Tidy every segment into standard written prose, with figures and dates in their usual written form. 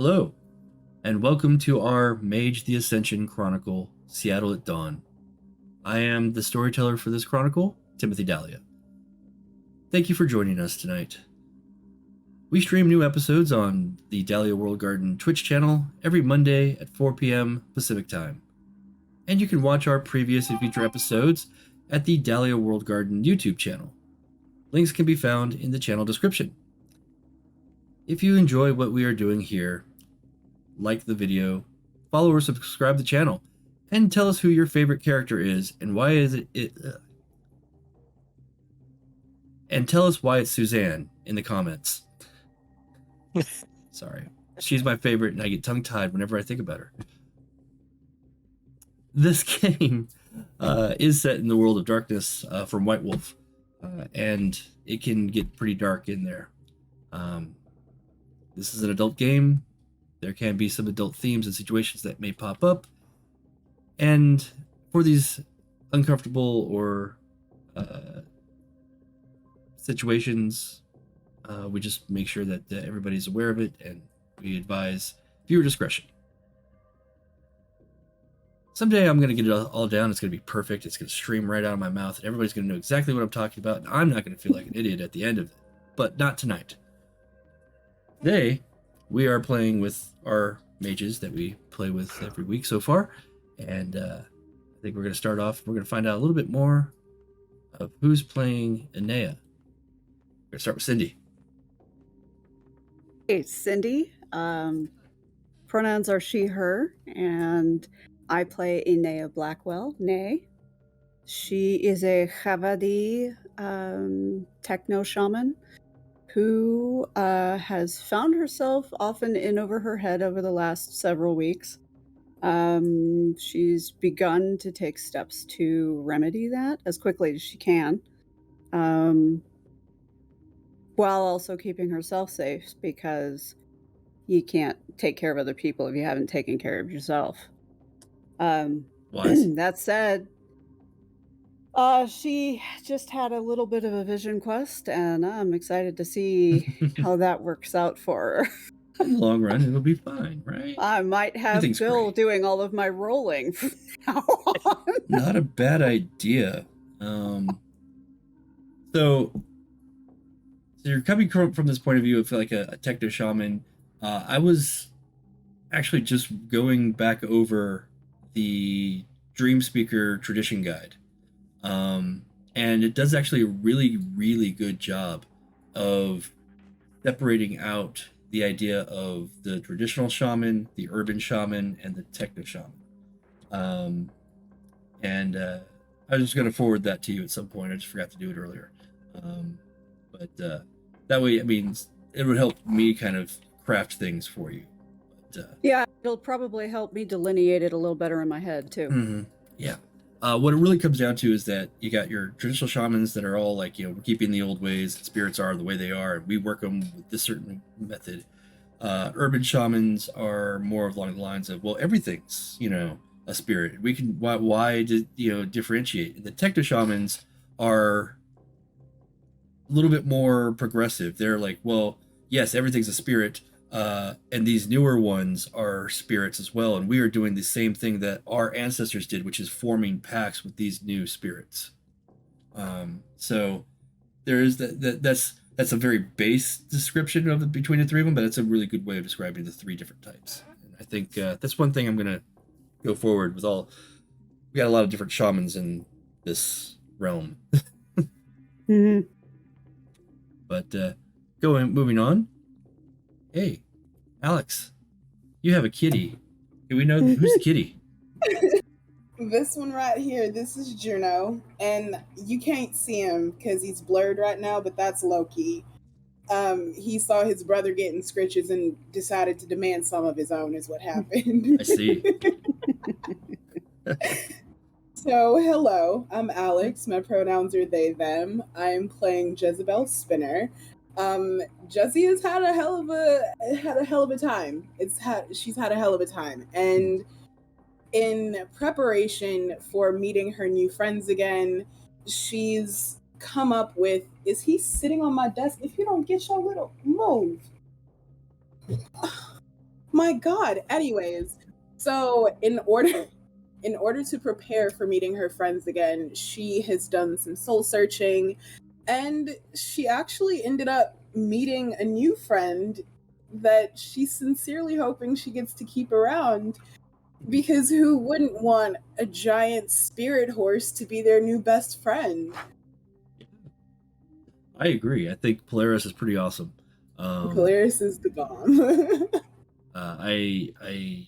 Hello, and welcome to our Mage the Ascension Chronicle, Seattle at Dawn. I am the storyteller for this chronicle, Timothy Dahlia. Thank you for joining us tonight. We stream new episodes on the Dahlia World Garden Twitch channel every Monday at 4 p.m. Pacific Time. And you can watch our previous and future episodes at the Dahlia World Garden YouTube channel. Links can be found in the channel description. If you enjoy what we are doing here, like the video, follow or subscribe to the channel, and tell us who your favorite character is and why is and tell us why it's Suzanne in the comments. Sorry. She's my favorite and I get tongue-tied whenever I think about her. This game is set in the world of darkness from White Wolf, and it can get pretty dark in there. This is an adult game. There can be some adult themes and situations that may pop up. And for these uncomfortable or situations, we just make sure that everybody's aware of it, and we advise viewer discretion. Someday I'm going to get it all down. It's going to be perfect. It's going to stream right out of my mouth, and everybody's going to know exactly what I'm talking about, and I'm not going to feel like an idiot at the end of it. But not tonight. Today, we are playing with our mages that we play with every week so far, and I think we're going to start off. We're going to find out a little bit more of who's playing Inea. We're going to start with Cindy. Hey, Cindy. Pronouns are she, her, and I play Inea Blackwell, Nay. She is a Kha'vadi techno shaman who has found herself often in over her head over the last several weeks. She's begun to take steps to remedy that as quickly as she can, while also keeping herself safe, because you can't take care of other people if you haven't taken care of yourself. That said, she just had a little bit of a vision quest, and I'm excited to see how that works out for her. In the long run, it'll be fine, right? I might have Bill doing all of my rolling from now on. Not a bad idea. So you're coming from this point of view of like a techno shaman. I was actually just going back over the Dream Speaker Tradition Guide. And it does actually a really, really good job of separating out the idea of the traditional shaman, the urban shaman, and the techno shaman. And I was just going to forward that to you at some point. I just forgot to do it earlier. But that way, I mean, it would help me kind of craft things for you. But, yeah, it'll probably help me delineate it a little better in my head, too. Mm-hmm. Yeah. What it really comes down to is that you got your traditional shamans that are all like, we're keeping the old ways, spirits are the way they are, and we work them with this certain method. Urban shamans are more along the lines of, well, everything's, a spirit. We can, why differentiate? And the techno shamans are a little bit more progressive. They're like, well, yes, everything's a spirit. And these newer ones are spirits as well, and we are doing the same thing that our ancestors did, which is forming pacts with these new spirits. So there is that's a very base description of between the three of them, but it's a really good way of describing the three different types. And I think that's one thing I'm gonna go forward with. We got a lot of different shamans in this realm. Mm-hmm. But moving on. Hey, Alix, you have a kitty. Do we know who's the kitty? This one right here, this is Juno, and you can't see him because he's blurred right now, but that's Loki. He saw his brother getting scritches and decided to demand some of his own, is what happened. I see. So, hello, I'm Alix. My pronouns are they, them. I'm playing Jezebel Spinner. Jessie has had a hell of a time. She's had a hell of a time, and in preparation for meeting her new friends again, she's come up with, is he sitting on my desk? If you don't get your little move. My God. Anyways, so in order to prepare for meeting her friends again, she has done some soul searching, and she actually ended up meeting a new friend that she's sincerely hoping she gets to keep around. Because who wouldn't want a giant spirit horse to be their new best friend? I agree. I think Polaris is pretty awesome. Polaris is the bomb. I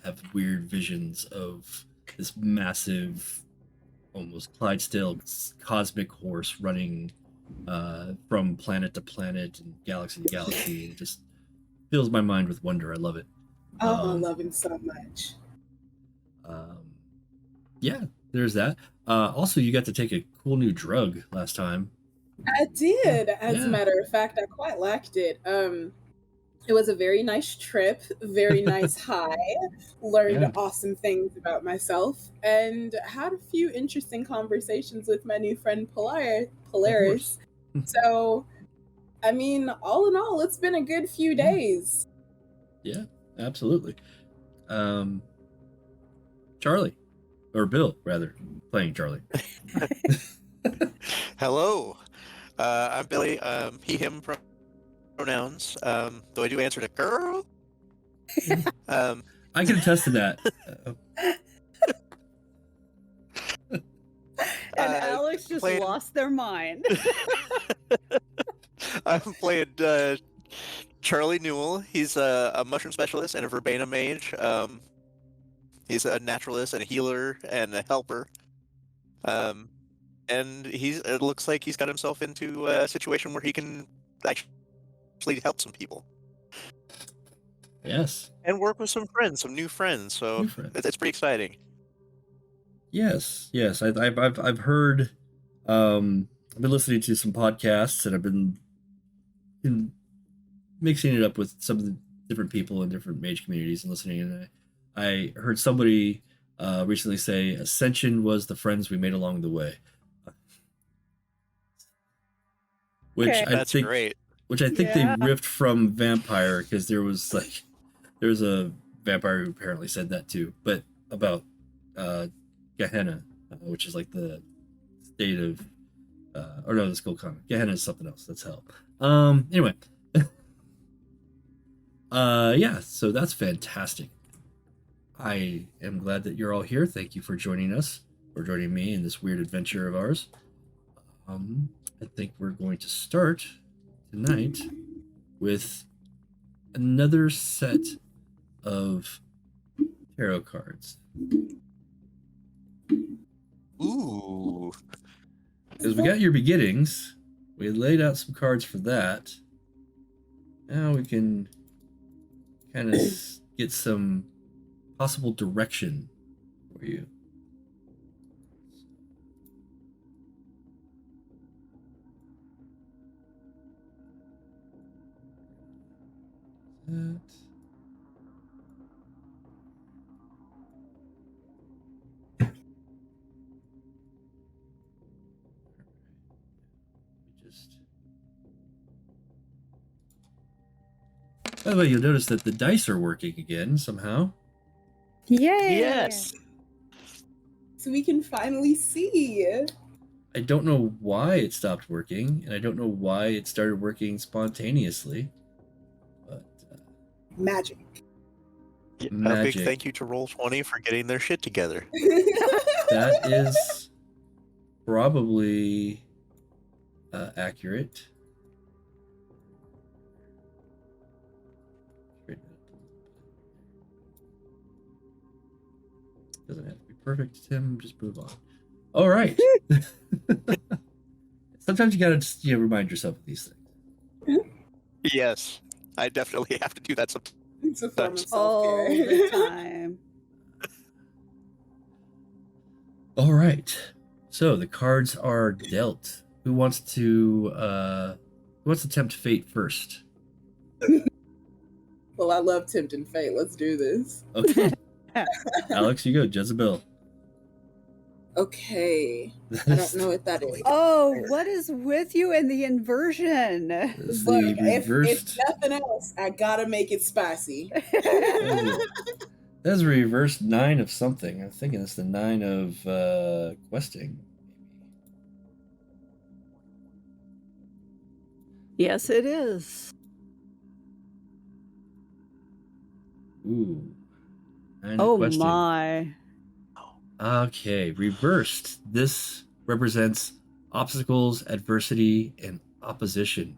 have weird visions of this massive, almost Clydesdale cosmic horse running from planet to planet and galaxy to galaxy. It just fills my mind with wonder. I love it. Oh, I love him so much. Yeah, there's that. Also, you got to take a cool new drug last time. I did, as a matter of fact. I quite liked it. It was a very nice trip, very nice high. Learned awesome things about myself, and had a few interesting conversations with my new friend Polaris. So, I mean, all in all, it's been a good few days. Yeah, absolutely. Charlie, or Bill, rather, playing Charlie. Hello, I'm Billie. He, him pronouns. Though I do answer to girl. I can attest to that. And Alix just lost their mind. I'm playing Charlie Newell. He's a mushroom specialist and a Verbena mage. He's a naturalist and a healer and a helper. And it looks like he's got himself into a situation where he can actually help some people. Yes. And work with some friends, some new friends. So it's pretty exciting. Yes. I've heard. I've been listening to some podcasts, and I've been mixing it up with some of the different people in different mage communities and listening. And I heard somebody recently say Ascension was the friends we made along the way, which That's great. Which I think they ripped from Vampire, because there was a vampire who apparently said that too, but about Gehenna, which is like the state of, or no, that's Skull Common. Gehenna is something else. That's hell. Anyway, yeah, so that's fantastic. I am glad that you're all here. Thank you for joining us, or joining me in this weird adventure of ours. I think we're going to start tonight with another set of tarot cards. Ooh. Because we got your beginnings. We laid out some cards for that. Now we can kind of get some possible direction for you. That. By the way, you'll notice that the dice are working again somehow. Yay! Yes. So we can finally see. I don't know why it stopped working, and I don't know why it started working spontaneously. But Magic. A big thank you to Roll20 for getting their shit together. That is probably accurate. Doesn't have to be perfect, Tim. Just move on. All right. Sometimes you gotta just remind yourself of these things. Yes, I definitely have to do that sometimes. It's a form of All self-care. the time. All right. So the cards are dealt. Who wants to tempt fate first? Well, I love tempting fate. Let's do this. Okay. Alix, you go. Jezebel. Okay. I don't know what that is. Oh, what is with you in the inversion? That's Look, the if reversed. nothing else, I gotta make it spicy. That's a reversed 9 of something. I'm thinking it's the 9 of questing. Yes, it is. Ooh. 9 of Oh questing. my. Okay, reversed. This represents obstacles, adversity, and opposition.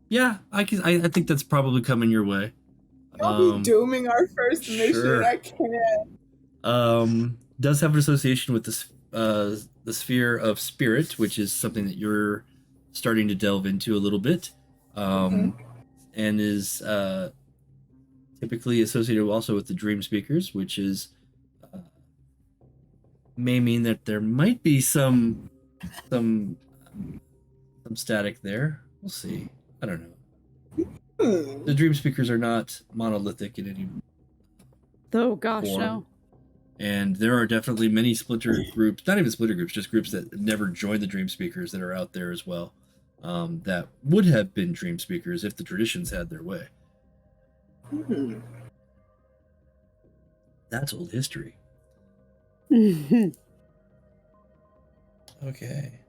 Yeah, I think that's probably coming your way. Y'all be dooming our first sure. mission. I can't. Does have an association with the sphere of spirit, which is something that you're starting to delve into a little bit, and is typically associated also with the dream speakers, which is may mean that there might be some static there. We'll see. I don't know. The dream speakers are not monolithic in any Oh gosh, form. no. And there are definitely many splinter groups, not even splinter groups, just groups that never joined the dream speakers that are out there as well, that would have been dream speakers if the traditions had their way. That's old history. Okay.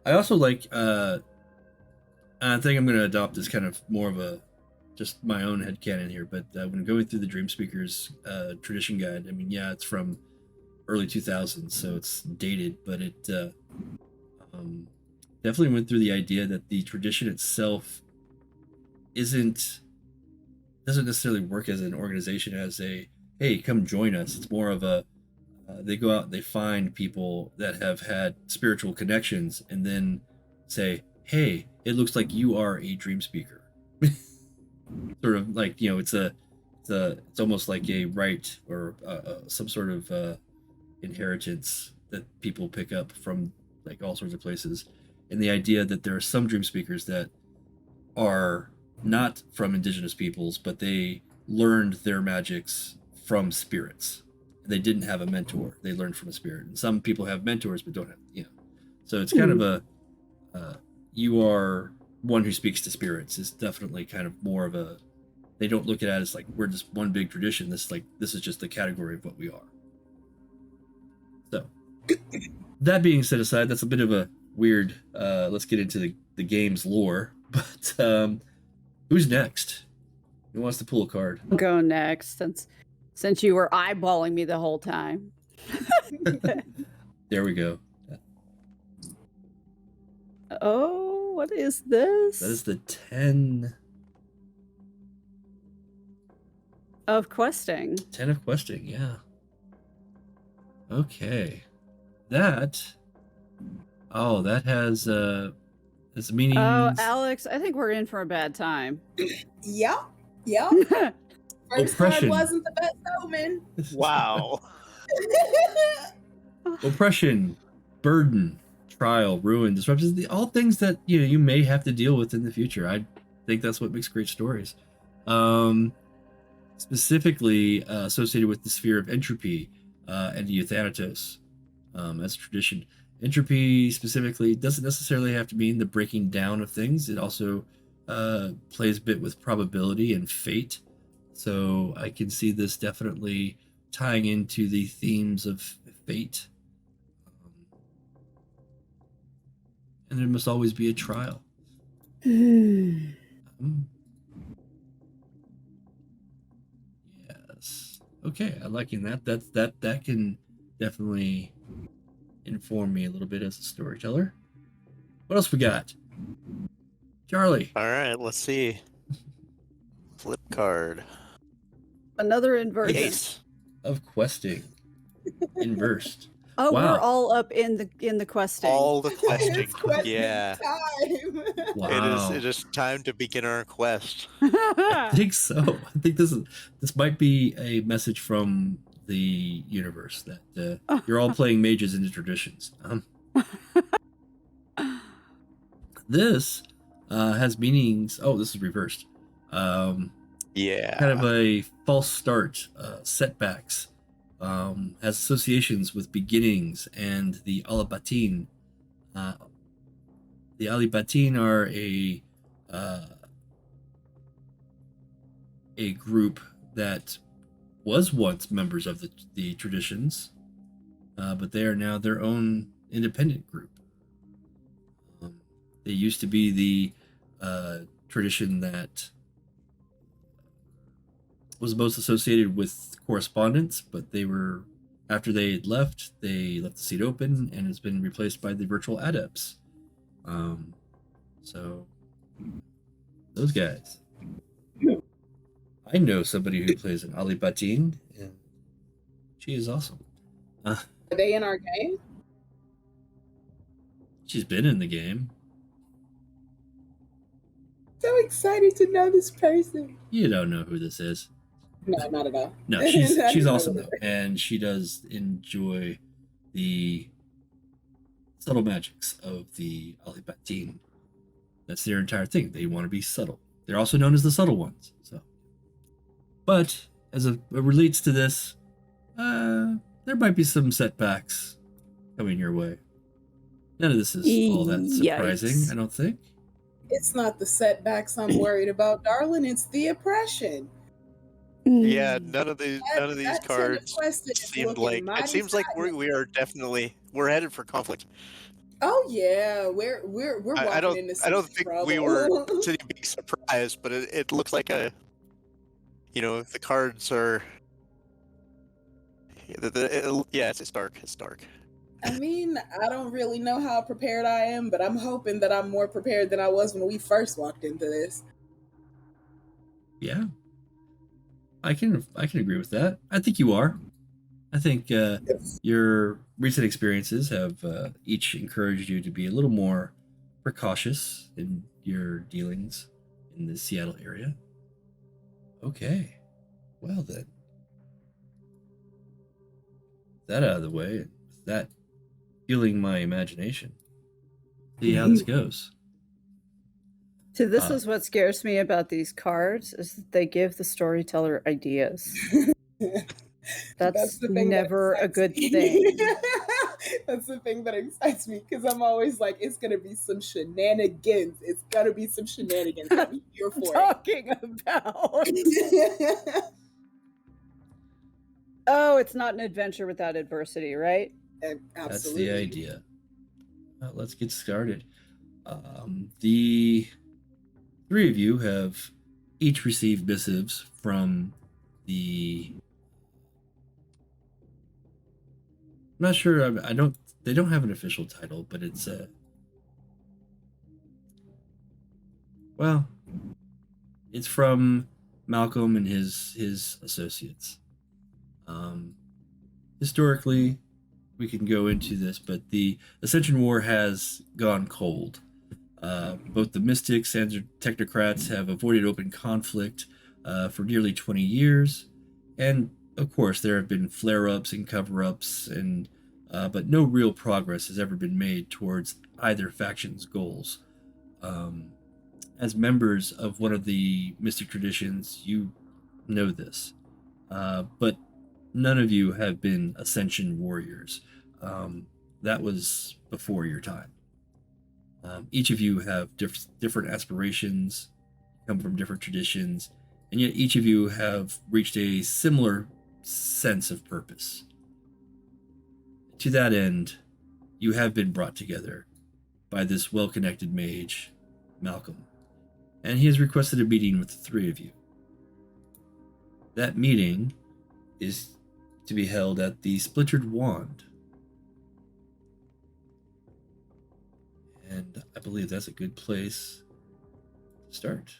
I also like, I think I'm going to adopt as kind of more of a, just my own headcanon here, but when going through the Dream Speakers tradition guide, I mean, yeah, it's from early 2000s, so it's dated, but it definitely went through the idea that the tradition itself doesn't necessarily work as an organization as a, hey, come join us. It's more of a, they go out and they find people that have had spiritual connections and then say, hey, it looks like you are a dream speaker. Sort of like, you know, it's almost like a right or some sort of inheritance that people pick up from like all sorts of places. And the idea that there are some dream speakers that are not from indigenous peoples, but they learned their magics from spirits. They didn't have a mentor. They learned from a spirit. And some people have mentors, but don't have, you know. So it's kind of a, you are one who speaks to spirits is definitely kind of more of a, they don't look at it as like, we're just one big tradition. This is just the category of what we are. So that being set aside, that's a bit of a weird, let's get into the game's lore, but who's next? Who wants to pull a card? I'll go next since you were eyeballing me the whole time. There we go. Oh, what is this? That is the 10 of questing. 10 of questing, yeah. Okay. That has its meanings. Oh, Alix, I think we're in for a bad time. Yep. First Oppression. card wasn't the best omen. Wow. Oppression, burden, trial, ruin, disruptions, all things that you may have to deal with in the future. I think that's what makes great stories. Specifically associated with the sphere of entropy and euthanatos as a tradition. Entropy specifically doesn't necessarily have to mean the breaking down of things. It also plays a bit with probability and fate. So I can see this definitely tying into the themes of fate. And there must always be a trial. Yes. Okay, I'm liking that. That can definitely inform me a little bit as a storyteller. What else we got? Charlie. All right, let's see. Flip card. Another inversion. Ace Of questing. Inversed. Oh, Wow. we're all up in the questing. All the questing. It's questing Yeah. time. Wow. It is time to begin our quest. I think so. I think this might be a message from the universe that you're all playing mages into traditions. This has meanings. Oh, this is reversed. Yeah. Kind of a false start, setbacks, has associations with beginnings and the Alibatin. The Alibatin are a group that was once members of the traditions, but they are now their own independent group. They used to be the tradition that was most associated with correspondence, but they were, after they had left, they left the seat open and has been replaced by the virtual adepts. So those guys. I know somebody who plays an Ali Batin, and she is awesome. Are they in our game? She's been in the game. So excited to know this person. You don't know who this is. No, not at all. No, she's awesome though, and she does enjoy the subtle magics of the Ali Batin. That's their entire thing. They want to be subtle. They're also known as the subtle ones. So, but as it relates to this, there might be some setbacks coming your way. None of this is all that surprising, Yikes. I don't think. It's not the setbacks I'm worried about, darling. It's the oppression. Yeah, none of these That cards tender quest is seemed looking like mighty it seems like silent. we're headed for conflict. Oh yeah, we're walking I don't into I don't some think trouble. we were to be surprised, but it looks like the cards are. Yeah, it's dark. It's dark. I mean, I don't really know how prepared I am, but I'm hoping that I'm more prepared than I was when we first walked into this. Yeah, I can agree with that. I think you are. I think your recent experiences have each encouraged you to be a little more precautious in your dealings in the Seattle area. Okay, well then, that out of the way, with that fueling my imagination. See how this goes. So this is what scares me about these cards, is that they give the storyteller ideas. That's the thing never a excites good me. thing. That's the thing that excites me, because I'm always like, it's gonna be some shenanigans. It's gonna be some shenanigans. I'm here for Talking about. Oh, it's not an adventure without adversity, right? it. That's Absolutely. the idea. Let's get started. The three of you have each received missives from the. I'm not sure. I don't. They don't have an official title, but it's well, it's from Malcolm and his associates. Historically, we can go into this, but the Ascension War has gone cold. Both the Mystics and the Technocrats have avoided open conflict for nearly 20 years, and of course there have been flare-ups and cover-ups, and but no real progress has ever been made towards either faction's goals. As members of one of the Mystic traditions, you know this, but none of you have been Ascension warriors. That was before your time. Each of you have different aspirations, come from different traditions, and yet each of you have reached a similar sense of purpose. To that end, you have been brought together by this well-connected mage, Malcolm, and he has requested a meeting with the three of you. That meeting is to be held at the Splintered Wand. And I believe that's a good place to start.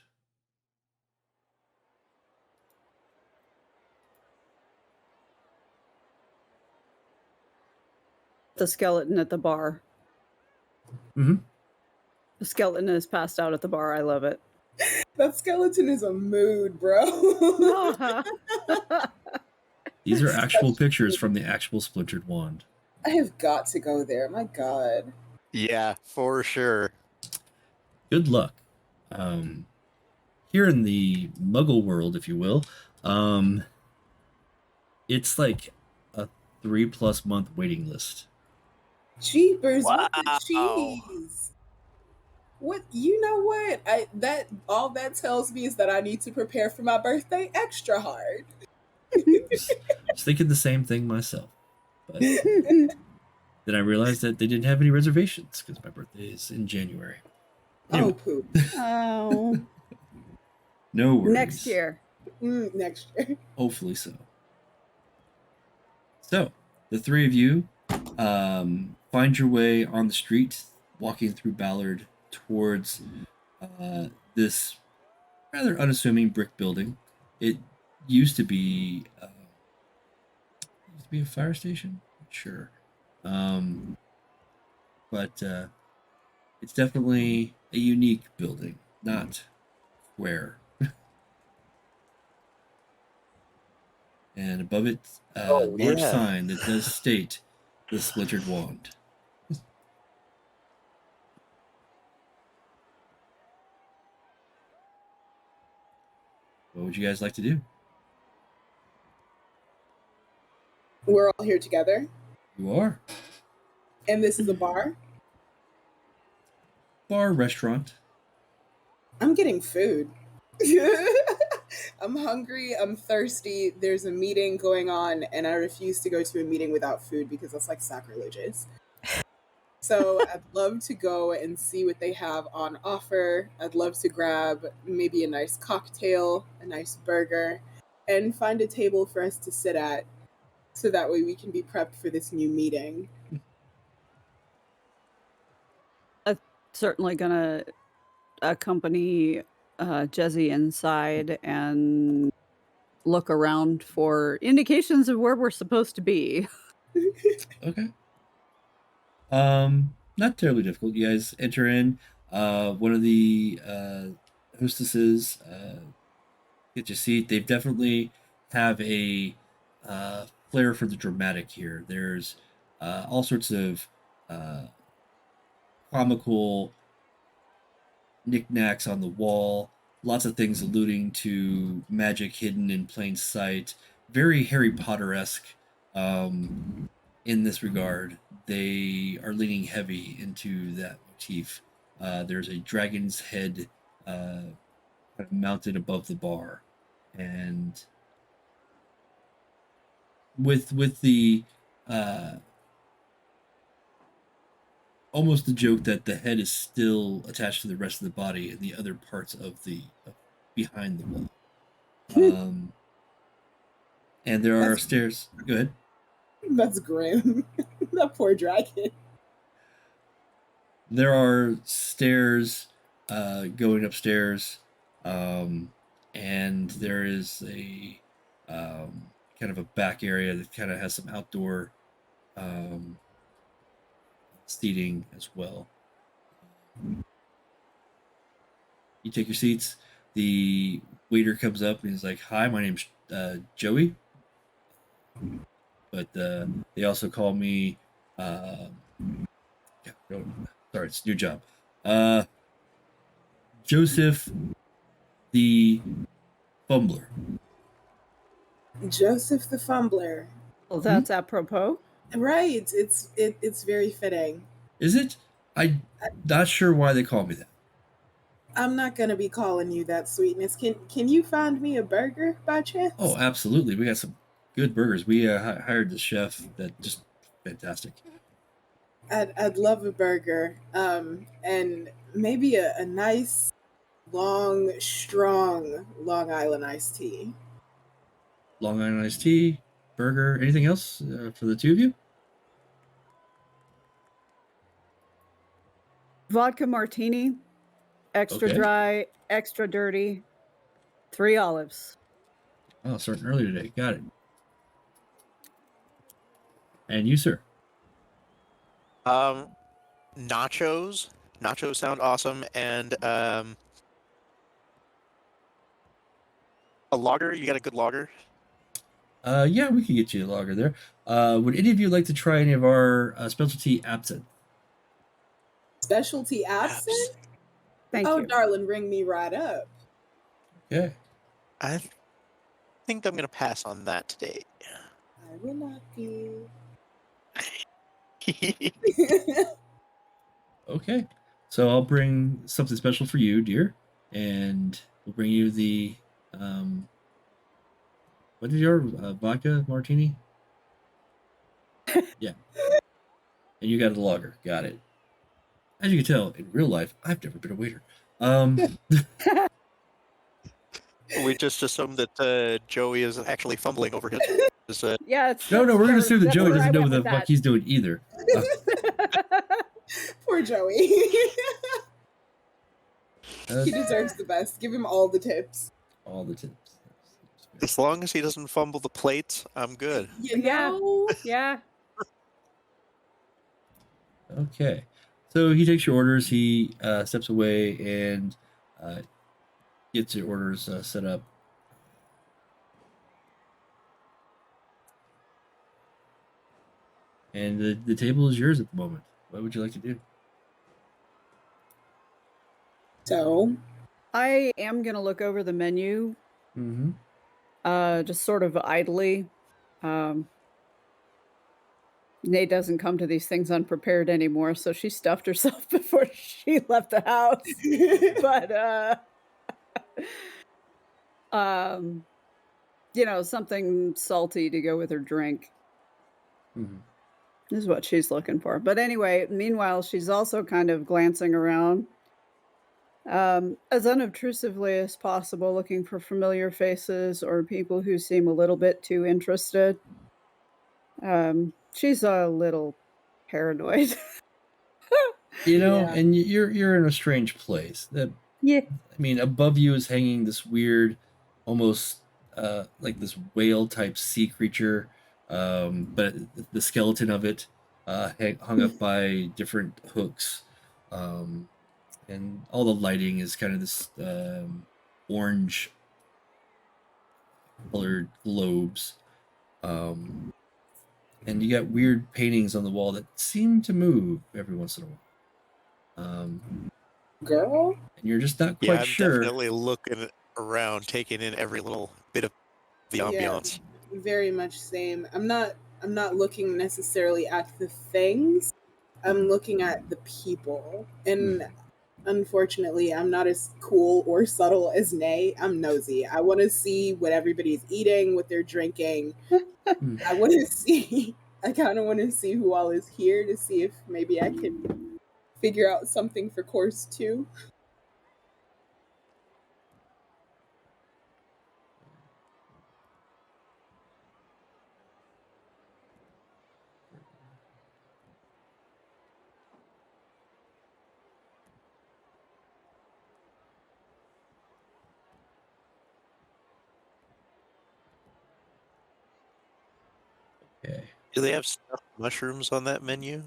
The skeleton at the bar. Mm-hmm. The skeleton is passed out at the bar. I love it. That skeleton is a mood, bro. These are actual pictures from the actual Splintered Wand. I have got to go there. My God. Yeah, for sure. Good luck. Here in the Muggle world, if you will, it's like 3+ month waiting list. Jeepers, what the Wow. cheese? What, you know what? All that tells me is that I need to prepare for my birthday extra hard. Was thinking the same thing myself, but then I realized that they didn't have any reservations because my birthday is in January. Anyway, Oh, poop. Oh, no worries. next year. Next year. Hopefully so. So, the three of you find your way on the street, walking through Ballard towards this rather unassuming brick building. It used to be a fire station, sure, but it's definitely a unique building, not square. And above it, a large yeah. sign that does state the Splintered Wand. What would you guys like to do? We're all here together, You are. and this is a bar. Bar, restaurant. I'm getting food. I'm hungry. I'm thirsty. There's a meeting going on, and I refuse to go to a meeting without food because that's like sacrilegious. So I'd love to go and see what they have on offer. I'd love to grab maybe a nice cocktail, a nice burger, and find a table for us to sit at so that way we can be prepped for this new meeting. Certainly gonna accompany Jezzy inside and look around for indications of where we're supposed to be. Okay. Not terribly difficult. You guys enter in. One of the hostesses get your seat. They definitely have a flair for the dramatic here. There's all sorts of comical knickknacks on the wall. Lots of things alluding to magic hidden in plain sight. Very Harry Potter-esque in this regard. They are leaning heavy into that motif. There's a dragon's head kind of mounted above the bar, and with the almost the joke that the head is still attached to the rest of the body and the other parts of the behind the wall. And there are stairs. Go ahead. That's grim. That poor dragon. There are stairs going upstairs, and there is a kind of a back area that kind of has some outdoor seating as well. You take your seats. The waiter comes up and he's like, "Hi, my name's Joey, but they also call me sorry, it's a new job. Joseph the Fumbler." Joseph the Fumbler. Well, that's apropos. Right. It's very fitting. Is it? I'm not sure why they call me that. I'm not gonna be calling you that, sweetness. Can you find me a burger by chance? Oh, absolutely. We got some good burgers. We hired the chef that just fantastic. I'd love a burger. And maybe a nice, long, strong Long Island iced tea. Long Island iced tea, burger. Anything else for the two of you? Vodka martini, extra Okay. dry, extra dirty, 3 olives. Oh, starting early today. Got it. And you, sir? Nachos. Nachos sound awesome, and a lager. You got a good lager? Yeah, we could get you a lager there. Would any of you like to try any of our specialty absinthe? Specialty absinthe? Thank Oh, you. darling, ring me right up. Okay. I think I'm gonna pass on that today. I I will not be. Okay, so I'll bring something special for you, dear, and we'll bring you the what is your vodka martini? Yeah, and you got the lager. Got it. As you can tell, in real life, I've never been a waiter. We just assumed that Joey is actually fumbling over his. Yeah, No, we're going to assume that that's Joey where doesn't I know went what the with fuck that. he's doing either. Poor Joey. He deserves the best. Give him all the tips. All the tips. As long as he doesn't fumble the plates, I'm good. You know? Yeah. Okay. So he takes your orders, he steps away and gets your orders set up. And the table is yours at the moment. What would you like to do? So, I am going to look over the menu, Mm-hmm. just sort of idly. Nate doesn't come to these things unprepared anymore, so she stuffed herself before she left the house. But something salty to go with her drink. Mm-hmm. This is what she's looking for. But anyway, meanwhile, she's also kind of glancing around, as unobtrusively as possible, looking for familiar faces or people who seem a little bit too interested. She's a little paranoid. Yeah. And you're in a strange place. Yeah. I mean, above you is hanging this weird, almost like this whale type sea creature, but the skeleton of it hung up by different hooks, and all the lighting is kind of this orange colored globes. And you got weird paintings on the wall that seem to move every once in a while. Girl? And you're just not Yeah, quite I'm sure. definitely looking around, taking in every little bit of the ambiance. Yeah, very much same. I'm not looking necessarily at the things. I'm looking at the people. And unfortunately, I'm not as cool or subtle as Nay. I'm nosy. I want to see what everybody's eating, what they're drinking. I want to see, I kind of want to see who all is here to see if maybe I can figure out something for course 2. Okay. Do they have stuffed mushrooms on that menu?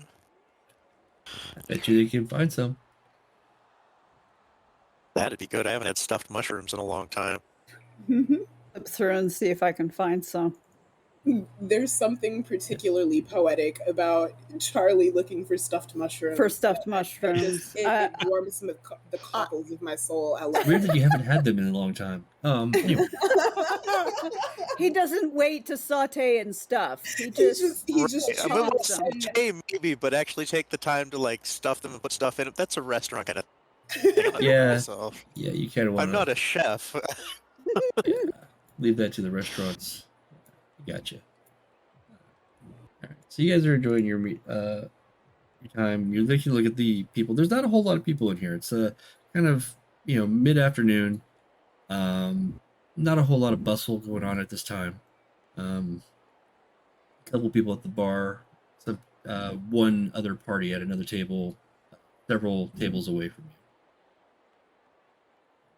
I bet you they can find some. That'd be good. I haven't had stuffed mushrooms in a long time. Flip through and see if I can find some. There's something particularly poetic about Charlie looking for stuffed mushrooms. For stuffed That mushrooms. it warms the cockles of my soul. I love Weird that you haven't had them in a long time. Anyway. He doesn't wait to saute and stuff. He just I'm gonna chops them. say maybe, but actually take the time to like stuff them and put stuff in it. That's a restaurant kind of thing. I'm not doing Yeah. myself. Yeah, you kind of want I'm not a chef. leave that to the restaurants. Gotcha. All right. So you guys are enjoying your time. You're taking a look at the people. There's not a whole lot of people in here. It's kind of mid-afternoon. Not a whole lot of bustle going on at this time. A couple people at the bar. Some one other party at another table, several tables away from you.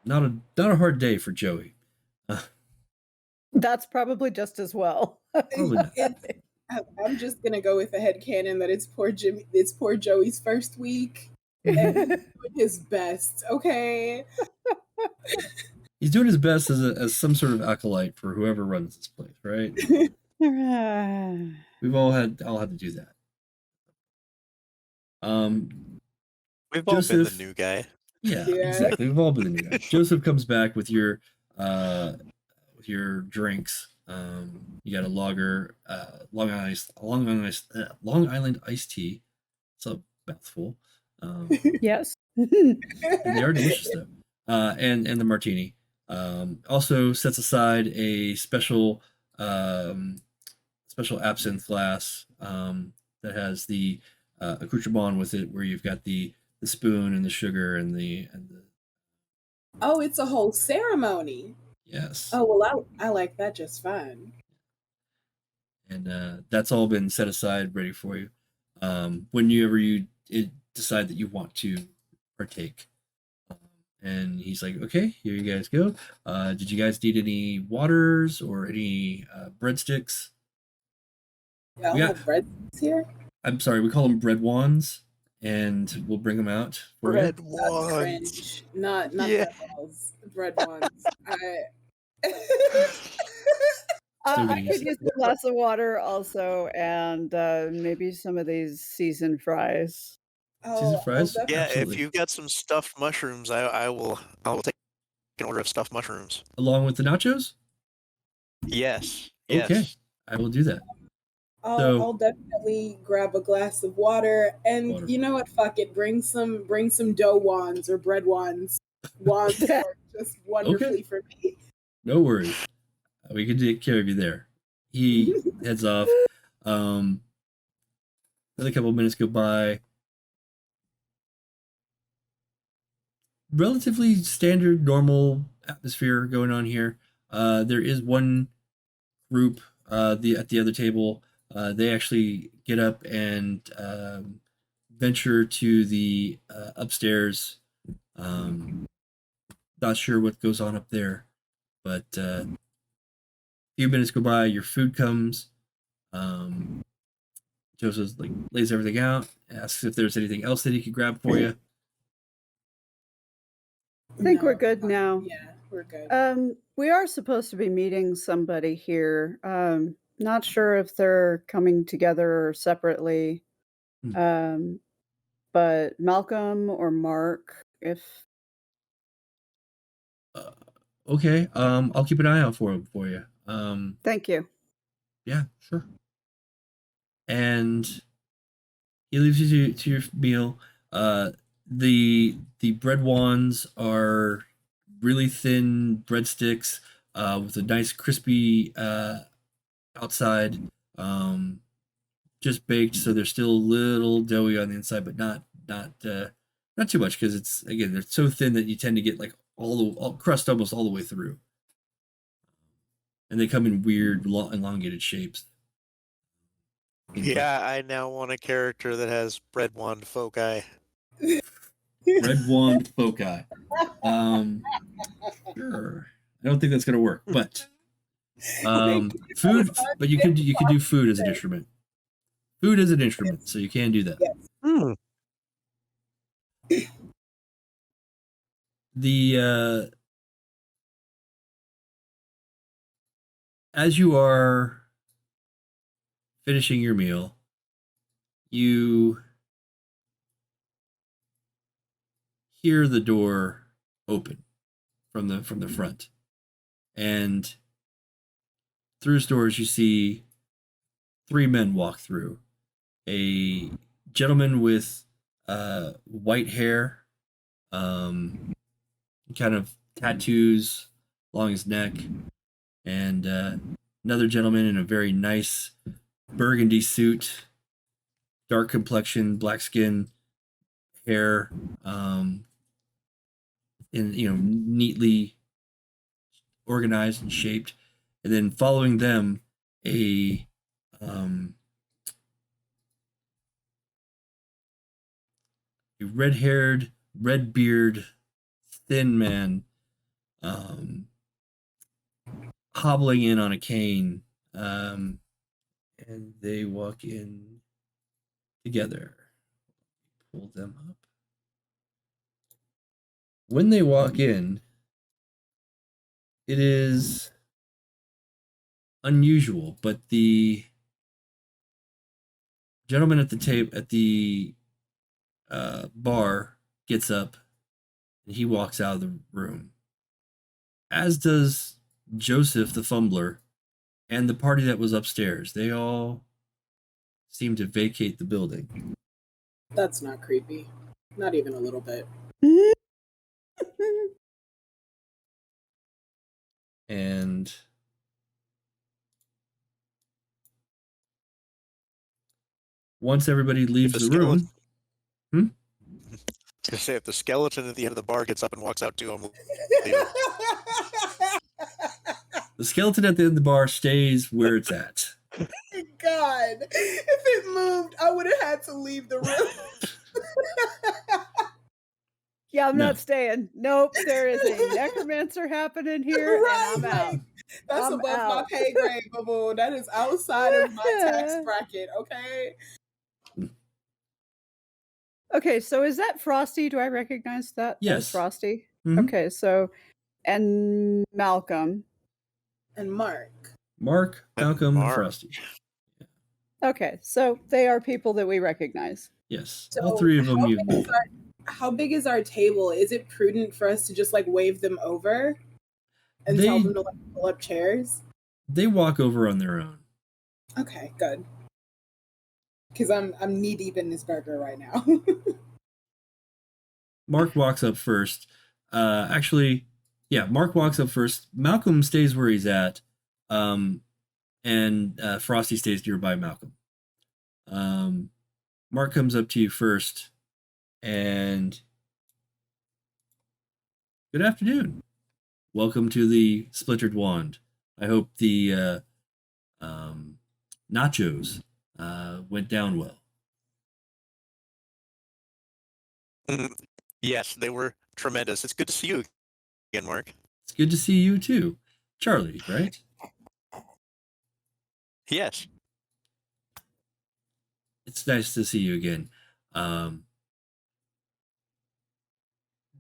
Not a hard day for Joey. That's probably just as well. Probably not. I'm just gonna go with the headcanon that it's poor Jimmy. It's poor Joey's first week, and he's doing his best. Okay. He's doing his best as some sort of acolyte for whoever runs this place, right? We've all had to do that. We've all been the Joseph- new guy. Yeah, Yeah. exactly. We've all been the new guy. Joseph comes back with your drinks. You got a lager, Long Island iced tea. It's a mouthful. Yes. They are delicious though. And the martini. Also sets aside a special absinthe glass that has the accoutrement with it, where you've got the spoon and the sugar and the Oh, it's a whole ceremony. yes. Oh well, I like that just fine. And that's all been set aside, ready for you. Whenever you decide that you want to partake. And he's like, okay, here you guys go. Did you guys need any waters or any breadsticks? Y'all Yeah. have bread here? I'm sorry, we call them bread wands, and we'll bring them out for Bread you. That's wands. cringe. Not Yeah. bread balls. Bread ones. Still I getting could used to use a glass of water also, and maybe some of these seasoned fries. Seasoned fries? I'll Yeah, Absolutely. if you've got some stuffed mushrooms, I will take an order of stuffed mushrooms. Along with the nachos? Yes. Okay, Yes. I will do that. I'll definitely grab a glass of water, and Water. you know what? Fuck it. Bring some dough wands or bread wands. Wands work just wonderfully for me. No worries. We can take care of you there. He heads off. Another couple of minutes go by. Relatively standard, normal atmosphere going on here. There is one group at the other table. They actually get up and venture to the upstairs. Not sure what goes on up there, but a few minutes go by. Your food comes. Joseph lays everything out, asks if there's anything else that he could grab for you. I think we're good now. Yeah, we're good. We are supposed to be meeting somebody here. Not sure if they're coming together or separately. But Malcolm or Mark, if Okay, I'll keep an eye out for him for you. thank you. Yeah, sure. And he leaves you to your meal. The bread wands are really thin breadsticks with a nice crispy outside. Just baked, so they're still a little doughy on the inside, but not too much, because it's, again, they're so thin that you tend to get like all crust almost all the way through. And they come in weird elongated shapes. Yeah, I now want a character that has bread wand foci. Red wand foci. Sure. I don't think that's gonna work, but food. But you could do food as an instrument. Food as an instrument, so you can do that. Hmm. The as you are finishing your meal, you hear the door open from the front, and through his doors you see three men walk through. A gentleman with white hair, kind of tattoos along his neck, and another gentleman in a very nice burgundy suit, dark complexion, black skin, hair, in neatly organized and shaped, and then following them, a red-haired, red-beard, thin man, hobbling in on a cane, and they walk in together. Pull them up. When they walk in, it is unusual, but the gentleman at the bar gets up and he walks out of the room, as does Joseph the Fumbler and the party that was upstairs. They all seem to vacate the building. That's not creepy. Not even a little bit. And once everybody leaves the room, I was gonna say, if the skeleton at the end of the bar gets up and walks out too, I'm leaving. the skeleton at the end of the bar stays where it's at. God, if it moved, I would have had to leave the room. Yeah, I'm No. not staying. Nope, there is a necromancer happening here, and I'm out. That's I'm above my out. pay grade, boo. That is outside of my tax bracket, okay? Okay, so is that Frosty? Do I recognize that as Yes. Frosty? Mhm. Okay, so and Malcolm. And Mark. Mark, Malcolm, and Frosty. Okay, so they are people that we recognize. Yes, So all three of them you've met. How big is our table? Is it prudent for us to just like wave them over and tell them to like pull up chairs? They walk over on their own. Okay, good. Because I'm knee deep in this burger right now. Mark walks up first. Actually, yeah, Mark walks up first. Malcolm stays where he's at, and Frosty stays nearby Malcolm. Mark comes up to you first, and good afternoon. Welcome to the Splintered Wand. I hope the nachos went down well. Yes, they were tremendous. It's good to see you again, Mark. It's good to see you too. Charlie, right? Yes. It's nice to see you again. What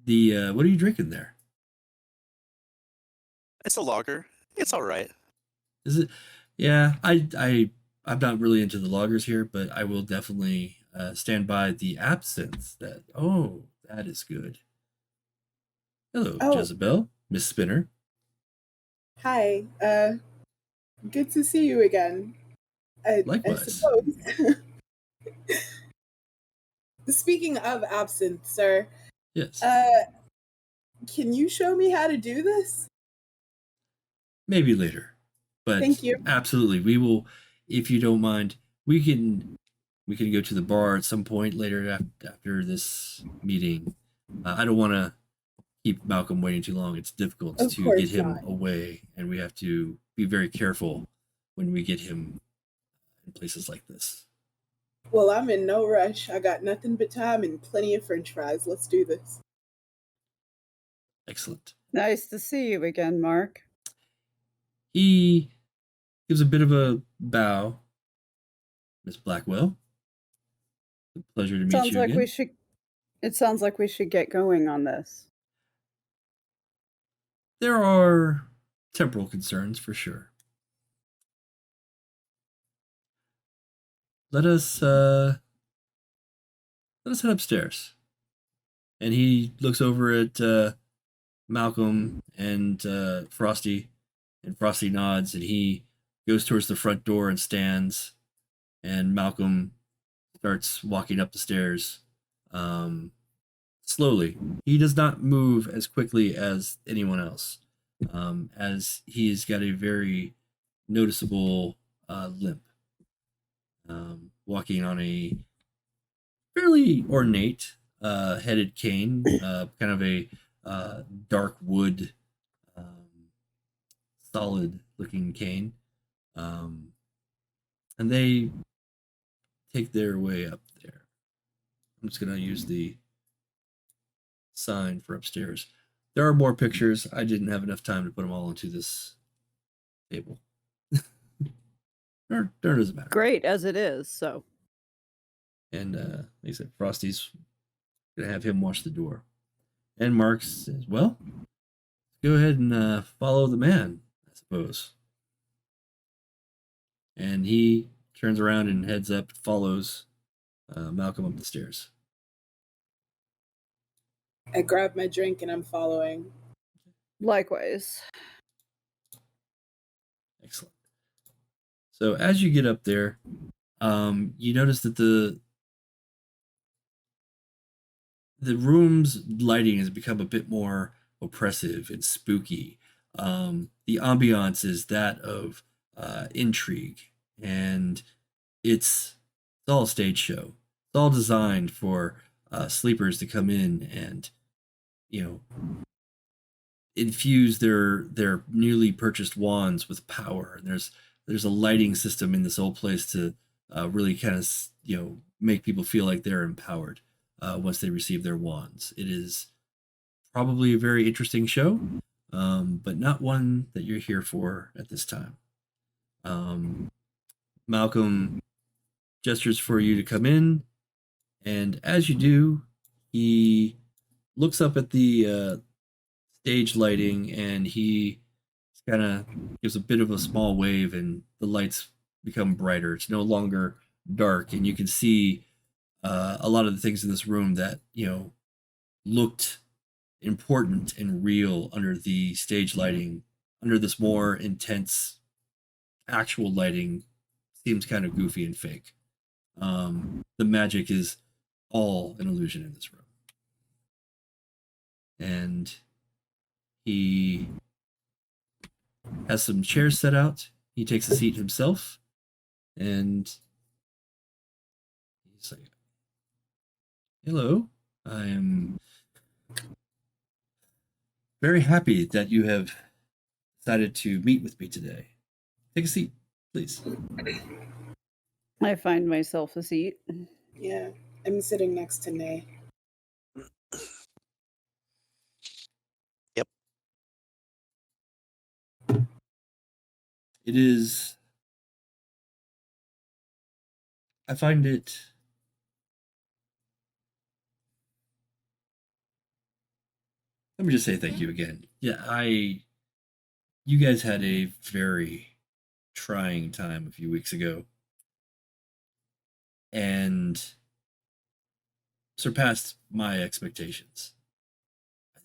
are you drinking there? It's a lager. It's all right. Is it? Yeah, I'm not really into the lagers here, but I will definitely stand by the absinthe. That is good. Hello, Jezebel, Miss Spinner. Hi. Good to see you again. Likewise. I suppose. Speaking of absinthe, sir. Yes. Can you show me how to do this? Maybe later. But thank you. Absolutely. We will, if you don't mind, we can go to the bar at some point later after this meeting. I don't want to keep Malcolm waiting too long. It's difficult to get him away, and we have to be very careful when we get him in places like this. Well, I'm in no rush. I got nothing but time and plenty of French fries. Let's do this. Excellent. Nice to see you again, Mark. He gives a bit of a bow. Miss Blackwell. Pleasure to meet you again. It sounds like we should get going on this. There are temporal concerns for sure. Let us head upstairs. And he looks over at Malcolm and Frosty, and Frosty nods, and he goes towards the front door and stands, and Malcolm starts walking up the stairs slowly. He does not move as quickly as anyone else, as he's got a very noticeable limp, walking on a fairly ornate headed cane, kind of a dark wood, solid looking cane. And they take their way up there. I'm just going to use the sign for upstairs. There are more pictures. I didn't have enough time to put them all into this table. There doesn't matter. Great as it is, so. And like I said, Frosty's going to have him watch the door. And Mark says, well, go ahead and follow the man, I suppose. And he turns around and heads up, follows Malcolm up the stairs. I grab my drink and I'm following. Likewise. Excellent. So as you get up there, you notice that the room's lighting has become a bit more oppressive and spooky. The ambiance is that of intrigue, and it's all a stage show. It's all designed for sleepers to come in and, you know, infuse their newly purchased wands with power. And there's a lighting system in this whole place to really kind of make people feel like they're empowered once they receive their wands. It is probably a very interesting show, but not one that you're here for at this time. Malcolm gestures for you to come in, and as you do, he looks up at the stage lighting, and he kind of gives a bit of a small wave, and the lights become brighter. It's no longer dark, and you can see a lot of the things in this room that looked important and real under the stage lighting. Under this more intense actual lighting, seems kind of goofy and fake. The magic is all an illusion in this room. And he has some chairs set out. He takes a seat himself, and he's like, "Hello, I am very happy that you have decided to meet with me today. Take a seat, please." I find myself a seat. Yeah, I'm sitting next to Nay. Yep. It is. I find it. Let me just say thank you again. Yeah, you guys had a very trying time a few weeks ago and surpassed my expectations.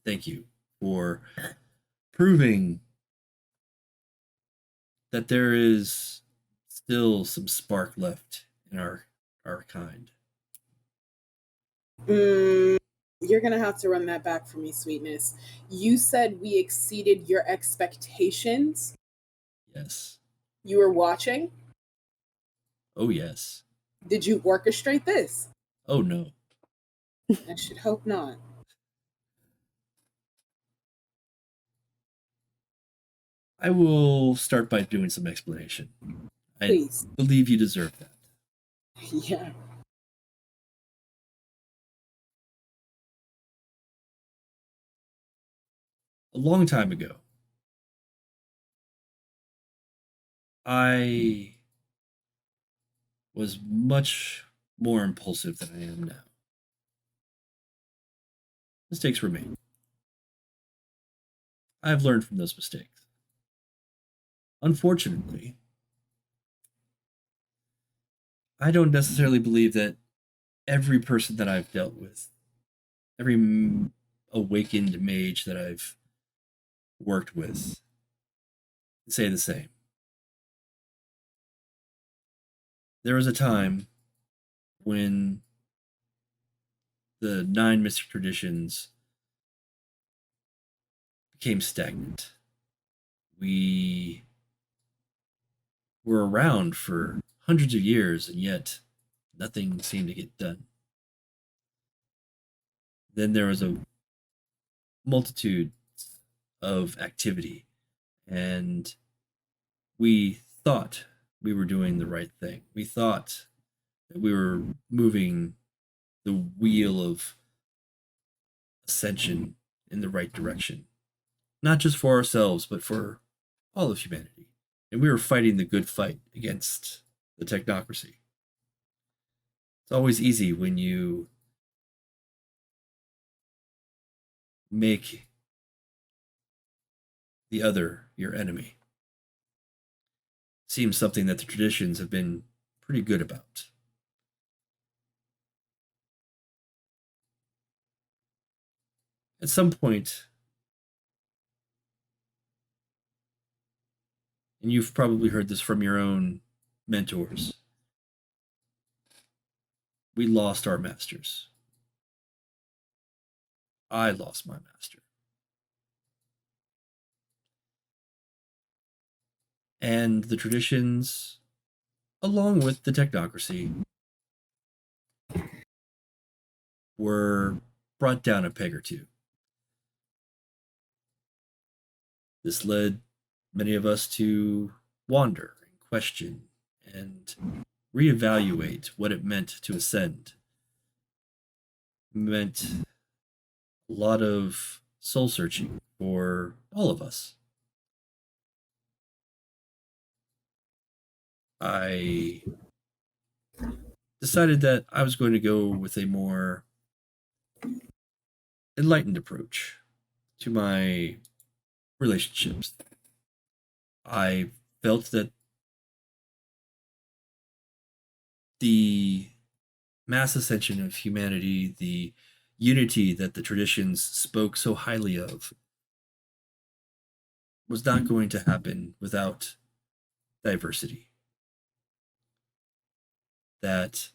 Thank you for proving that there is still some spark left in our kind. You're gonna have to run that back for me, sweetness. You said we exceeded your expectations? Yes. You were watching? Oh, yes. Did you orchestrate this? Oh, no. I should hope not. I will start by doing some explanation. Please. I believe you deserve that. Yeah. A long time ago, I was much more impulsive than I am now. Mistakes were made. I have learned from those mistakes. Unfortunately, I don't necessarily believe that every person that I've dealt with, every awakened mage that I've worked with, say the same. There was a time when the 9 mystic traditions became stagnant. We were around for hundreds of years, and yet nothing seemed to get done. Then there was a multitude of activity, and we thought we were doing the right thing. We thought that we were moving the wheel of Ascension in the right direction, not just for ourselves, but for all of humanity. And we were fighting the good fight against the technocracy. It's always easy when you make the other your enemy. Seems something that the traditions have been pretty good about. At some point, and you've probably heard this from your own mentors. We lost our masters. I lost my master. And the traditions, along with the technocracy, were brought down a peg or two. This led many of us to wander and question and reevaluate what it meant to ascend. It meant a lot of soul searching for all of us. I decided that I was going to go with a more enlightened approach to my relationships. I felt that the mass ascension of humanity, the unity that the traditions spoke so highly of, was not going to happen without diversity. That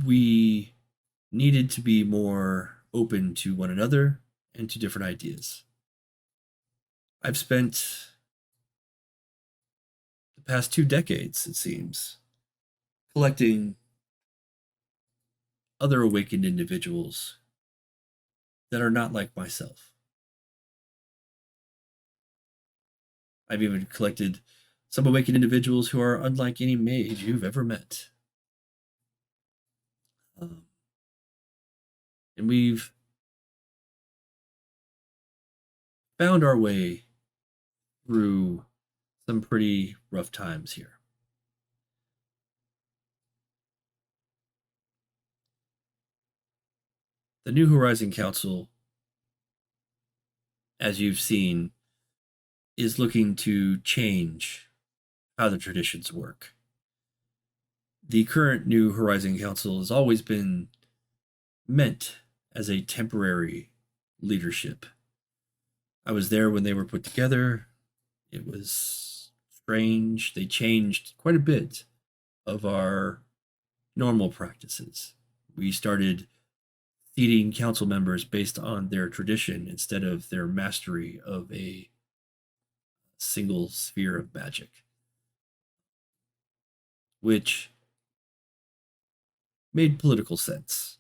we needed to be more open to one another and to different ideas. I've spent the past 2 decades, it seems, collecting other awakened individuals that are not like myself. I've even collected some awakened individuals who are unlike any mage you've ever met. And we've found our way through some pretty rough times here. The New Horizon Council, as you've seen, is looking to change how the traditions work. The current New Horizon Council has always been meant as a temporary leadership. I was there when they were put together. It was strange. They changed quite a bit of our normal practices. We started seating council members based on their tradition instead of their mastery of a single sphere of magic, which made political sense.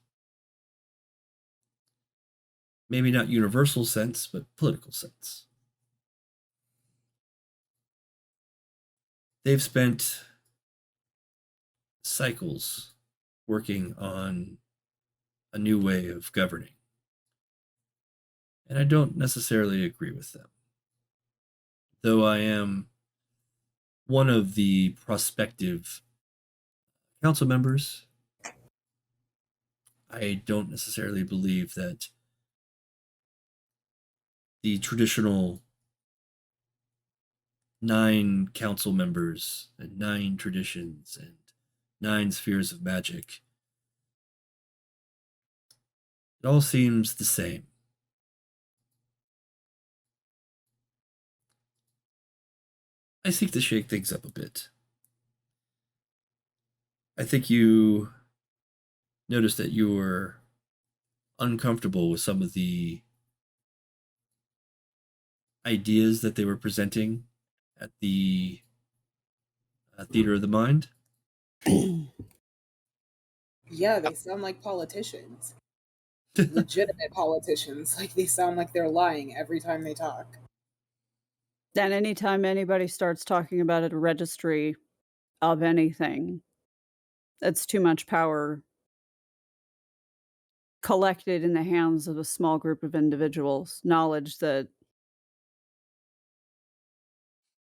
Maybe not universal sense, but political sense. They've spent cycles working on a new way of governing, and I don't necessarily agree with them. Though I am one of the prospective council members, I don't necessarily believe that the traditional 9 council members and 9 traditions and 9 spheres of magic, it all seems the same. I seek to shake things up a bit. I think you noticed that you were uncomfortable with some of the ideas that they were presenting at the Theater of the Mind. Yeah, they sound like politicians. Legitimate politicians. Like, they sound like they're lying every time they talk. And anytime anybody starts talking about a registry of anything, it's too much power collected in the hands of a small group of individuals, knowledge that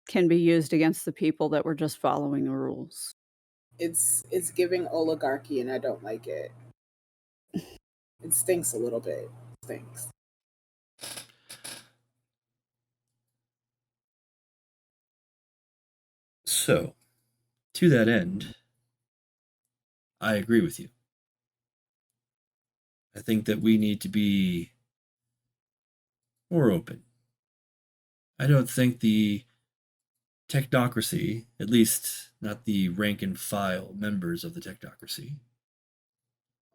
can be used against the people that were just following the rules. It's giving oligarchy, and I don't like it. It stinks a little bit. It stinks. So, to that end, I agree with you. I think that we need to be more open. I don't think the technocracy, at least not the rank and file members of the technocracy,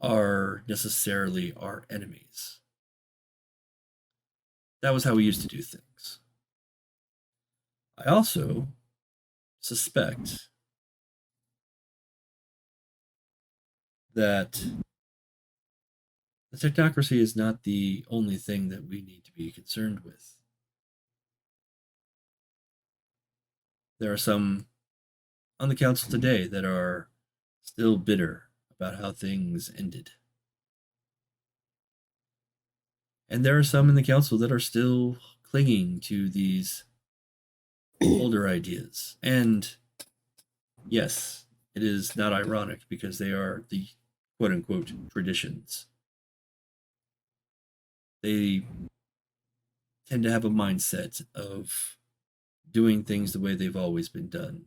are necessarily our enemies. That was how we used to do things. I also suspect that the technocracy is not the only thing that we need to be concerned with. There are some on the council today that are still bitter about how things ended. And there are some in the council that are still clinging to these older ideas. And yes, it is not ironic because they are the quote-unquote traditions. They tend to have a mindset of doing things the way they've always been done.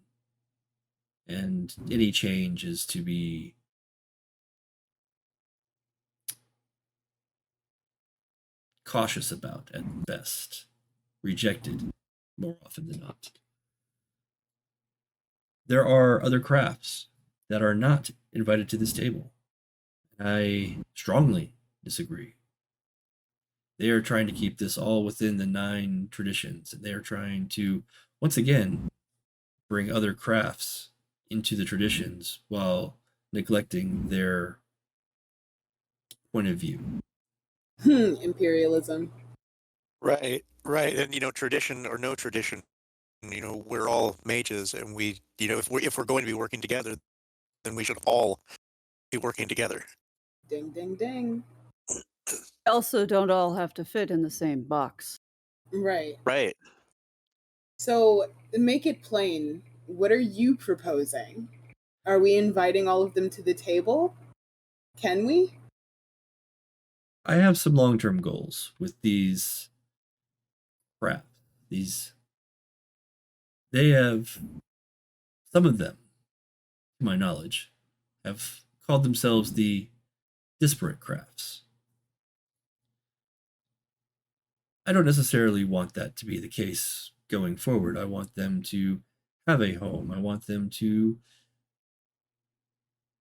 And any change is to be cautious about at best, rejected more often than not. There are other crafts that are not invited to this table. I strongly disagree. They are trying to keep this all within the 9 traditions, and they are trying to, once again, bring other crafts into the traditions while neglecting their point of view. Imperialism. Right. And tradition or no tradition, we're all mages, and we, if we're going to be working together, then we should all be working together. Ding, ding, ding. Also, don't all have to fit in the same box. Right. Right. So, make it plain. What are you proposing? Are we inviting all of them to the table? Can we? I have some long-term goals with these crafts. They have, some of them, to my knowledge, have called themselves the disparate crafts. I don't necessarily want that to be the case going forward. I want them to have a home. I want them to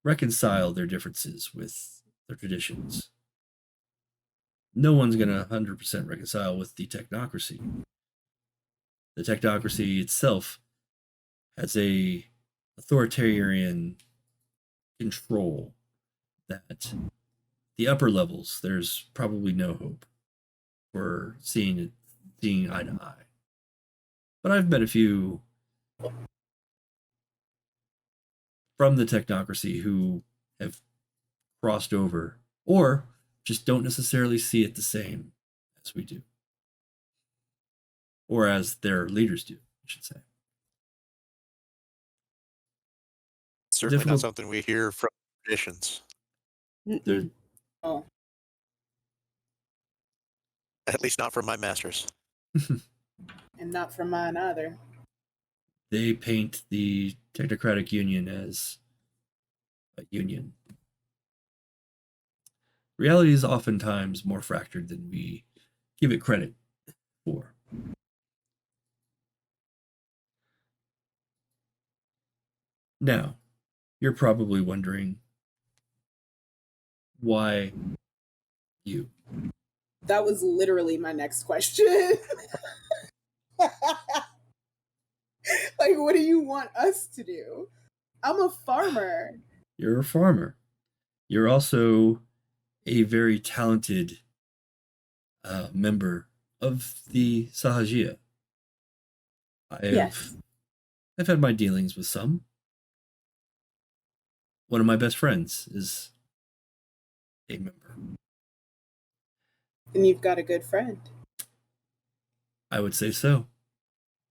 reconcile their differences with their traditions. No one's going to 100% reconcile with the technocracy. The technocracy itself has a authoritarian control that the upper levels, there's probably no hope for seeing eye to eye. But I've met a few from the technocracy who have crossed over or just don't necessarily see it the same as we do. Or as their leaders do, I should say. Certainly not something we hear from traditions. Oh. At least not from my masters. And not from mine either. They paint the technocratic union as a union. Reality is oftentimes more fractured than we give it credit for. Now, you're probably wondering why you. That was literally my next question. Like, what do you want us to do? I'm a farmer. You're a farmer. You're also a very talented member of the Sahajiya. Yes. I've had my dealings with some. One of my best friends is a member. And you've got a good friend. I would say so.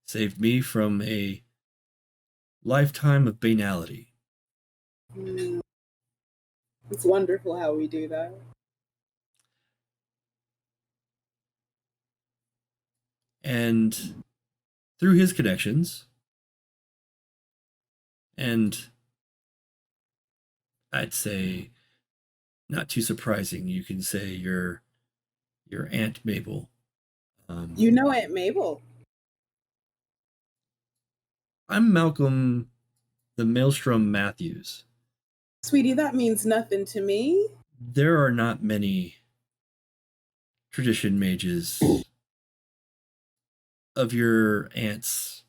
Saved me from a lifetime of banality. It's wonderful how we do that. And through his connections, and I'd say, not too surprising, you can say your Aunt Mabel. You know Aunt Mabel. I'm Malcolm the Maelstrom Matthews. Sweetie, that means nothing to me. There are not many tradition mages of your aunt's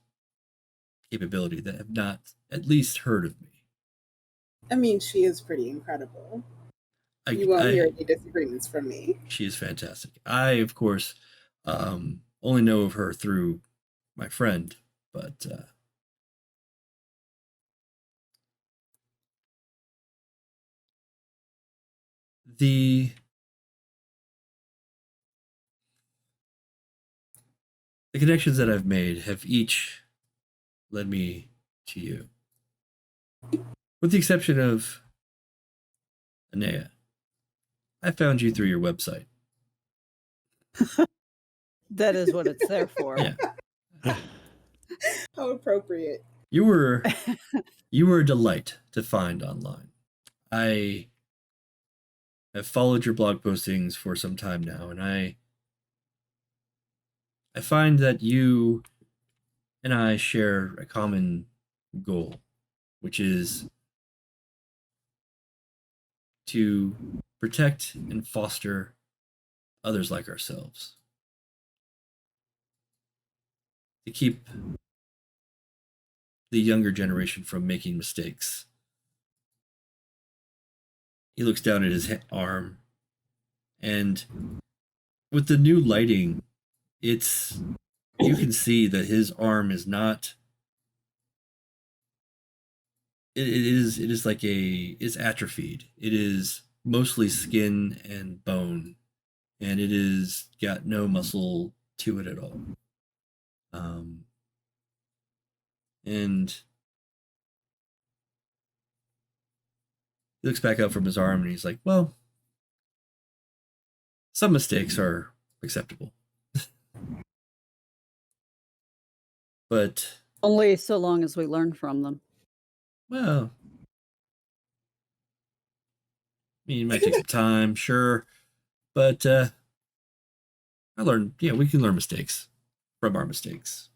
capability that have not at least heard of me. I mean, she is pretty incredible. You won't hear any disagreements from me. She is fantastic. I, of course, only know of her through my friend, but the connections that I've made have each led me to you. With the exception of Inea. I found you through your website. That is what it's there for. Yeah. How appropriate. You were a delight to find online. I have followed your blog postings for some time now, and I find that you and I share a common goal, which is to protect and foster others like ourselves. To keep the younger generation from making mistakes. He looks down at his arm, and with the new lighting, you can see that his arm is not. It is like it's atrophied. It is mostly skin and bone, and it is got no muscle to it at all. And he looks back up from his arm and he's like, well, some mistakes are acceptable. But only so long as we learn from them. Well, I mean, it might take some time, sure. But I learned, we can learn mistakes from our mistakes.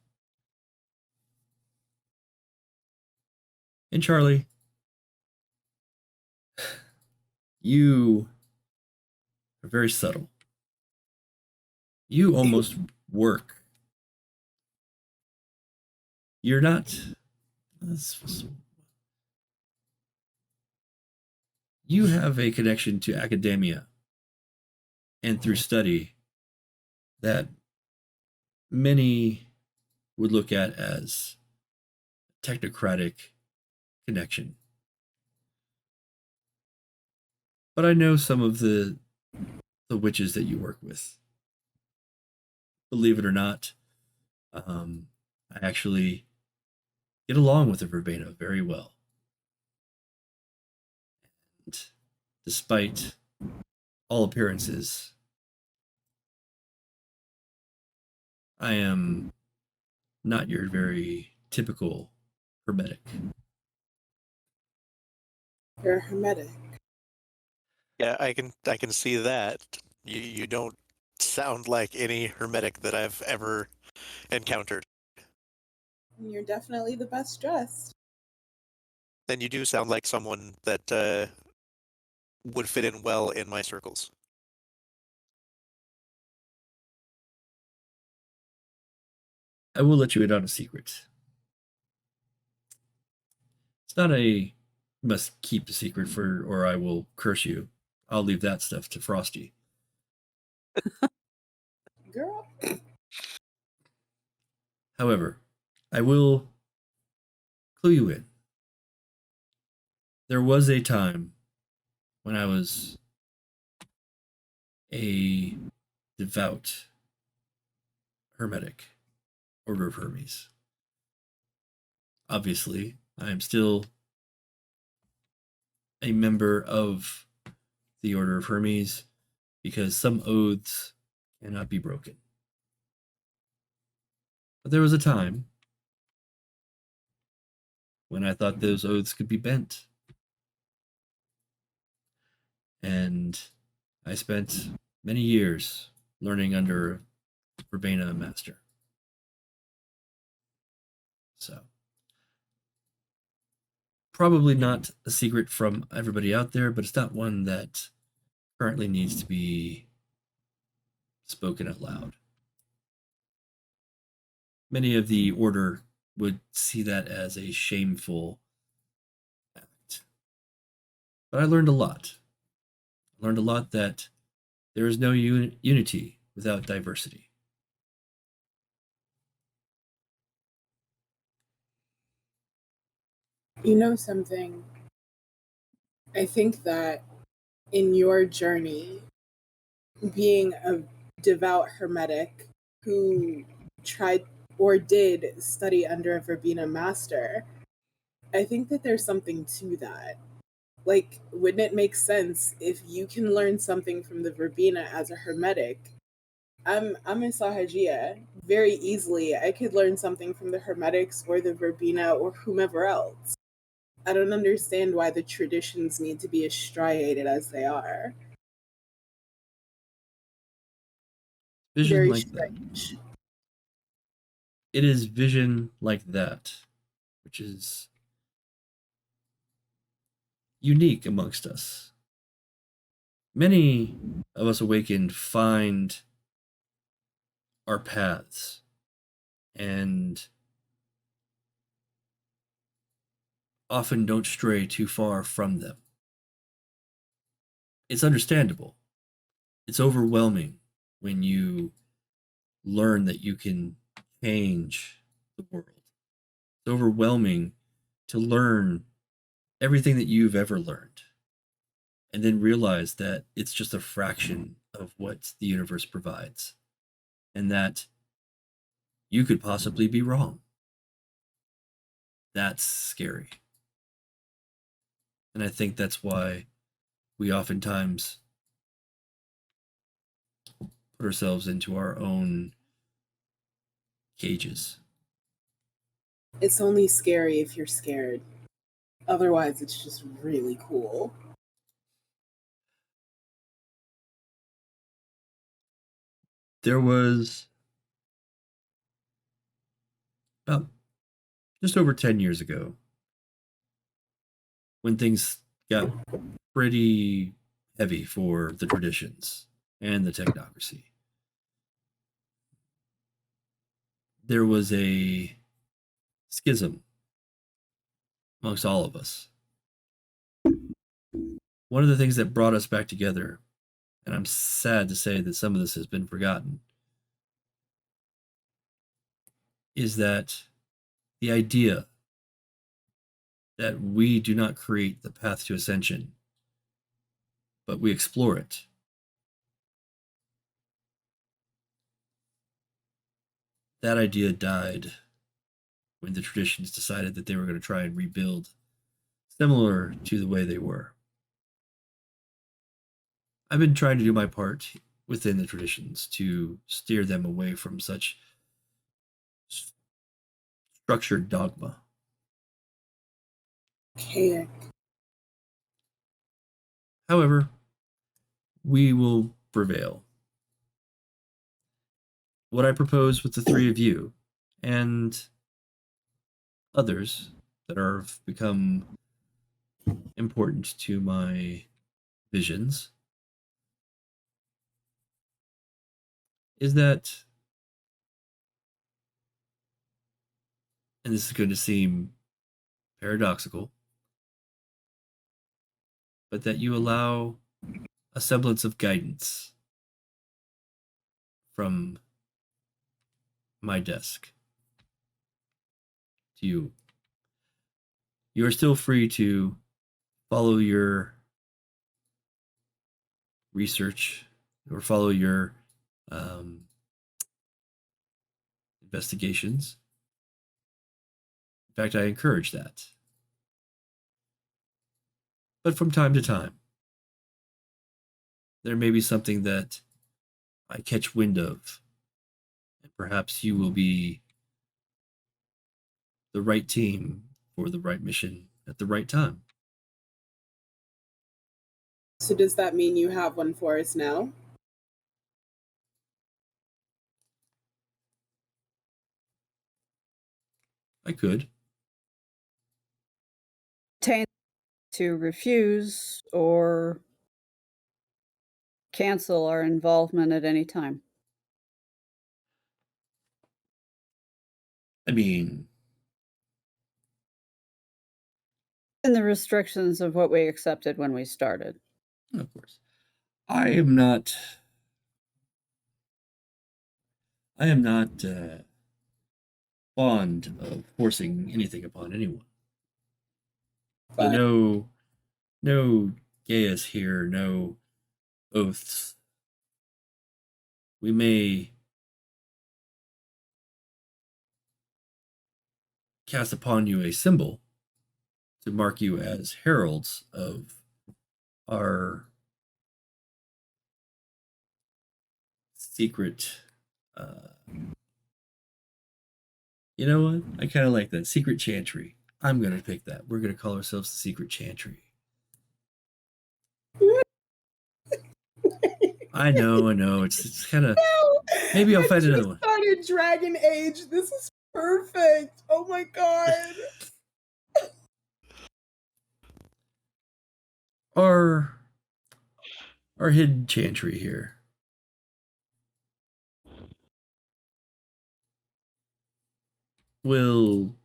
And Charlie, you are very subtle. You almost work. You're not. You have a connection to academia and through study that many would look at as technocratic connection. But I know some of the witches that you work with. Believe it or not, I actually get along with the Verbena very well. And despite all appearances, I am not your very typical hermetic. You're hermetic. Yeah, I can see that. You don't sound like any hermetic that I've ever encountered. You're definitely the best dressed. Then you do sound like someone that would fit in well in my circles. I will let you in on a secret. It's not a must keep a secret or I will curse you. I'll leave that stuff to Frosty. Girl. However, I will clue you in. There was a time when I was a devout hermetic, Order of Hermes. Obviously, I am still a member of the Order of Hermes because some oaths cannot be broken. But there was a time when I thought those oaths could be bent. And I spent many years learning under Verbena master. So probably not a secret from everybody out there, but it's not one that currently needs to be spoken out loud. Many of the Order would see that as a shameful act. But I learned a lot. I learned a lot that there is no unity without diversity. You know something? I think that in your journey, being a devout hermetic who tried or did study under a Verbena master, I think that there's something to that. Like, wouldn't it make sense if you can learn something from the Verbena as a hermetic? I'm in Sahajiya. Very easily, I could learn something from the hermetics or the Verbena or whomever else. I don't understand why the traditions need to be as striated as they are. Vision Very like that. strange. It is vision like that, which is unique amongst us. Many of us awakened find our paths and often don't stray too far from them. It's understandable. It's overwhelming when you learn that you can change the world. It's overwhelming to learn everything that you've ever learned and then realize that it's just a fraction of what the universe provides and that you could possibly be wrong. That's scary. And I think that's why we oftentimes put ourselves into our own cages. It's only scary if you're scared. Otherwise, it's just really cool. There was about just over 10 years ago when things got pretty heavy for the traditions and the technocracy. There was a schism amongst all of us. One of the things that brought us back together, and I'm sad to say that some of this has been forgotten, is that the idea that we do not create the path to ascension, but we explore it. That idea died when the traditions decided that they were going to try and rebuild similar to the way they were. I've been trying to do my part within the traditions to steer them away from such structured dogma. Chaotic. However, we will prevail. What I propose with the three of you and others that have become important to my visions is that, and this is going to seem paradoxical, but that you allow a semblance of guidance from my desk to you. You are still free to follow your research or follow your investigations. In fact, I encourage that. But from time to time, there may be something that I catch wind of, and perhaps you will be the right team for the right mission at the right time. So does that mean you have one for us now? I could. To to refuse or cancel our involvement at any time. I mean, In the restrictions of what we accepted when we started. of course. I am not fond of forcing anything upon anyone. So Fine. no gaius here, no oaths. We may cast upon you a symbol to mark you as heralds of our secret. You know what? I kind of like that. Secret chantry. I'm going to pick that. We're going to call ourselves the Secret Chantry. I know. It's kind of. Maybe I'll find another one. Started Dragon Age. This is perfect. Oh my god. Our hidden chantry here. Will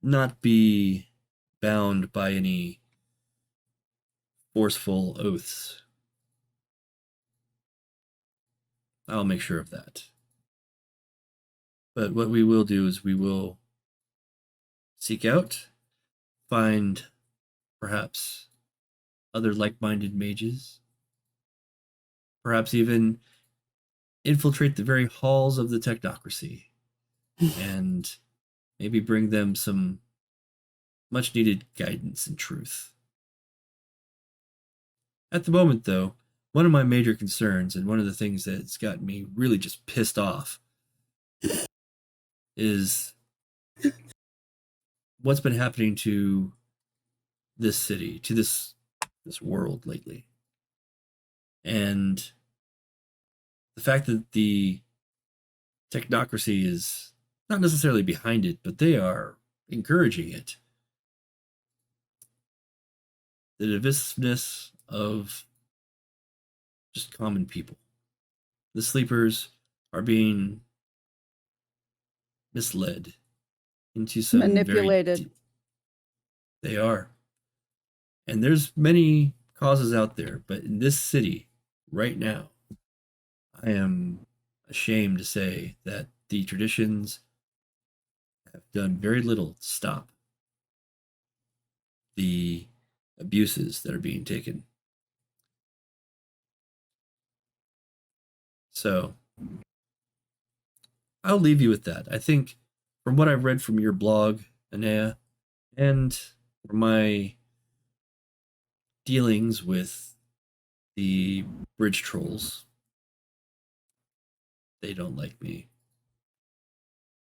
not be bound by any forceful oaths. I'll make sure of that. But what we will do is we will seek out, find perhaps other like-minded mages, perhaps even infiltrate the very halls of the technocracy and maybe bring them some much-needed guidance and truth. At the moment, though, one of my major concerns, and one of the things that's got me really just pissed off, is what's been happening to this city, to this world lately. And the fact that the technocracy is not necessarily behind it, but they are encouraging it. The divisiveness of just common people. The sleepers are being misled into some manipulated. They are. And there's many causes out there, but in this city right now, I am ashamed to say that the traditions have done very little to stop the abuses that are being taken. So I'll leave you with that. I think from what I've read from your blog, Inea, and from my dealings with the bridge trolls, they don't like me.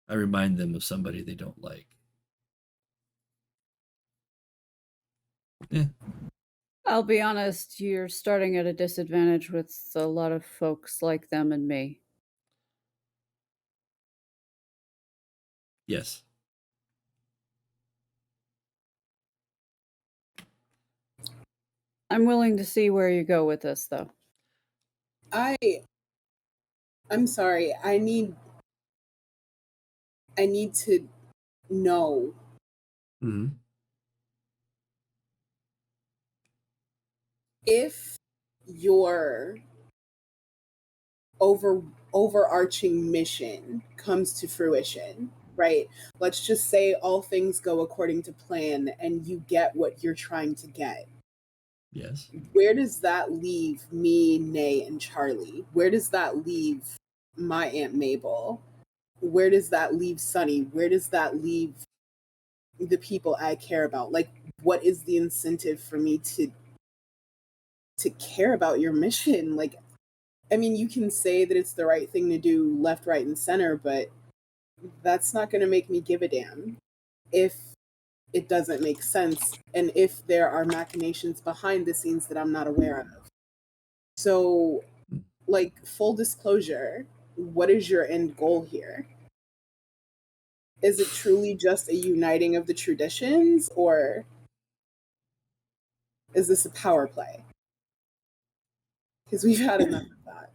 I remind them of somebody they don't like. Yeah. I'll be honest, you're starting at a disadvantage with a lot of folks like them and me. Yes. I'm willing to see where you go with this, though. I'm sorry. I need to know. Mm-hmm. If your overarching mission comes to fruition, right? Let's just say all things go according to plan and you get what you're trying to get. Yes. Where does that leave me, Nay, and Charlie? Where does that leave my Aunt Mabel? Where does that leave Sunny? Where does that leave the people I care about? Like, what is the incentive for me to care about your mission? Like, I mean, you can say that it's the right thing to do left, right, and center, but that's not going to make me give a damn if it doesn't make sense and if there are machinations behind the scenes that I'm not aware of. So, like, full disclosure, what is your end goal here? Is it truly just a uniting of the traditions, or Is this a power play? Because we've had enough of that.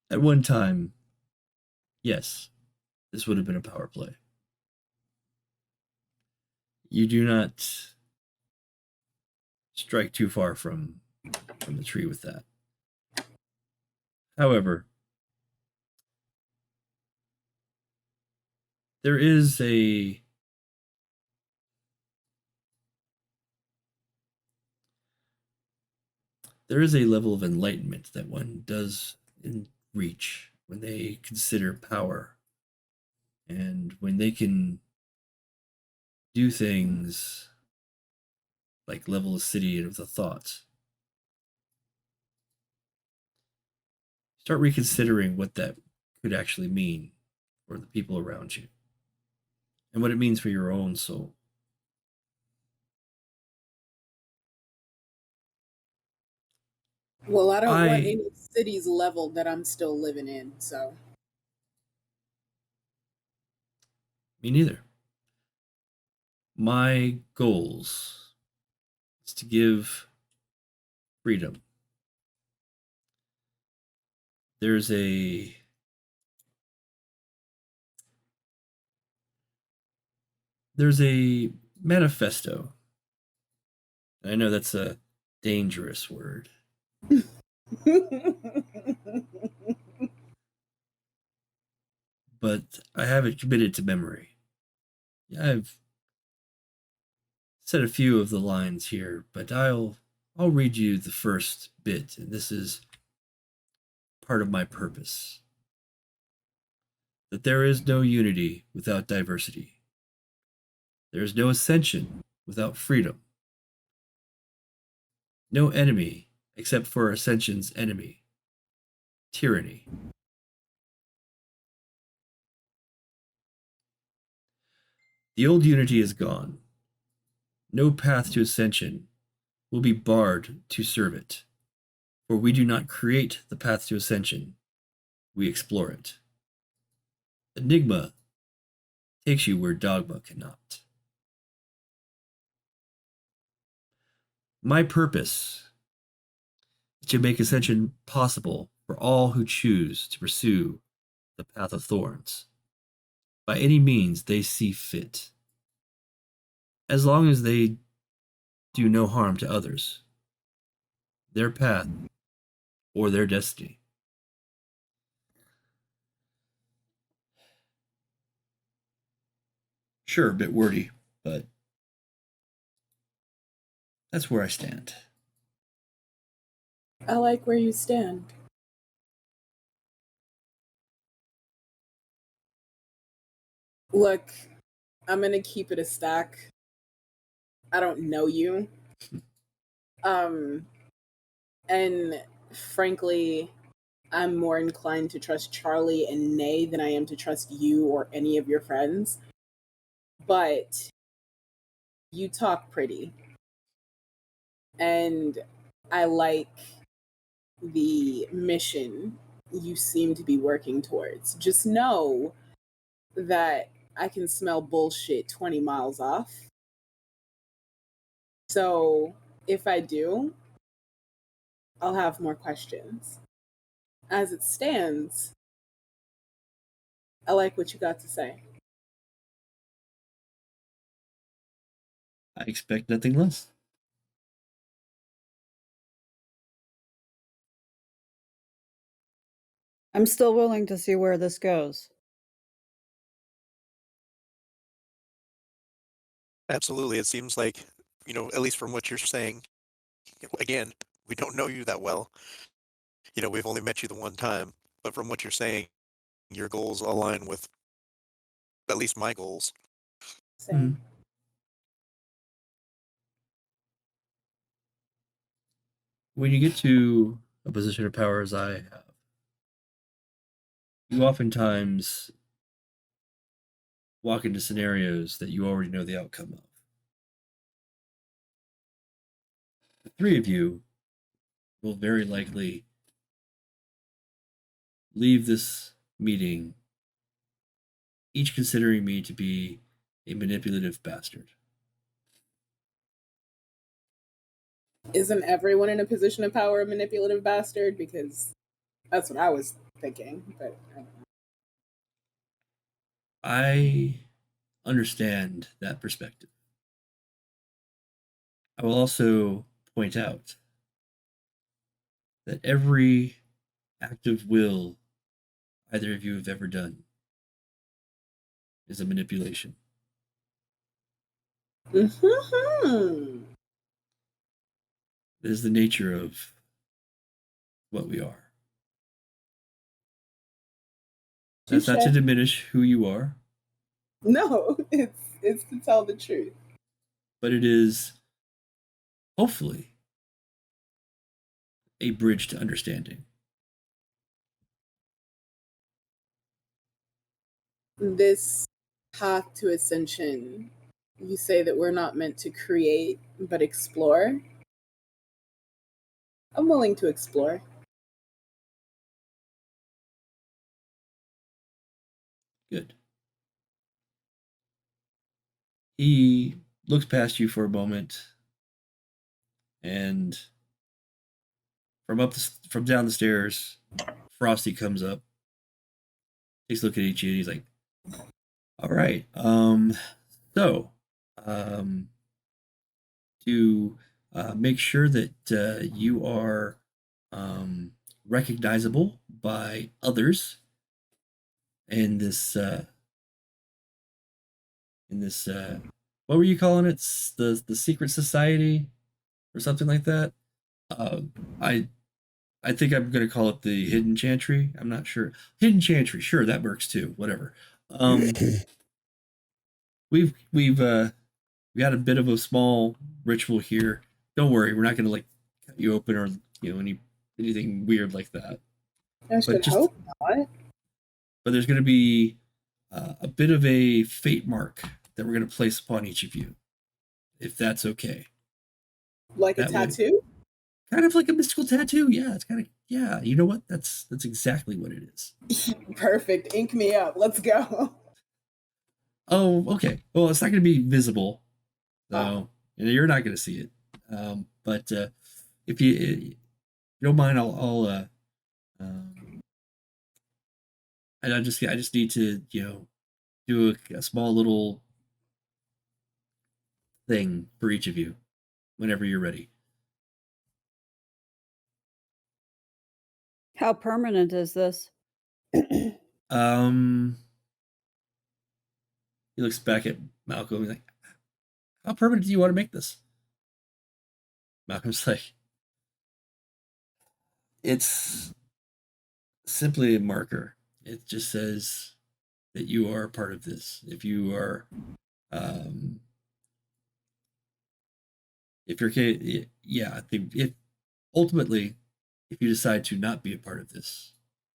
At one time, yes, this would have been a power play. You do not strike too far from the tree with that. However, there is a level of enlightenment that one does reach when they consider power and when they can do things like level a city with a thought. Start reconsidering what that could actually mean for the people around you and what it means for your own soul. Well, I don't want any cities leveled that I'm still living in, so. Me neither. My goals is to give freedom. There's a manifesto. I know that's a dangerous word. But I have it committed to memory. I've said a few of the lines here, but I'll read you the first bit, and this is part of my purpose. That there is no unity without diversity. There is no ascension without freedom. No enemy except for ascension's enemy, tyranny. The old unity is gone. No path to ascension will be barred to serve it, for we do not create the path to ascension, we explore it. Enigma takes you where dogma cannot. My purpose is to make ascension possible for all who choose to pursue the path of thorns, by any means they see fit, as long as they do no harm to others, their path, or their destiny. Sure, a bit wordy, but that's where I stand. I like where you stand. Look, I'm gonna keep it a stack. I don't know you. And frankly, I'm more inclined to trust Charlie and Nay than I am to trust you or any of your friends. But you talk pretty. And I like the mission you seem to be working towards. Just know that I can smell bullshit 20 miles off. So if I do, I'll have more questions. As it stands, I like what you got to say. I expect nothing less. I'm still willing to see where this goes. Absolutely. It seems like, at least from what you're saying, again, we don't know you that well. We've only met you the one time, but from what you're saying, your goals align with at least my goals. Same. When you get to a position of power as I have, you oftentimes walk into scenarios that you already know the outcome of. The three of you will very likely leave this meeting each considering me to be a manipulative bastard. Isn't everyone in a position of power a manipulative bastard? Because that's what I was thinking. But I don't know. I understand that perspective. I will also point out that every act of will either of you have ever done is a manipulation. Mm-hmm. It is the nature of what we are. That's not to diminish who you are, No, it's to tell the truth. but it is hopefully a bridge to understanding. This path to ascension, you say that we're not meant to create, but explore. I'm willing to explore. Good. He looks past you for a moment, and from down the stairs, Frosty comes up, takes a look at each of you, and he's like, "All right, so, to make sure that you are recognizable by others in this what were you calling it? The secret society or something like that. I think I'm gonna call it the hidden chantry. I'm not sure. Hidden chantry, sure, that works too. Whatever. We've we had a bit of a small ritual here. Don't worry, we're not gonna like cut you open or anything weird like that. I should hope not. But there's gonna be a bit of a fate mark that we're gonna place upon each of you, if that's okay. Like a tattoo? Kind of like a mystical tattoo. Yeah, it's kind of You know what? That's exactly what it is. Perfect. Ink me up. Let's go. Oh, okay. Well, it's not going to be visible, so you're not going to see it. But if you don't mind, I just need to do a small little thing for each of you whenever you're ready. How permanent is this? He looks back at Malcolm. He's like, "How permanent do you want to make this?" Malcolm's like, "It's simply a marker. It just says that you are a part of this. If you are, if you're, yeah, I think ultimately, if you decide to not be a part of this,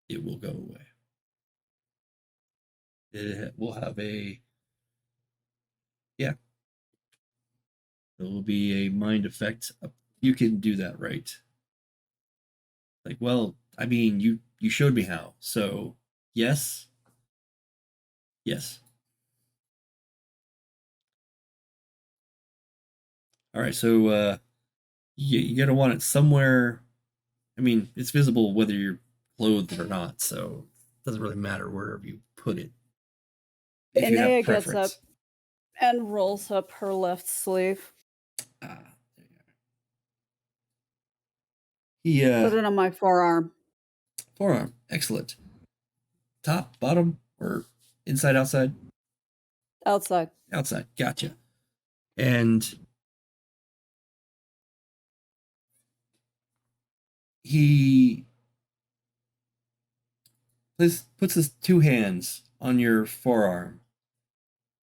it will go away. It will have there will be a mind effect. You can do that, right? Like, well, I mean, you showed me how, so yes. All right, so you're gonna want it somewhere. I mean, it's visible whether you're clothed or not, so it doesn't really matter wherever you put it. Inea gets up and rolls up her left sleeve. Put it on my forearm. Forearm, excellent. Top, bottom, or inside, outside? Outside. Outside, gotcha. And he puts his two hands on your forearm,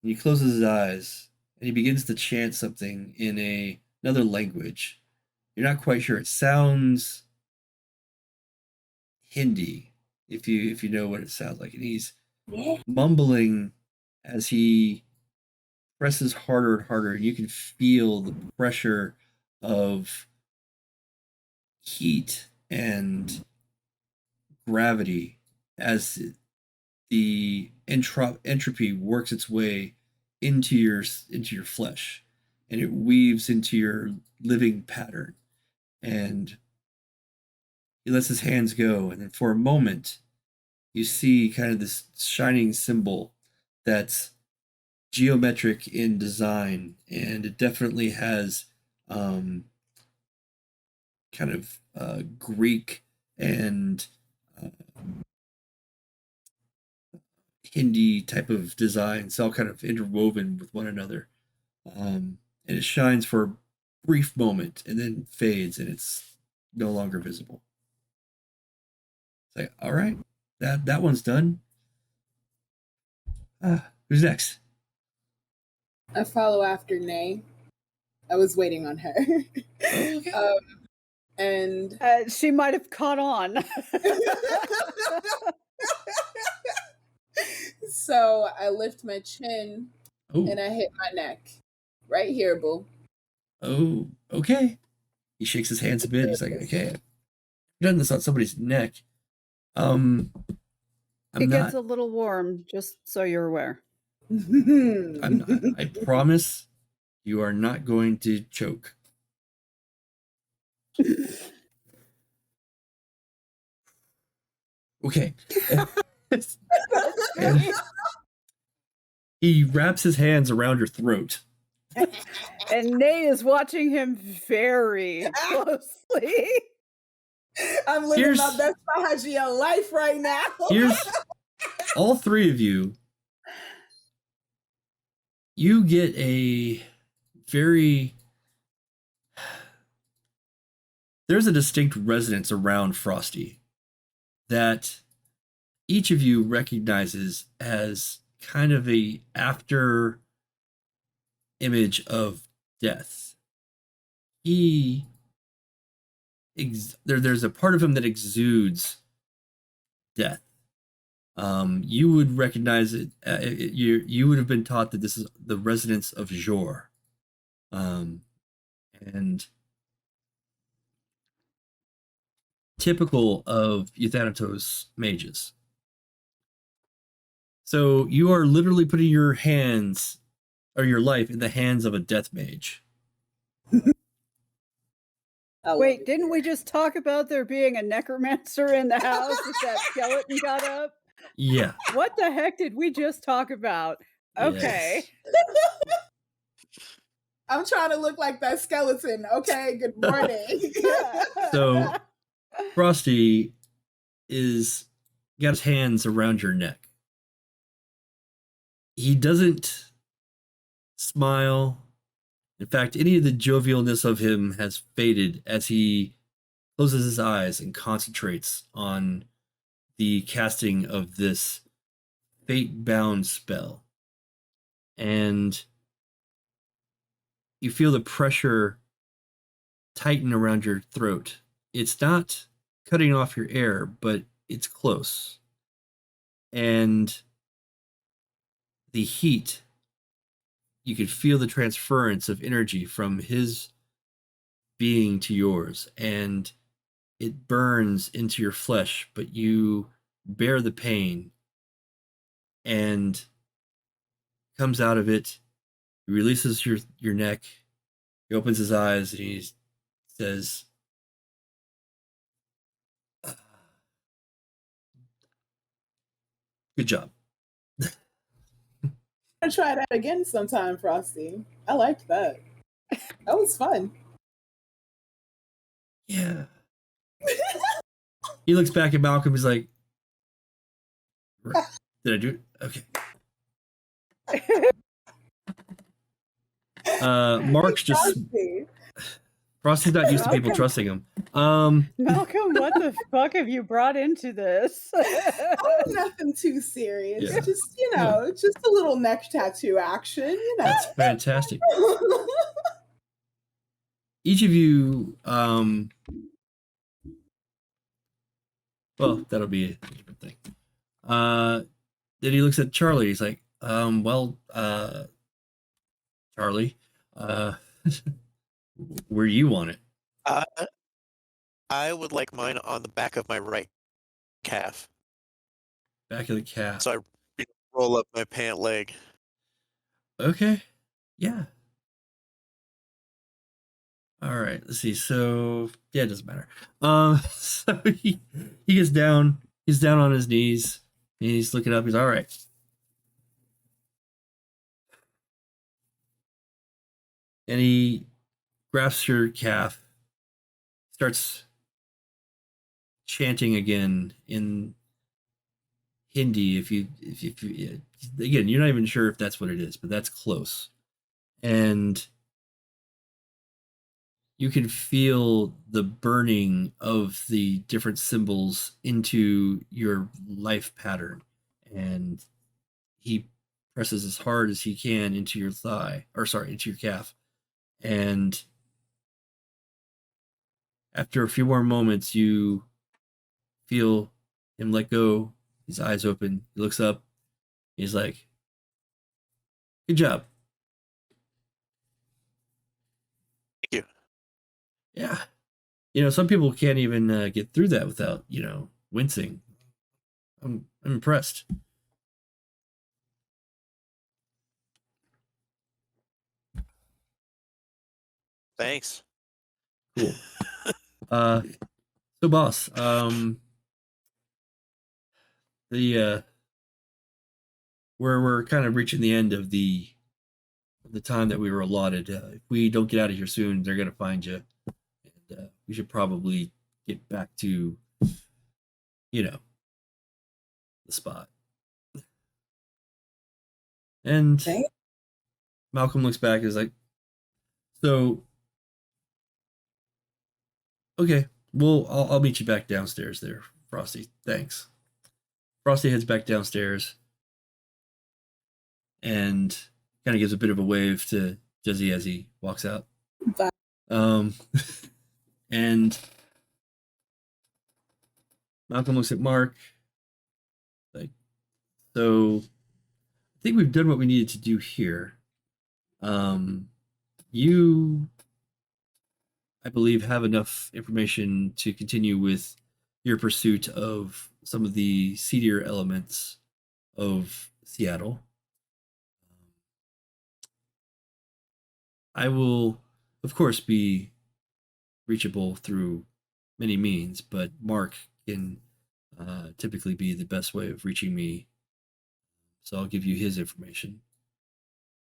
and he closes his eyes, and he begins to chant something in another language. You're not quite sure. It sounds Hindi, if you know what it sounds like, and he's mumbling as he presses harder and harder, and you can feel the pressure of heat and gravity as the entropy works its way into your flesh, and it weaves into your living pattern. And he lets his hands go, and then for a moment, you see kind of this shining symbol that's geometric in design, and it definitely has kind of Greek and Hindi type of designs, all kind of interwoven with one another. And it shines for a brief moment and then fades, and it's no longer visible. It's like, all right, that one's done. Who's next? I follow after Nay. I was waiting on her. Oh, okay. And she might have caught on. So I lift my chin and I hit my neck. Right here, boo. Oh, okay. He shakes his hands a bit. He's like, okay, I've done this on somebody's neck. It gets a little warm, just so you're aware. I promise you are not going to choke. Okay. And he wraps his hands around your throat. And Nate is watching him very closely. I'm living my best Sahajiya life right now. Here's all three of you. You get a very... There's a distinct resonance around Frosty that each of you recognizes as kind of a after image of death. There's a part of him that exudes death. You would recognize it. You would have been taught that this is the resonance of Jor, and typical of Euthanatos mages. So you are literally putting your hands or your life in the hands of a death mage. Wait, didn't we just talk about there being a necromancer in the house if that skeleton got up? Yeah. What the heck did we just talk about? Okay. Yes. I'm trying to look like that skeleton. Okay, good morning. So Frosty got his hands around your neck. He doesn't smile. In fact, any of the jovialness of him has faded as he closes his eyes and concentrates on the casting of this fate-bound spell. And you feel the pressure tighten around your throat. It's not cutting off your air, but it's close. And the heat, you can feel the transference of energy from his being to yours, and it burns into your flesh, but you bear the pain and comes out of it. He releases your neck. He opens his eyes and he says, good job. I'll try that again sometime, Frosty. I liked that. That was fun. Yeah. He looks back at Malcolm. He's like, did I do it? Okay. Mark's just... Frosty's not used to people trusting him. Malcolm, what the fuck have you brought into this? Nothing too serious. Yeah. Just, just a little neck tattoo action, That's fantastic. Each of you, well, that'll be a different thing. Then he looks at Charlie. He's like, Charlie, where do you want it? I would like mine on the back of my right calf. Back of the calf. So I roll up my pant leg. Okay. Yeah. All right. Let's see. So yeah, it doesn't matter. So he gets down. He's down on his knees. And he's looking up. He's all right. And he grasps your calf, starts chanting again in Hindi. If you again, you're not even sure if that's what it is, but that's close. And you can feel the burning of the different symbols into your life pattern. And he presses as hard as he can into your thigh, or sorry, into your calf. And after a few more moments, you feel him let go. His eyes open. He looks up. He's like, "Good job." Thank you. Yeah. Some people can't even get through that without, wincing. I'm impressed. Thanks. Cool. So boss, we're kind of reaching the end of the time that we were allotted. If we don't get out of here soon, they're gonna find you, and we should probably get back to, the spot. And Okay. Malcolm looks back and is like, "So, okay, well, I'll meet you back downstairs there, Frosty. Thanks." Frosty heads back downstairs and kind of gives a bit of a wave to Jezzy as he walks out. Bye. And Malcolm looks at Mark like, "So I think we've done what we needed to do here. You, I believe, have enough information to continue with your pursuit of some of the seedier elements of Seattle. I will, of course, be reachable through many means, but Mark can typically be the best way of reaching me. So I'll give you his information,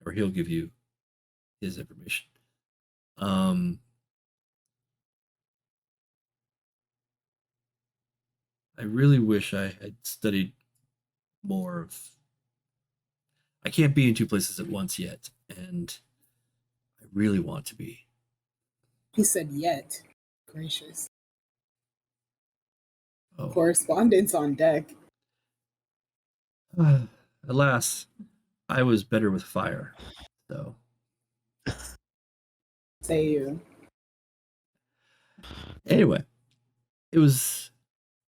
or he'll give you his information. I really wish I had studied more of. I can't be in two places at once yet, and I really want to be." He said yet. Gracious. Oh. Correspondence on deck. Alas, I was better with fire, so. Say you. Anyway, it was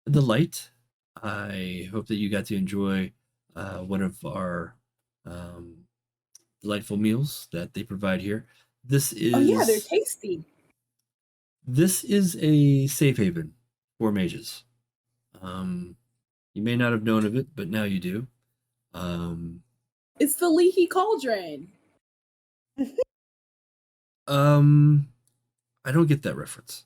a delight. I hope that you got to enjoy one of our delightful meals that they provide here. This is. Oh yeah, they're tasty. This is a safe haven for mages. You may not have known of it, but now you do. It's the leaky cauldron. I don't get that reference.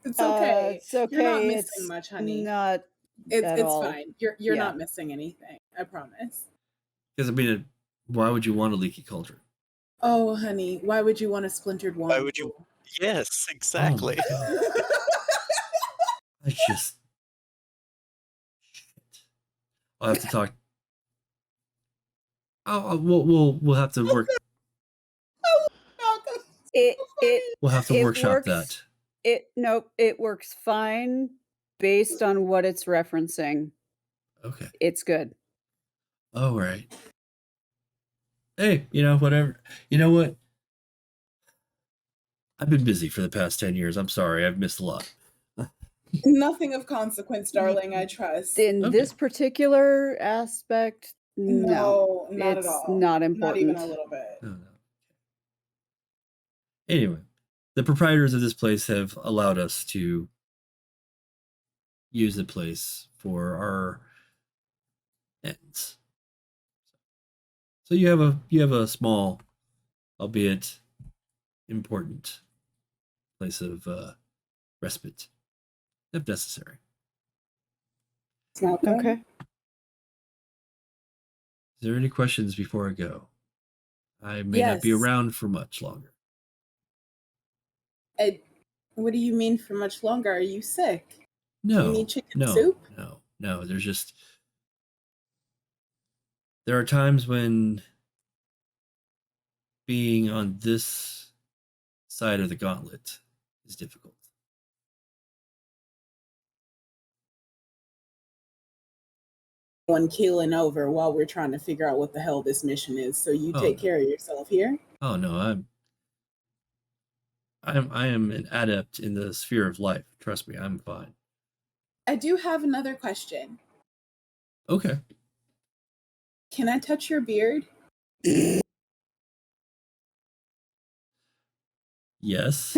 It's okay. It's okay. You're not missing It's much, honey. not at It's all. fine. You're Yeah. not missing anything. I promise. Because I mean, why would you want a leaky cauldron? Oh, honey, why would you want a splintered wand? Why would you? Yes, exactly. Oh my God. I just. Shit. I'll have to talk. We'll have to work. We'll have to It workshop works. that. Nope, it works fine based on what it's referencing. Okay. It's good. All right. Hey, whatever. You know what? I've been busy for the past 10 years. I'm sorry. I've missed a lot. Nothing of consequence, darling, I trust. In Okay. this particular aspect, no, not it's at all. not important. Not even a little bit. No. Anyway, the proprietors of this place have allowed us to use the place for our ends. So you have a small, albeit important, place of respite, if necessary. Okay. Is there any questions before I go? I may not be Yes. around for much longer. What do you mean for much longer? Are you sick? Do you No, need chicken no, soup? no. There are times when being on this side of the gauntlet is difficult. One killing over while we're trying to figure out what the hell this mission is. So you Oh, take no. care of yourself here. Oh no, I am an adept in the sphere of life. Trust me, I'm fine. I do have another question. Okay. Can I touch your beard? Yes.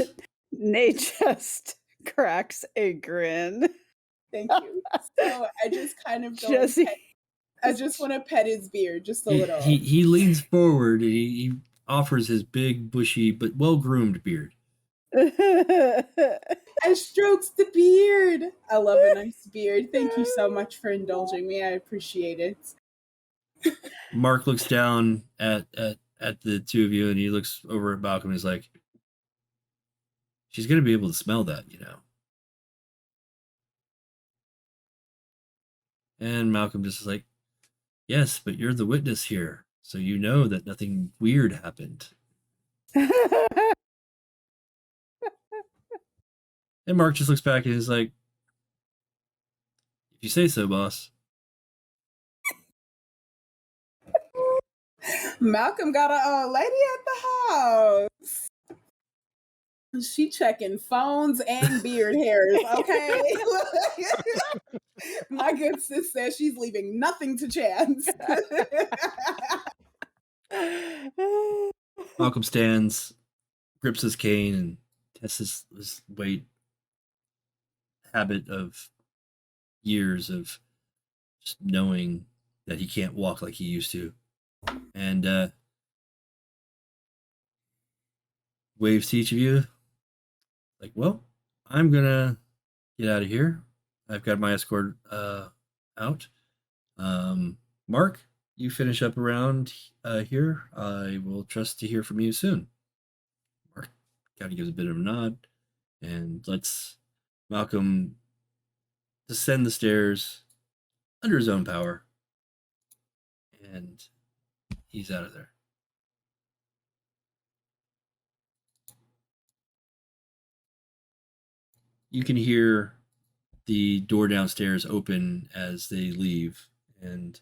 Nate just cracks a grin. Thank you. So I just kind of go and Jesse. I just want to pet his beard just a little. He leans forward and he offers his big, bushy, but well-groomed beard. I strokes the beard. I love a nice beard. Thank you so much for indulging me. I appreciate it. Mark looks down at the two of you and he looks over at Malcolm and he's like, she's going to be able to smell that, you know. And Malcolm just is like, yes, but you're the witness here, so you know that nothing weird happened. And Mark just looks back and is like, if you say so, boss. Malcolm got a lady at the house. She checking phones and beard hairs, okay? My good sis says she's leaving nothing to chance. Malcolm stands, grips his cane, and tests his weight. Habit of years of just knowing that he can't walk like he used to. And waves to each of you. Like, well, I'm gonna get out of here. I've got my escort out. Mark, you finish up around here. I will trust to hear from you soon. Mark kind of gives a bit of a nod and lets Malcolm descend the stairs under his own power. And he's out of there. You can hear the door downstairs open as they leave, and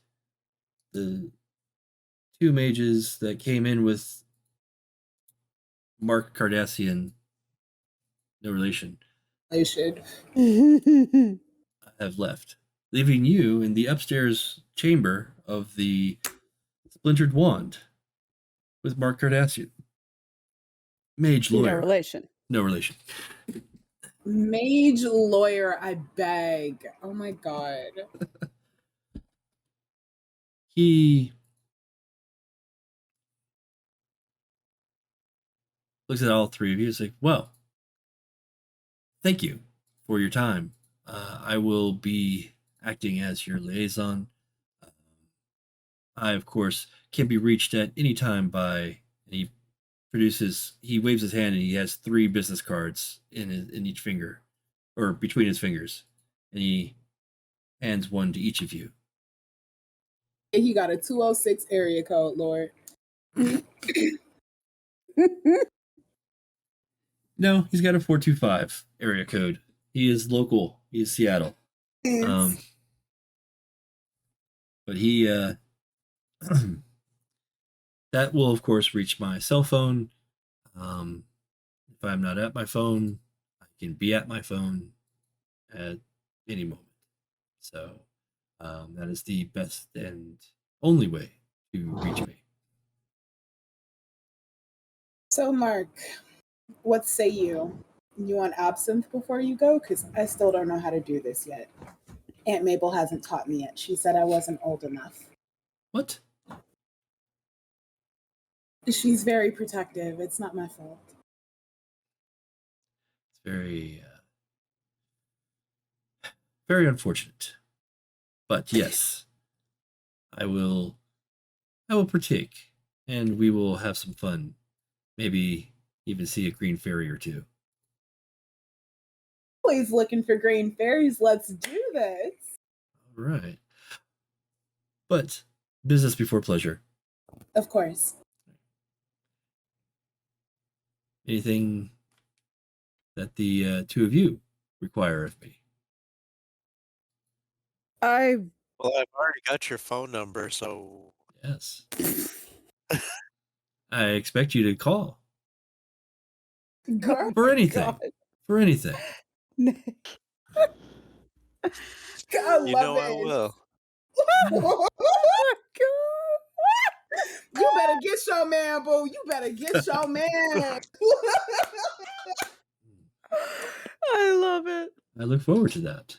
the two mages that came in with Mark Cardassian, no relation, I should. have left, leaving you in the upstairs chamber of the Splintered Wand with Mark Cardassian. Mage lawyer. No relation. No relation. Mage lawyer, I beg. Oh my god. He looks at all three of you. He's like, well, thank you for your time. I will be acting as your liaison. I, of course, can be reached at any time by, and he waves his hand and he has 3 business cards in each finger, or between his fingers, and he hands one to each of you. He got a 206 area code, Lord. No, he's got a 425 area code. He is local. He is Seattle. But he that will of course reach my cell phone. If I'm not at my phone, I can be at my phone at any moment. So that is the best and only way to reach me. So, Mark, what say you? You want absinthe before you go? Because I still don't know how to do this yet. Aunt Mabel hasn't taught me yet. She said I wasn't old enough. What? She's very protective. It's not my fault. It's very, very unfortunate. But yes, I will partake, and we will have some fun. Maybe even see a green fairy or two. Always looking for green fairies. Let's do this. All right. But business before pleasure. Of course. Anything that the two of you require of me? Well, I've already got your phone number, so Yes. I expect you to call. Girl, For anything. God. For anything. I you love know I it. will. You better get your man, boo. You better get your man. I love it. I look forward to that.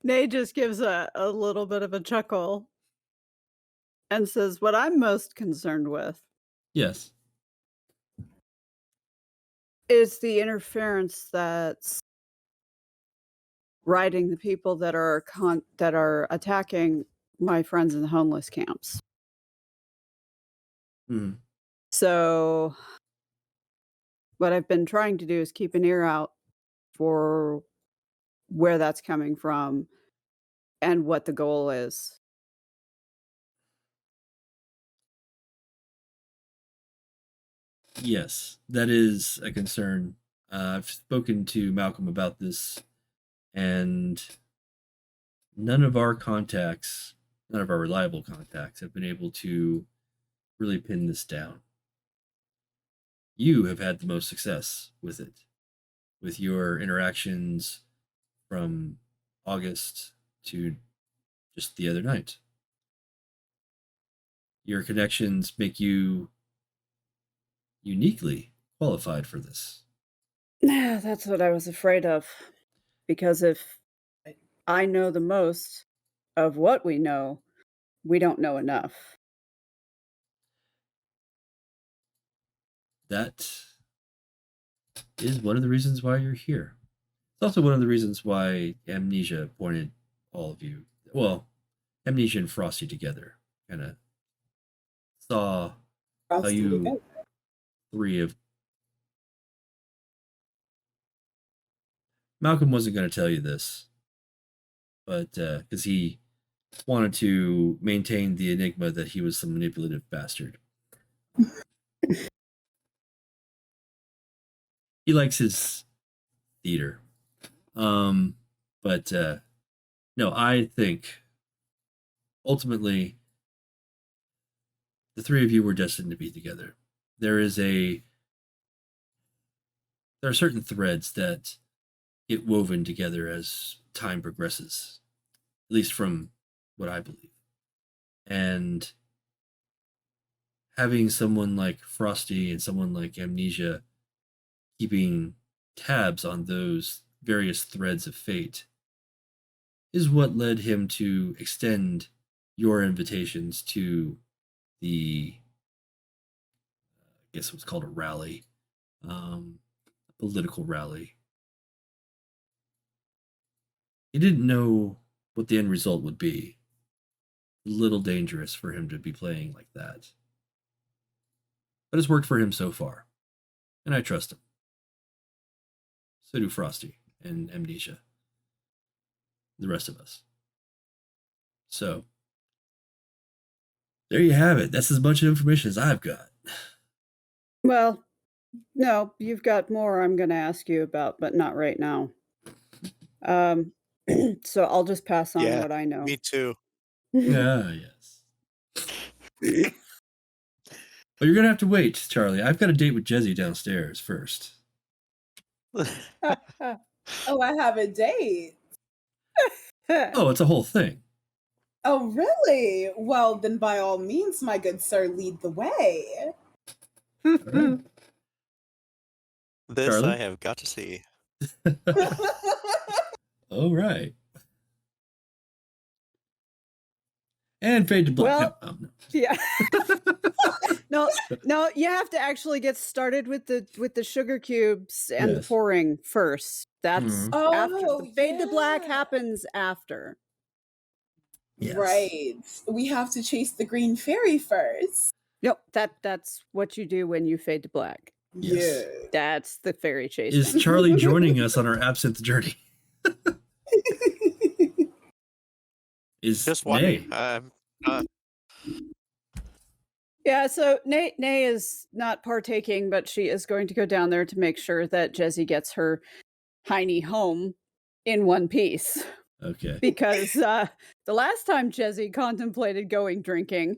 Nay just gives a little bit of a chuckle and says, "What I'm most concerned with Yes. is the interference that's riding the people that are attacking my friends in the homeless camps." Mhm. So what I've been trying to do is keep an ear out for where that's coming from and what the goal is. Yes, that is a concern. I've spoken to Malcolm about this, and none of our reliable contacts, have been able to really pin this down. You have had the most success with it, with your interactions from August to just the other night. Your connections make you uniquely qualified for this. Yeah, that's what I was afraid of. Because if I know the most of what we know, we don't know enough. That is one of the reasons why you're here. It's also one of the reasons why Amnesia pointed all of you, well, Amnesia and Frosty together, kind of saw how you three of. Malcolm wasn't going to tell you this, but because he wanted to maintain the enigma that he was some manipulative bastard. He likes his theater. But no, I think ultimately the three of you were destined to be together. There are certain threads that get woven together as time progresses, at least from what I believe. And having someone like Frosty and someone like Amnesia keeping tabs on those various threads of fate is what led him to extend your invitations to the, I guess what's called a rally, a political rally. He didn't know what the end result would be. A little dangerous for him to be playing like that. But it's worked for him so far, and I trust him. So do Frosty and Amnesia. The rest of us. So, there you have it. That's as much information as I've got. Well, no, you've got more I'm going to ask you about, but not right now. So I'll just pass on what I know. Me too. Ah, yes. But you're going to have to wait, Charlie. I've got a date with Jezzy downstairs first. Oh, I have a date. Oh, it's a whole thing. Oh, really? Well, then by all means, my good sir, lead the way. This Charlie? I have got to see. All right. And fade to black. Well, yeah. No, you have to actually get started with the sugar cubes and the Yes. pouring first. That's after the fade to black happens after. Yes. Right. We have to chase the green fairy first. Yep, that's what you do when you fade to black. Yes. Yeah. That's the fairy chasing. Is Charlie joining us on our absinthe journey? Is Just Nay? wondering. Yeah, so Nay is not partaking, but she is going to go down there to make sure that Jezzy gets her tiny home in one piece. Okay. Because the last time Jezzy contemplated going drinking,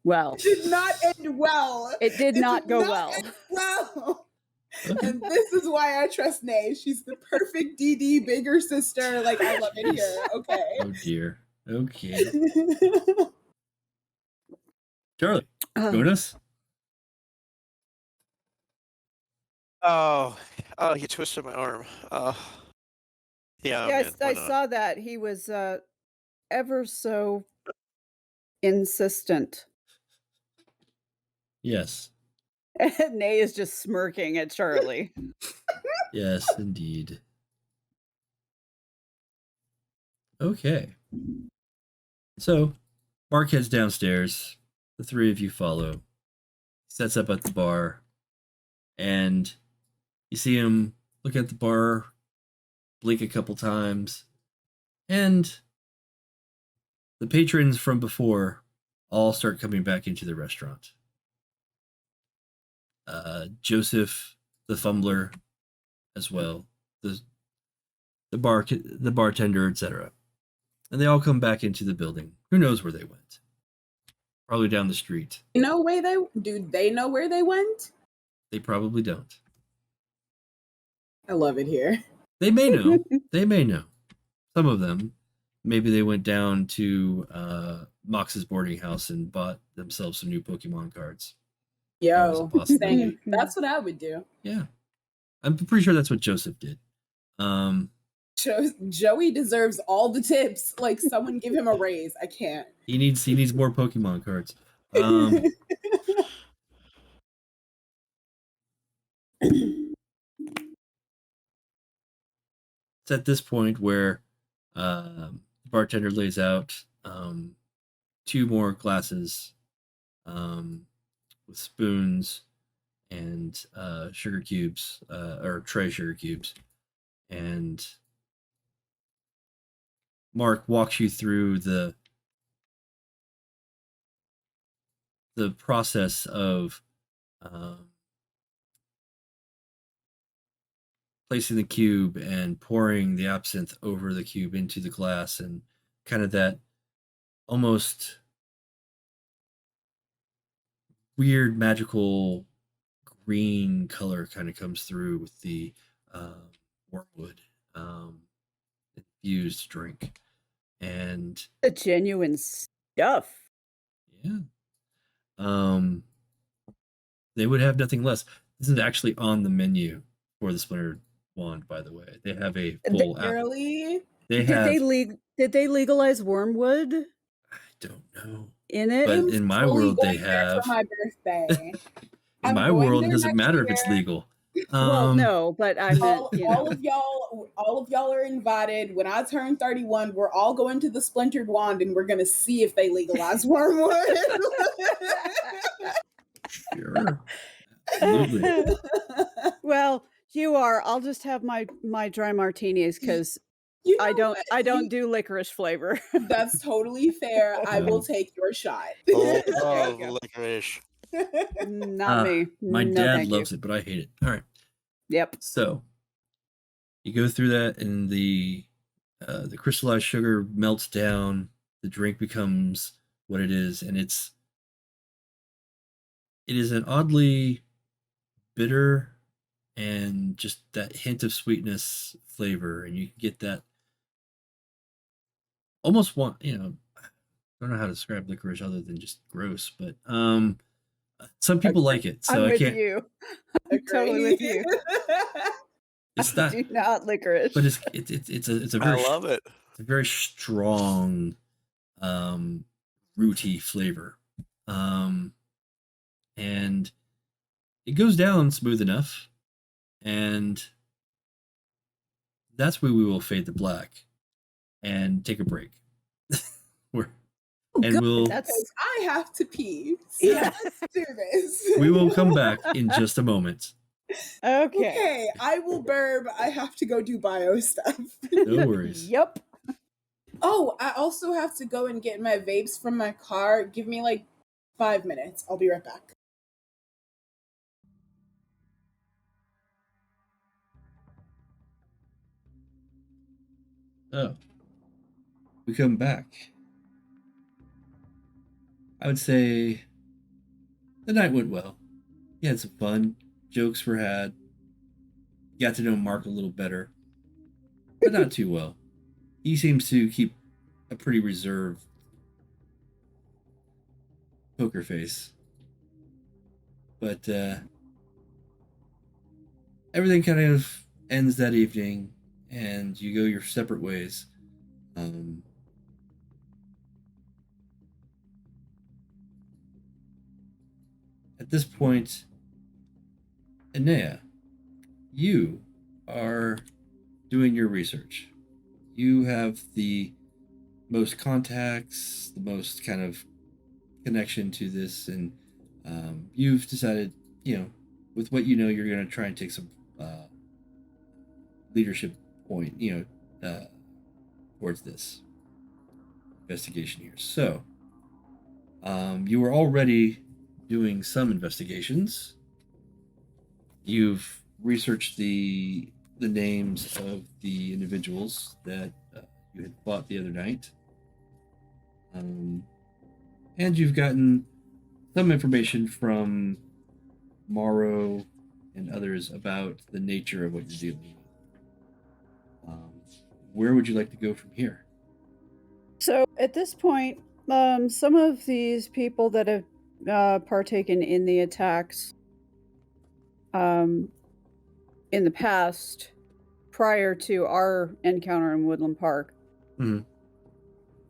well, It did not end well. It did not go well. End well. Okay. And this is why I trust Nay. She's the perfect DD bigger sister. Like, I love it here. Okay. Oh dear. Okay. Charlie, join us. Oh, you twisted my arm. Yeah. Yeah, man, I saw that. He was ever so insistent. Yes. And Nay is just smirking at Charlie. Yes, indeed. Okay. So, Mark heads downstairs. The three of you follow. Sets up at the bar. And you see him look at the bar, blink a couple times. And the patrons from before all start coming back into the restaurant. Joseph, the fumbler, as well, the bartender, etc. And they all come back into the building. Who knows where they went? Probably down the street. Do they know where they went? They probably don't. I love it here. They may know. They may know. Some of them. Maybe they went down to Mox's boarding house and bought themselves some new Pokemon cards. Yo, same. That's what I would do. Yeah. I'm pretty sure that's what Joseph did. Joey deserves all the tips. Like, someone give him a raise. I can't. He needs more Pokemon cards. It's at this point where the bartender lays out 2 more glasses with spoons and sugar cubes, or tray sugar cubes. And Mark walks you through the process of placing the cube and pouring the absinthe over the cube into the glass, and kind of that almost weird magical green color kind of comes through with the wormwood infused drink. And the genuine stuff. Yeah. They would have nothing less. This is actually on the menu for the Splintered Wand, by the way. They have a full Really? Did they legalize wormwood? I don't know. In it? But in my world they have. For my birthday. In my world it doesn't matter if it's legal. Well, no, but I meant all of y'all are invited. When I turn 31, we're all going to the Splintered Wand and we're gonna see if they legalize wormwood. Sure. Absolutely. Well, you are. I'll just have my dry martinis because I don't do licorice flavor. That's totally fair. I will take your shot. Oh, licorice. Not me. My dad loves it, but I hate it. All right. Yep. So you go through that, and the crystallized sugar melts down. The drink becomes what it is, and it is an oddly bitter and just that hint of sweetness flavor, and you can get that almost I don't know how to describe licorice other than just gross, but some people like it, so I'm I with can't. you. I'm totally with you. It's I not, do not licorice. but it's a I very love it. it's a very strong, rooty flavor, and it goes down smooth enough, and that's where we will fade to black and take a break. We're- and Good, we'll That's because I have to pee. So Yeah. let's do this. we will come back in just a moment. okay. Okay, I will burb. I have to go do bio stuff. No worries. Yep. Oh, I also have to go and get my vapes from my car. Give me like 5 minutes. I'll be right back. So we come back. I would say the night went well. You had some fun. Jokes were had. Got to know Mark a little better, but not too well. He seems to keep a pretty reserved poker face. But everything kind of ends that evening, and you go your separate ways. At this point, Inea, you are doing your research. You have the most contacts, the most kind of connection to this, and you've decided, with what you know, you're going to try and take some leadership point, towards this investigation here. So, you were already doing some investigations. You've researched the names of the individuals that you had fought the other night, and you've gotten some information from Morrow and others about the nature of what you're dealing with. Where would you like to go from here? So at this point, some of these people that have partaken in the attacks in the past, prior to our encounter in Woodland Park,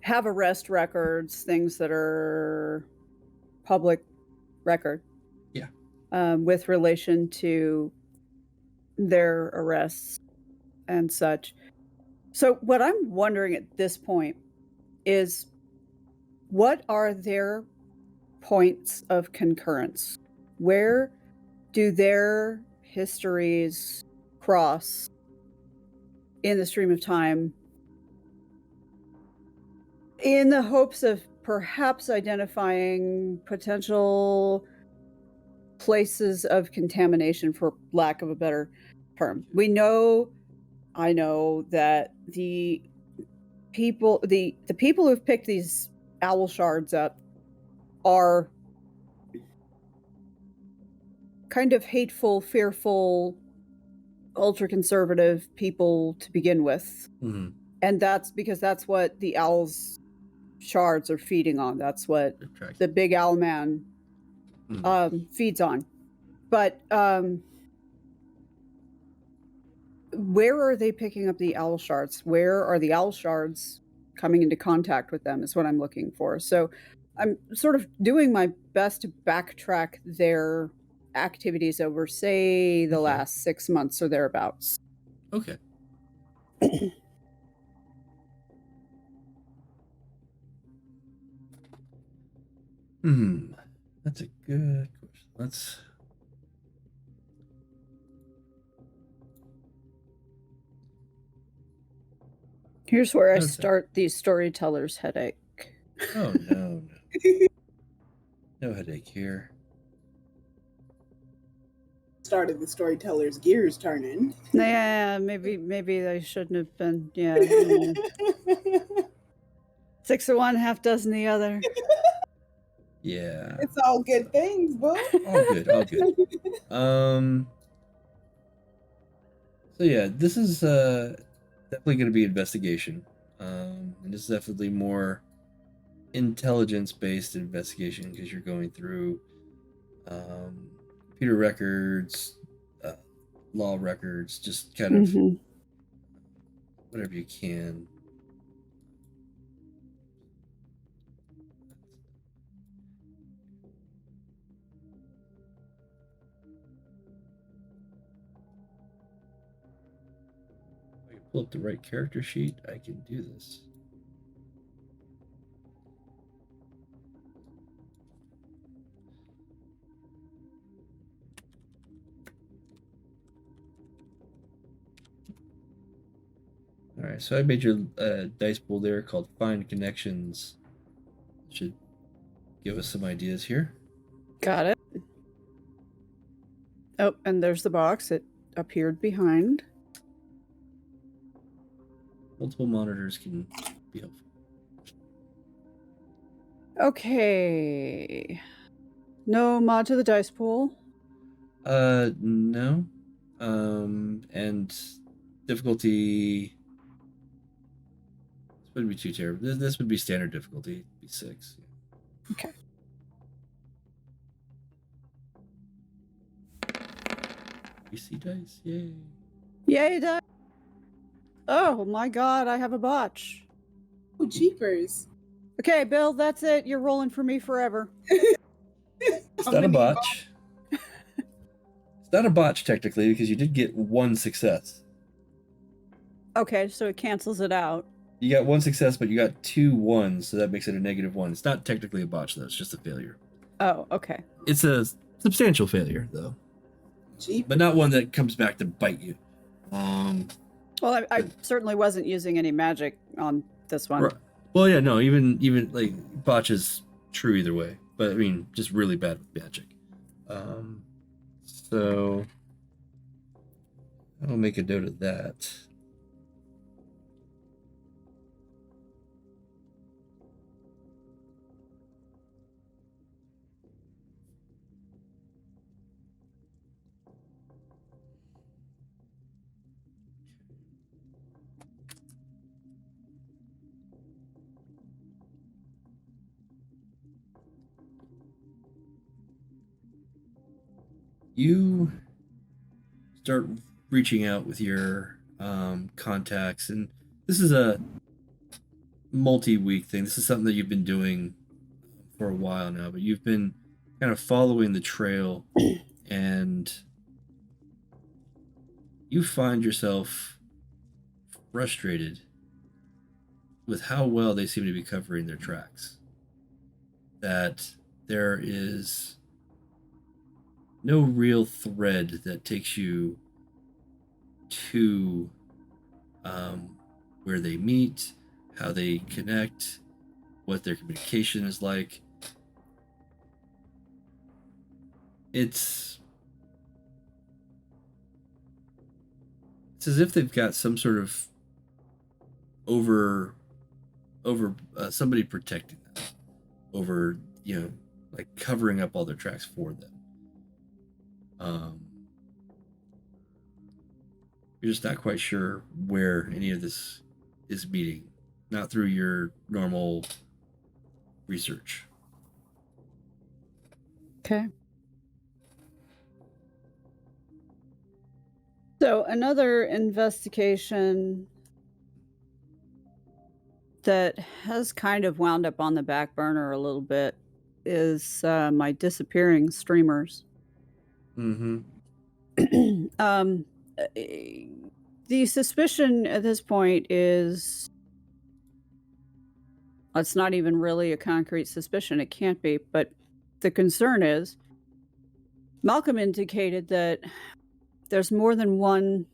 have arrest records, things that are public record. Yeah. With relation to their arrests and such. So what I'm wondering at this point is, what are their points of concurrence? Where do their histories cross in the stream of time, in the hopes of perhaps identifying potential places of contamination, for lack of a better term? I know that the people who've picked these owl shards up are kind of hateful, fearful, ultra-conservative people to begin with. And that's because that's what the owl's shards are feeding on. That's what the big owl man feeds on. But where are they picking up the owl shards? Where are the owl shards coming into contact with them is what I'm looking for. So I'm sort of doing my best to backtrack their activities over, say, the last 6 months or thereabouts. Okay. That's a good question. Here's where I start the storyteller's headache. Oh, no. No headache here. Started the storyteller's gears turning. Yeah, maybe they shouldn't have been. Yeah. 6 of one, half dozen the other. Yeah. It's all good things, boo. All good. So yeah, this is definitely going to be investigation. And this is definitely more intelligence-based investigation, because you're going through computer records, law records, just kind of Mhm. whatever you can. If I can pull up the right character sheet, I can do this. All right, so I made your dice pool there called Find Connections. Should give us some ideas here. Got it. Oh, and there's the box. It appeared behind. Multiple monitors can be helpful. Okay. No mod to the dice pool. No. And difficulty. This wouldn't be too terrible. This would be standard difficulty. It'd be 6. Okay. PC dice, yay! Yay, dice. Oh my god, I have a botch. Oh, jeepers. Okay, Bill, that's it. You're rolling for me forever. It's not a botch. It's not a botch technically because you did get 1 success. Okay, so it cancels it out. You got 1 success, but you got 2 1s, so that makes it a -1. It's not technically a botch though; it's just a failure. Oh, okay. It's a substantial failure though, Jeepers. but not one that comes back to bite you. Well, I certainly wasn't using any magic on this one. Right. Well, yeah, no, even like botch is true either way, but I mean, just really bad with magic. So I'll make a note of that. You start reaching out with your contacts, and this is a multi-week thing. This is something that you've been doing for a while now, but you've been kind of following the trail, and you find yourself frustrated with how well they seem to be covering their tracks. That there is no real thread that takes you to where they meet, how they connect, what their communication is like. It's as if they've got some sort of over somebody protecting them, over, you know, like covering up all their tracks for them. You're just not quite sure where any of this is meeting, not through your normal research. Okay. So another investigation that has kind of wound up on the back burner a little bit is my disappearing streamers. Mm-hmm. The suspicion at this point is, it's not even really a concrete suspicion. It can't be, but the concern is Malcolm indicated that there's more than one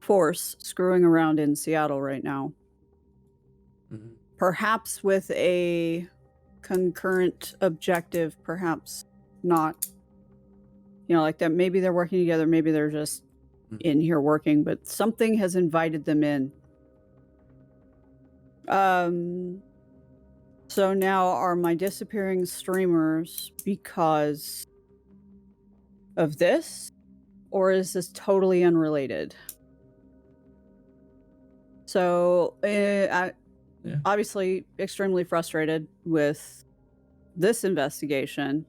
force screwing around in Seattle right now. Mm-hmm. Perhaps with a concurrent objective, perhaps not. You know, like that maybe they're working together, maybe they're just in here working, but something has invited them in. So now are my disappearing streamers because of this, or is this totally unrelated? So obviously extremely frustrated with this investigation.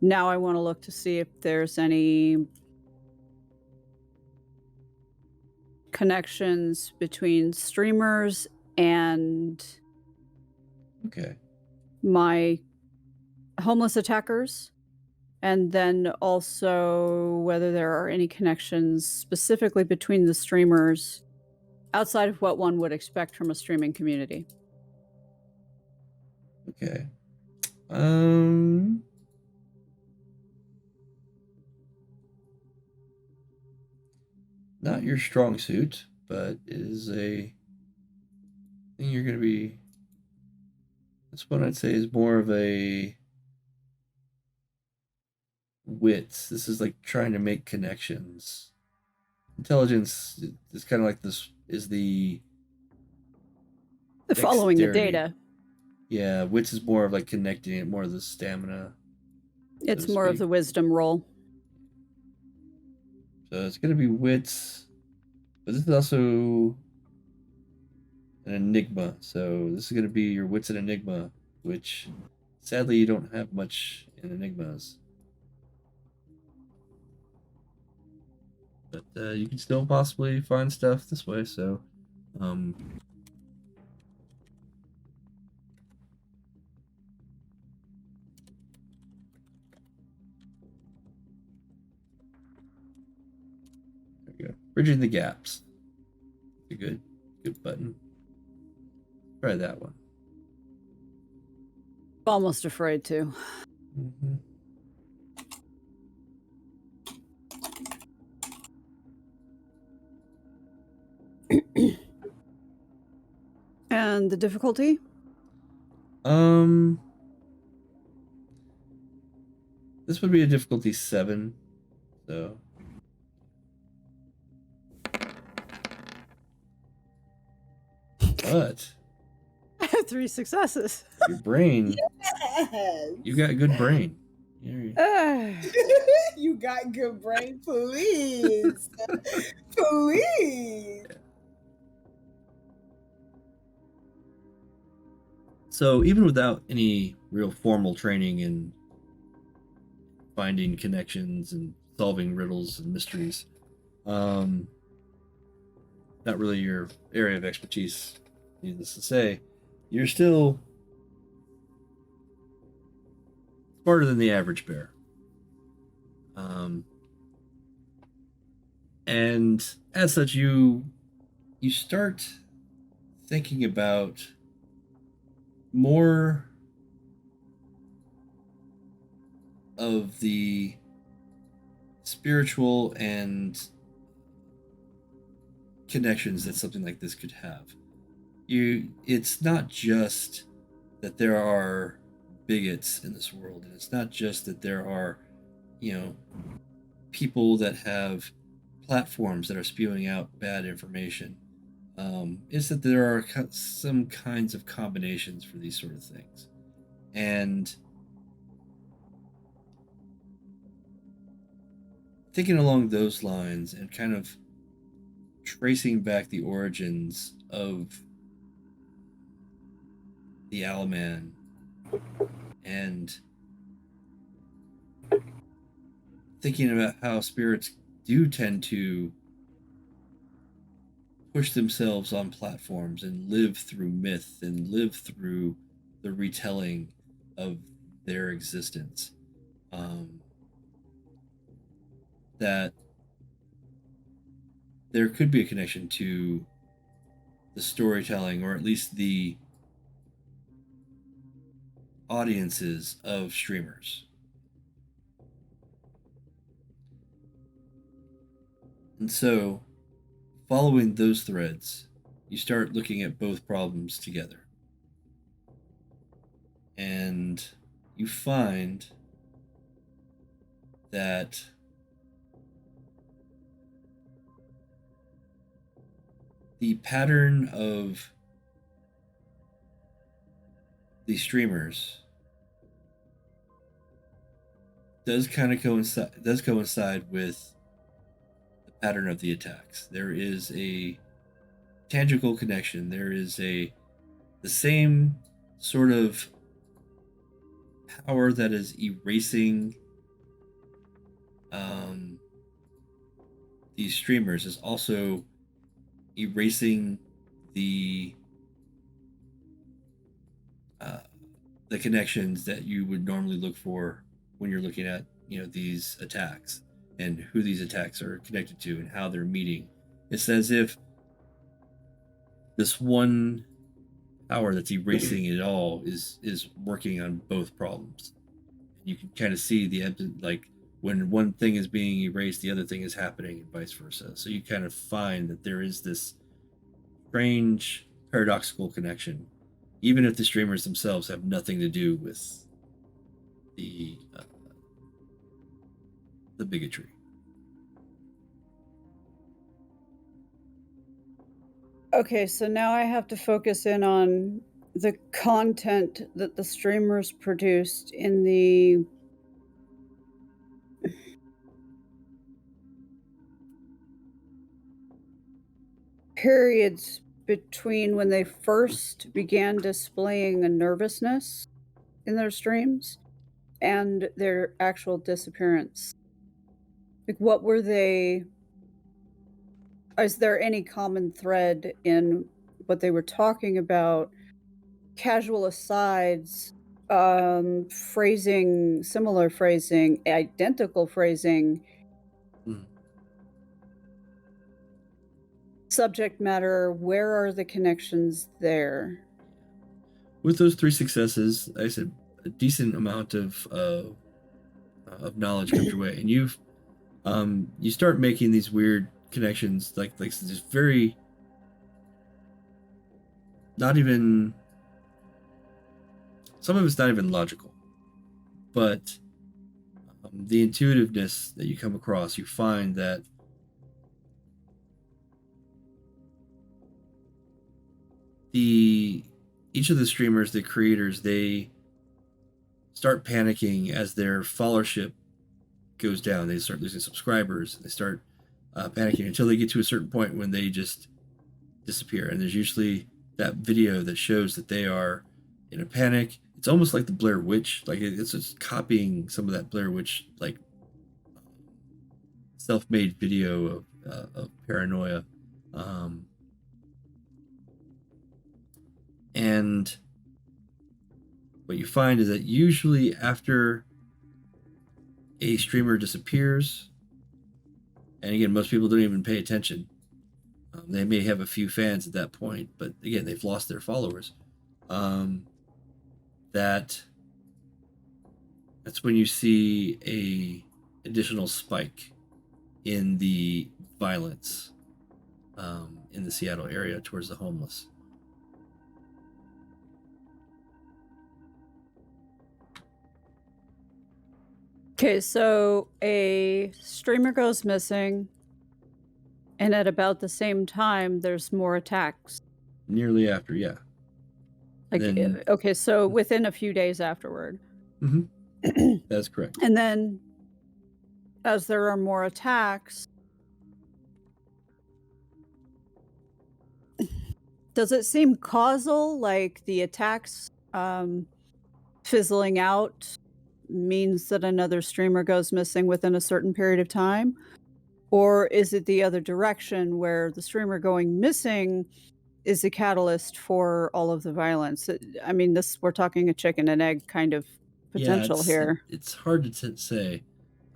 Now I want to look to see if there's any connections between streamers and Okay. my homeless attackers, and then also whether there are any connections specifically between the streamers outside of what one would expect from a streaming community. Okay. Not your strong suit, but is a thing you're going to be. This one I'd say is more of a wits. This is like trying to make connections. Intelligence is kind of like this is the Following the dexterity. data. Yeah, wits is more of like connecting it, more of the stamina. It's to more of speak. the wisdom roll. So it's going to be wits, but this is also an enigma. So this is going to be your wits and enigma, which sadly you don't have much in enigmas. But you can still possibly find stuff this way. So, there we go. Bridging the gaps. A good button. Try that one. Almost afraid to. Mm-hmm. And the difficulty? This would be a difficulty 7. So. But I have 3 successes. your brain, Yes. you got a good brain. You got good brain, please. Please. So even without any real formal training in finding connections and solving riddles and mysteries, not really your area of expertise, needless to say, you're still smarter than the average bear. And as such, you start thinking about more of the spiritual and connections that something like this could have. It's not just that there are bigots in this world, and it's not just that there are, people that have platforms that are spewing out bad information. It's that there are some kinds of combinations for these sort of things. And thinking along those lines and kind of tracing back the origins of the Alaman and thinking about how spirits do tend to push themselves on platforms and live through myth and live through the retelling of their existence. That there could be a connection to the storytelling, or at least the audiences of streamers. And so, following those threads, you start looking at both problems together. And you find that the pattern of the streamers does kind of coincide with the pattern of the attacks. There is a tangible connection. There is the same sort of power that is erasing these streamers is also erasing the connections that you would normally look for when you're looking at these attacks and who these attacks are connected to and how they're meeting. It's as if this one power that's erasing it all is working on both problems. You can kind of see like when one thing is being erased, the other thing is happening, and vice versa. So you kind of find that there is this strange paradoxical connection, even if the streamers themselves have nothing to do with the bigotry. Okay, so now I have to focus in on the content that the streamers produced in the periods between when they first began displaying a nervousness in their streams and their actual disappearance. Like, what were they? Is there any common thread in what they were talking about? Casual asides, phrasing, similar phrasing, identical phrasing, subject matter. Where are the connections there? With those 3 successes, I said a decent amount of knowledge comes your way, and you start making these weird connections, like this very not even. Some of it's not even logical, but the intuitiveness that you come across, you find that each of the streamers, the creators, they start panicking as their followership goes down. They start losing subscribers. They start panicking until they get to a certain point when they just disappear. And there's usually that video that shows that they are in a panic. It's almost like the Blair Witch. Like it's just copying some of that Blair Witch, like self-made video of paranoia. And what you find is that usually after a streamer disappears, and again, most people don't even pay attention. They may have a few fans at that point, but again, they've lost their followers. That's when you see a additional spike in the violence in the Seattle area towards the homeless. Okay, so a streamer goes missing, and at about the same time, there's more attacks. Nearly after, yeah. Like, Then- okay, so within a few days afterward. Mm-hmm. That's correct. And then, as there are more attacks, does it seem causal? Like the attacks fizzling out means that another streamer goes missing within a certain period of time? Or is it the other direction where the streamer going missing is the catalyst for all of the violence? I mean, we're talking a chicken and egg kind of potential here. It's hard to say.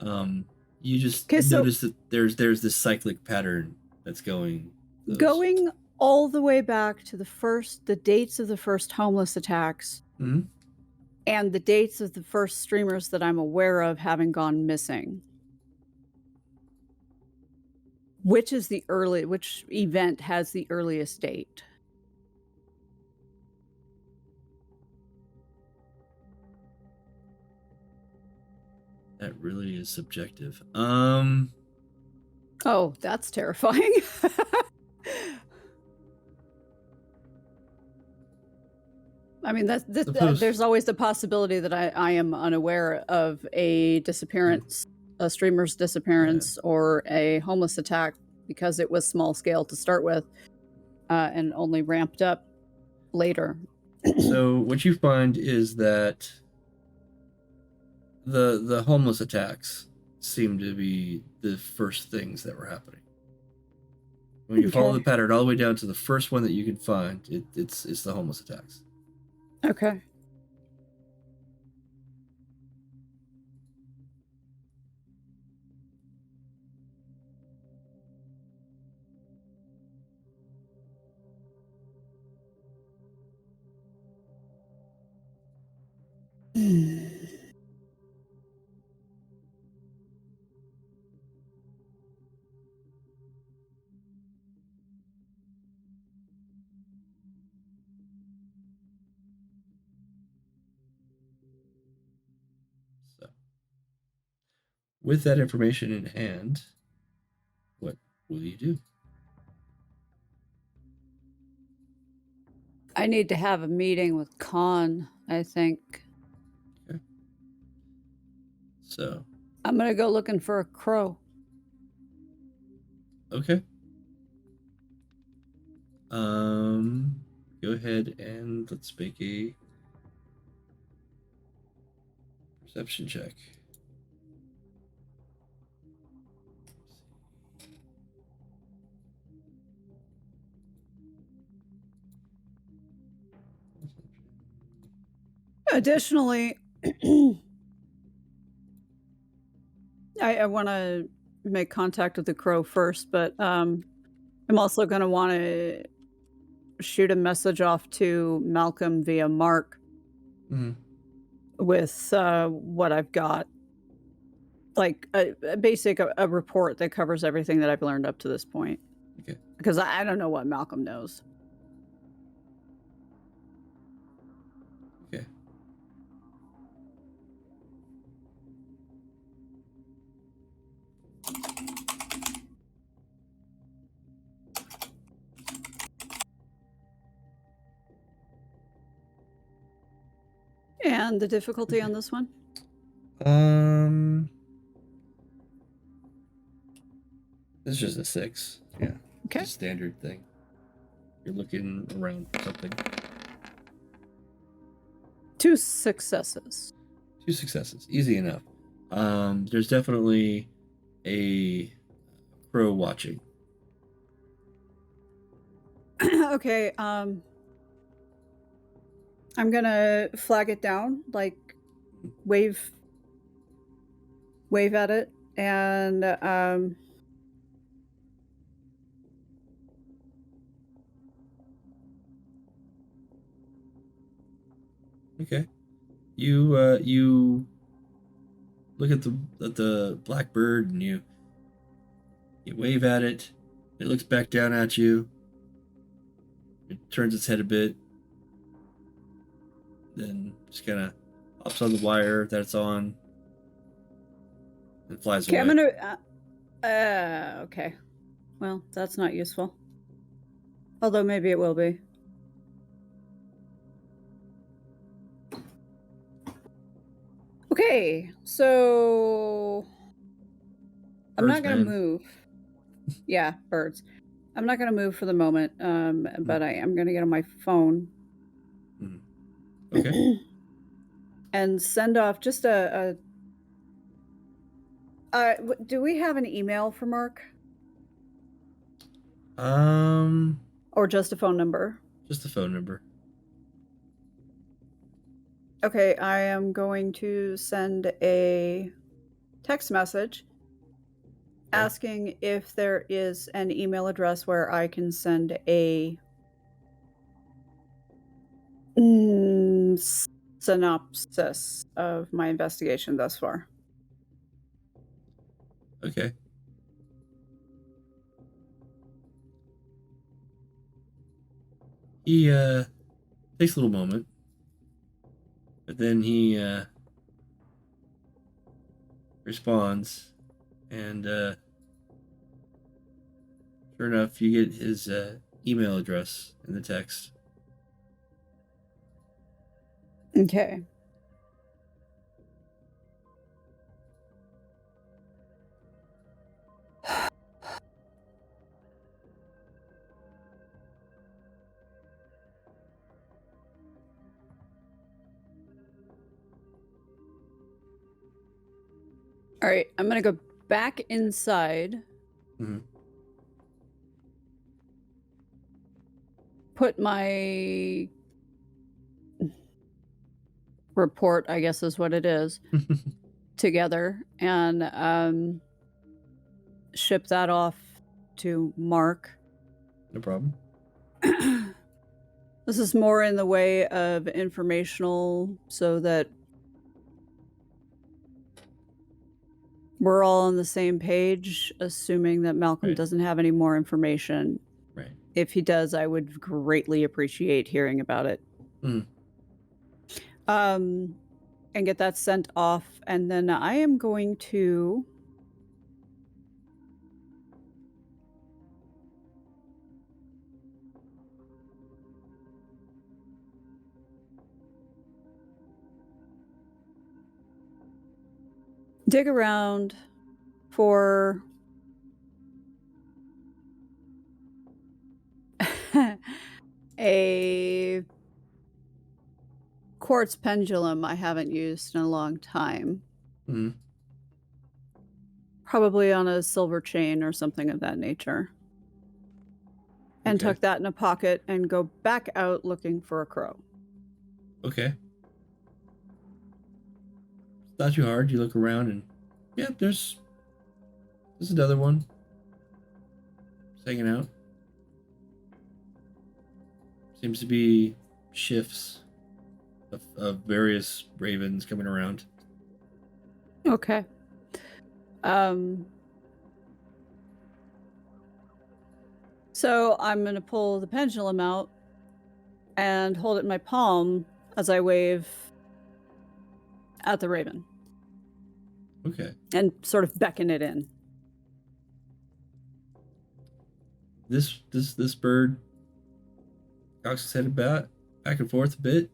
You just Okay, so- notice that there's this cyclic pattern that's going all the way back to the dates of the first homeless attacks. Mhm. And the dates of the first streamers that I'm aware of having gone missing. Which event has the earliest date? That really is subjective. Oh, that's terrifying. I mean, there's always the possibility that I am unaware of a disappearance, a streamer's disappearance, or a homeless attack because it was small scale to start with, and only ramped up later. So what you find is that the homeless attacks seem to be the first things that were happening. When you follow Okay. the pattern all the way down to the first one that you can find, it's the homeless attacks. Okay. So, with that information in hand, what will you do? I need to have a meeting with Khan, I think. Okay. So, I'm going to go looking for a crow. okay. Go ahead and let's make a perception check. Additionally, I want to make contact with the crow first, but I'm also going to want to shoot a message off to Malcolm via Mark with what I've got. Like a basic a report that covers everything that I've learned up to this point. Okay. Because I don't know what Malcolm knows. Okay. And the difficulty on this one? This is just a 6. Yeah. Okay. It's a standard thing. You're looking around for something. 2 successes. 2 successes. Easy enough. There's definitely a crow watching. Okay, I'm gonna flag it down, like wave at it, and Okay. You look at the blackbird and you wave at it. It looks back down at you. It turns its head a bit. Then just kind of hops on the wire that it's on and flies away. I'm gonna okay. Well, that's not useful. Although maybe it will be. Okay, so I'm Birds, not gonna man. move. Yeah, birds. I'm not gonna move for the moment, but I am gonna get on my phone. Okay. And send off just do we have an email for Mark? Or just a phone number? Just a phone number. Okay, I am going to send a text message asking if there is an email address where I can send a synopsis of my investigation thus far. Okay. He takes a little moment, but then he responds, and sure enough, you get his email address in the text. Okay. All right, I'm gonna go back inside. Mm-hmm. put my report, I guess is what it is, together and ship that off to Mark. No problem. This is more in the way of informational so that we're all on the same page, assuming that Malcolm Right. doesn't have any more information. Right. If he does, I would greatly appreciate hearing about it. Mm. And get that sent off. And then I am going to dig around for a quartz pendulum I haven't used in a long time. Mm. Probably on a silver chain or something of that nature. And Okay. tuck that in a pocket and go back out looking for a crow. Okay. Not too hard. You look around and yeah, there's another one. Just hanging out. Seems to be shifts of various ravens coming around. Okay. So I'm going to pull the pendulum out and hold it in my palm as I wave at the raven Okay. and sort of beckon it in. This bird cocks its head about back and forth a bit.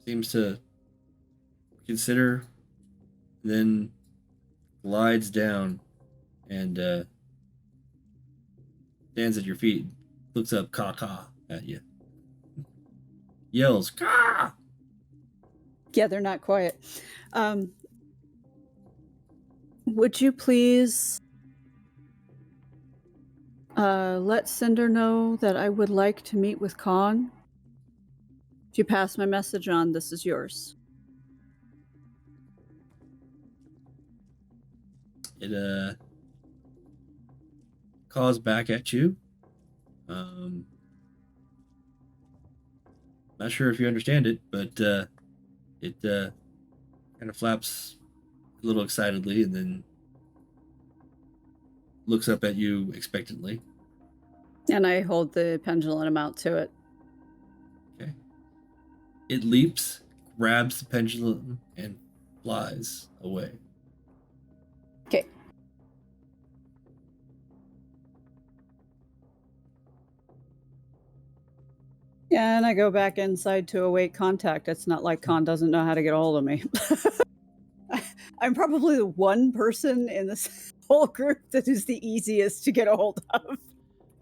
Seems to consider, then glides down and stands at your feet, looks up caw at you. Yells, caw! Yeah, they're not quiet. Would you please let Cinder know that I would like to meet with Khan? If you pass my message on, this is yours. It caws back at you. Not sure if you understand it, but it kind of flaps a little excitedly and then looks up at you expectantly. And I hold the pendulum out to it. Okay. It leaps, grabs the pendulum, and flies away. Okay. And I go back inside to await contact. It's not like Khan doesn't know how to get a hold of me. I'm probably the one person in this whole group that is the easiest to get a hold of.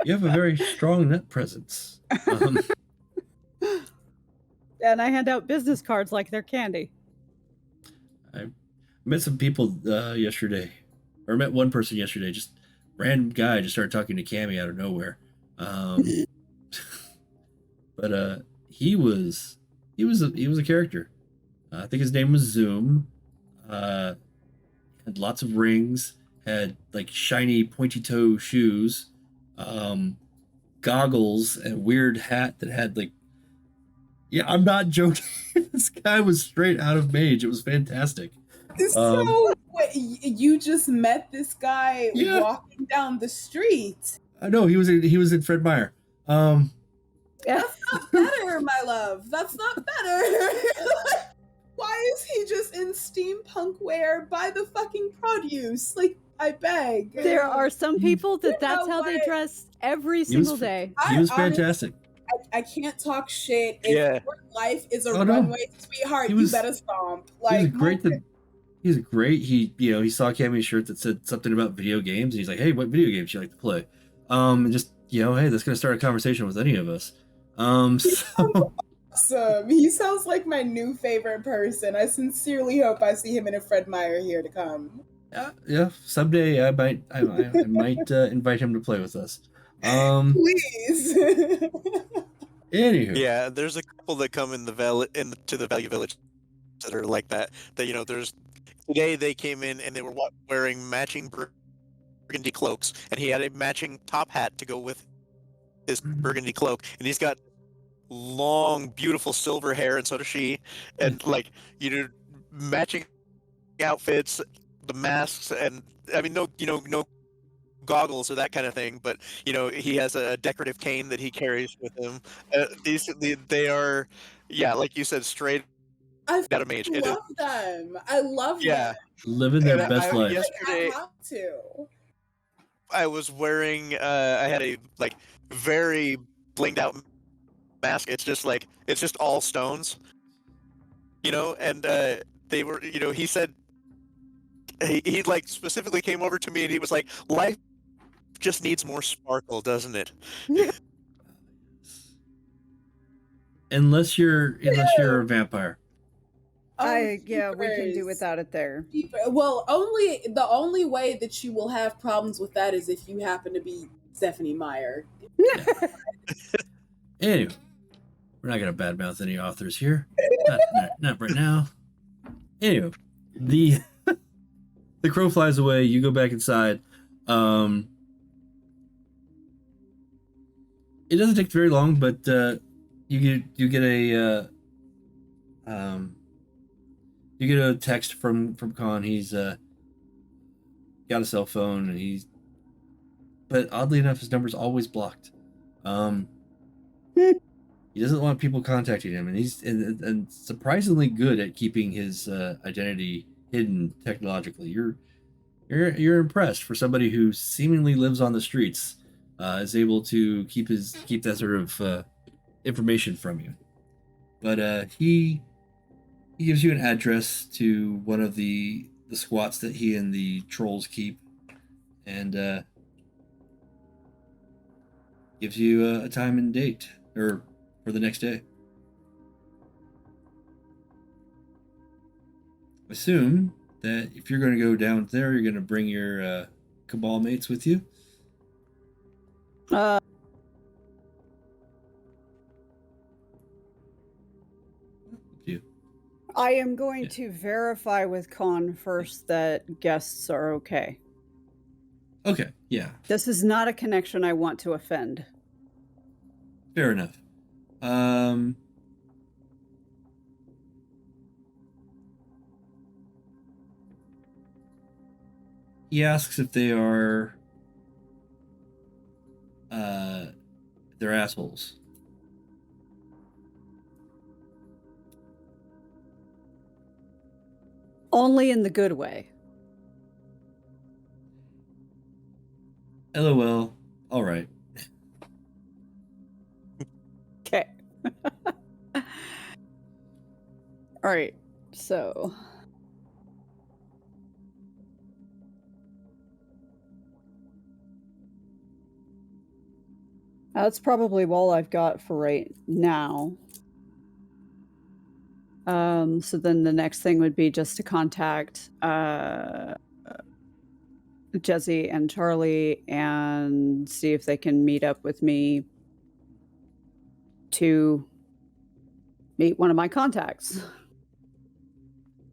You have a very strong net presence. And I hand out business cards like they're candy. I met some people yesterday, or met one person yesterday. Just random guy just started talking to Cammy out of nowhere. But he was a character. I think his name was Zoom. Had lots of rings. Had like shiny pointy toe shoes, goggles, and a weird hat that had like. Yeah, I'm not joking. This guy was straight out of Mage. It was fantastic. So wait, you just met this guy Yeah. walking down the street? I know he was in Fred Meyer. Yeah. That's not better, my love. That's not better. Why is he just in steampunk wear by the fucking produce? Like, I beg. There are some people that that's No how they way. dress every He was single day. He was I honestly- fantastic. I can't talk shit. If Yeah. your life is a Oh, no. runway, sweetheart, He was- you better stomp. He was Like, great. He's great. He saw Cammy's shirt that said something about video games, and he's like, "Hey, what video games do you like to play?" And just hey, that's gonna start a conversation with any of us. So awesome. He sounds like my new favorite person. I sincerely hope I see him in a Fred Meyer here to come. yeah, someday I might invite him to play with us. Please. Anywho. Yeah, there's a couple that come in to the Value Village that are like that. That there's today they came in and they were wearing matching burgundy cloaks, and he had a matching top hat to go with his burgundy cloak, and he's got long, beautiful silver hair, and so does she, and matching outfits, the masks, and I mean, no goggles or that kind of thing, but he has a decorative cane that he carries with him. They are, yeah, like you said, straight I out of Mage. love them. I love Yeah, them. Living their and best life. yesterday I have to. I was wearing, I had a very blinged out mask. It's just all stones, and they were, he said he specifically came over to me and he was like, life just needs more sparkle, doesn't it? Unless you're a vampire. We can do jeepers. without it there. Well, the only way that you will have problems with that is if you happen to be Stephanie Meyer. Anyway, we're not gonna badmouth any authors here. Not right now. Anyway, the crow flies away. You go back inside. It doesn't take very long, but you get a text from Khan. He's got a cell phone, and but oddly enough, his number's always blocked. He doesn't want people contacting him, and he's and surprisingly good at keeping his identity hidden technologically. You're impressed for somebody who seemingly lives on the streets, is able to keep that sort of information from you. But he gives you an address to one of the squats that he and the trolls keep, and gives you a time and date for the next day. Assume that if you're going to go down there, you're going to bring your cabal mates with you. You. I am going to verify with Khan first that guests are okay. Okay, yeah. This is not a connection I want to offend. Fair enough. He asks if they are they're assholes. Only in the good way. LOL. All right. Okay. All right. So that's probably all I've got for right now. So then the next thing would be just to contact Jesse and Charlie and see if they can meet up with me to meet one of my contacts.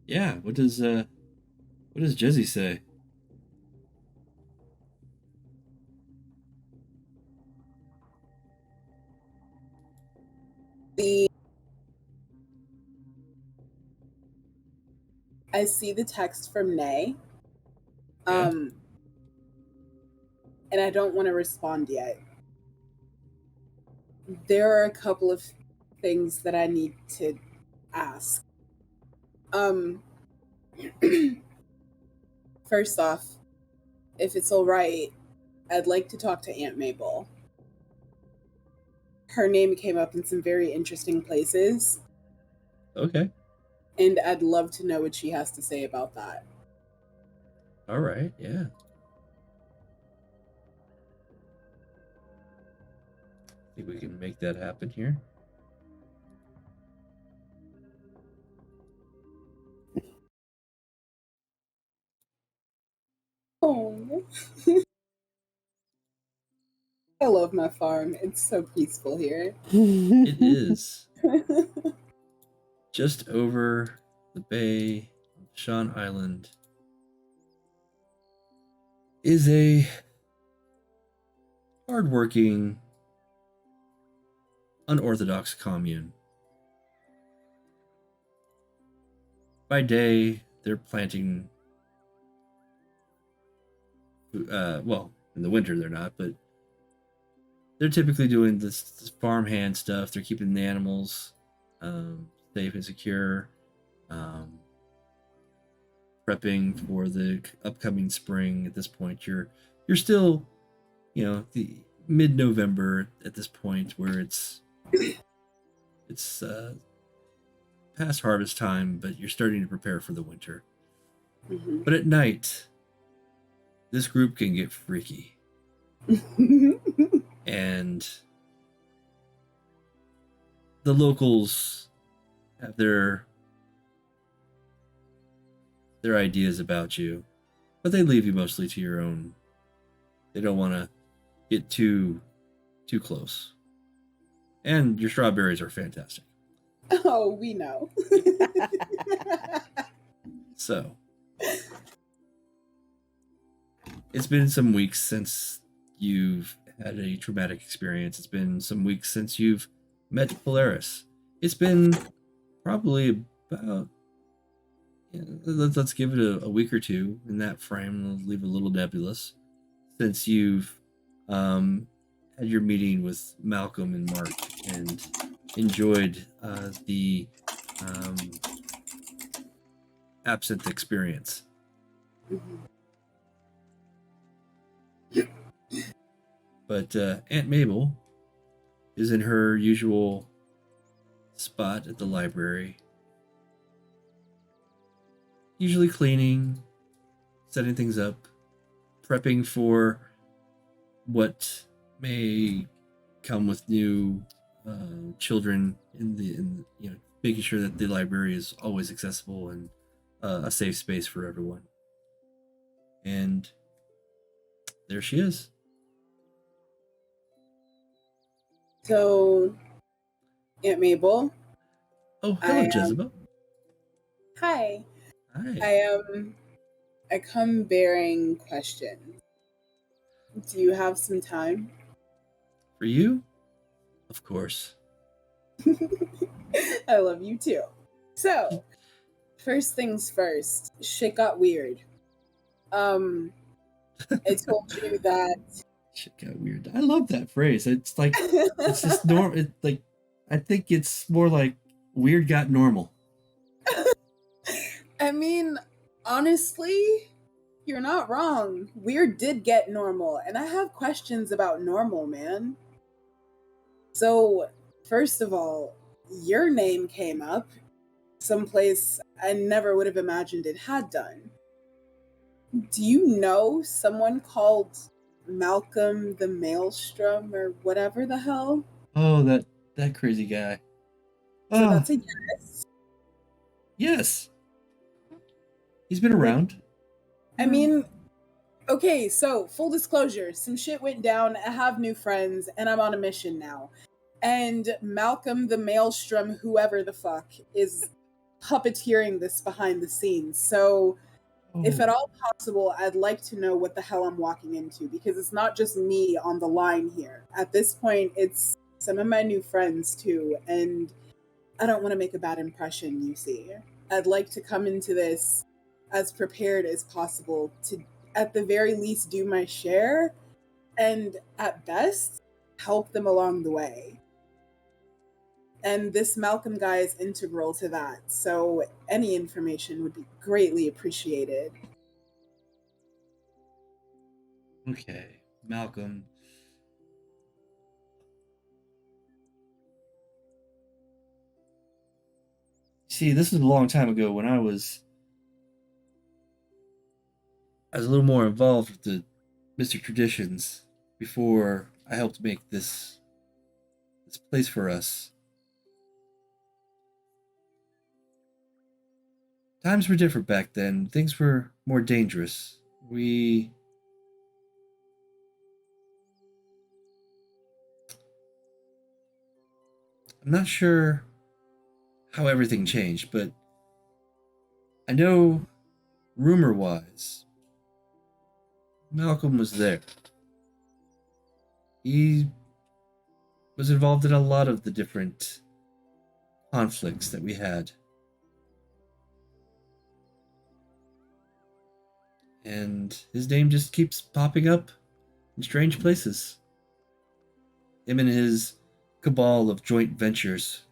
Yeah. What does Jesse say? I see the text from Nay. Yeah. And I don't want to respond yet. There are a couple of things that I need to ask. First off, if it's all right, I'd like to talk to Aunt Mabel. Her name came up in some very interesting places. Okay. And I'd love to know what she has to say about that. All right. Yeah. I think we can make that happen here. Oh. I love my farm. It's so peaceful here. It is. Just over the bay of Sean Island is a hardworking, unorthodox commune. By day, they're planting. Well, in the winter they're not, but they're typically doing this farmhand stuff. They're keeping the animals safe and secure, prepping for the upcoming spring. At this point, you're still, the mid-November at this point, where it's past harvest time, but you're starting to prepare for the winter. Mhm. But at night, this group can get freaky. And the locals have their ideas about you, but they leave you mostly to your own. They don't want to get too close. And your strawberries are fantastic. Oh, we know. So, it's been some weeks since you've had a traumatic experience. It's been some weeks since you've met Polaris. It's been probably about, let's give it a week or two in that frame. We'll leave it a little nebulous since you've had your meeting with Malcolm and Mark and enjoyed the absinthe experience. But Aunt Mabel is in her usual spot at the library, usually cleaning, setting things up, prepping for what may come with new children in making sure that the library is always accessible and a safe space for everyone. And there she is. So, Aunt Mabel. Oh, hello, Jezebel. Hi. Hi. I come bearing questions. Do you have some time? For you? Of course. I love you too. So, first things first, shit got weird. I told you that Shit got weird. I love that phrase. It's like it's just normal. It like I think it's more like weird got normal. I mean, honestly, you're not wrong. Weird did get normal, and I have questions about normal, man. So, first of all, your name came up someplace I never would have imagined it had done. Do you know someone called Malcolm the Maelstrom or whatever the hell? Oh, that crazy guy. So Oh, that's a yes. yes. He's been around. I mean, okay, so full disclosure, some shit went down. I have new friends, and I'm on a mission now. And Malcolm the Maelstrom, whoever the fuck, is puppeteering this behind the scenes. So, if at all possible, I'd like to know what the hell I'm walking into, because it's not just me on the line here. At this point, it's some of my new friends too, and I don't want to make a bad impression, you see. I'd like to come into this as prepared as possible to, at the very least, do my share, and at best, help them along the way. And this Malcolm guy is integral to that, so any information would be greatly appreciated. Okay, Malcolm. See, this is a long time ago when I was a little more involved with the mystic traditions before I helped make this place for us. Times were different back then. Things were more dangerous. We I'm not sure how everything changed, but I know, rumor-wise, Malcolm was there. He was involved in a lot of the different conflicts that we had. And his name just keeps popping up in strange places. Him and his cabal of joint ventures.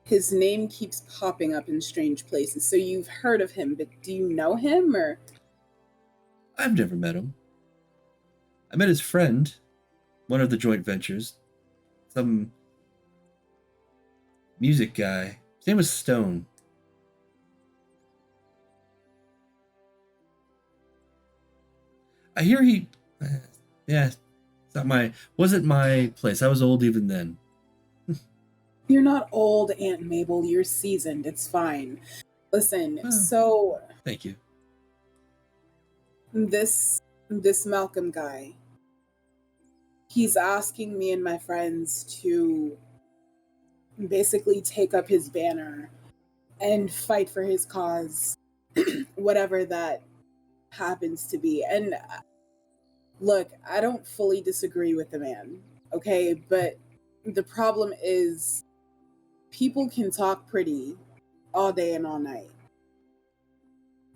His name keeps popping up in strange places. So you've heard of him, but do you know him or? I've never met him. I met his friend, one of the joint ventures, some music guy. His name was Stone. I hear he, yeah, wasn't my place. I was old even then. You're not old, Aunt Mabel. You're seasoned. It's fine. Listen, so Thank you. this Malcolm guy, he's asking me and my friends to basically take up his banner and fight for his cause, whatever that happens to be. And look, I don't fully disagree with the man, okay? But the problem is people can talk pretty all day and all night.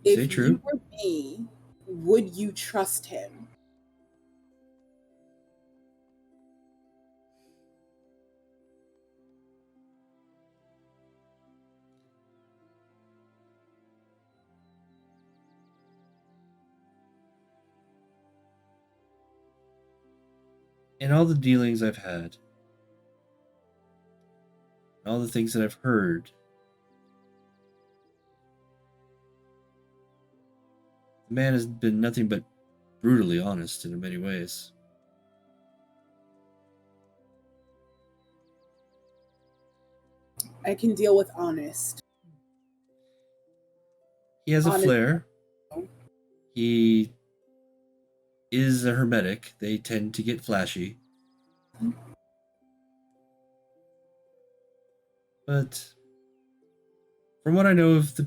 Is it If true? you were me, would you trust him? In all the dealings I've had, all the things that I've heard, the man has been nothing but brutally honest in many ways. I can deal with honest. He has a Honest. flair. He is a hermetic. They tend to get flashy. But from what I know of the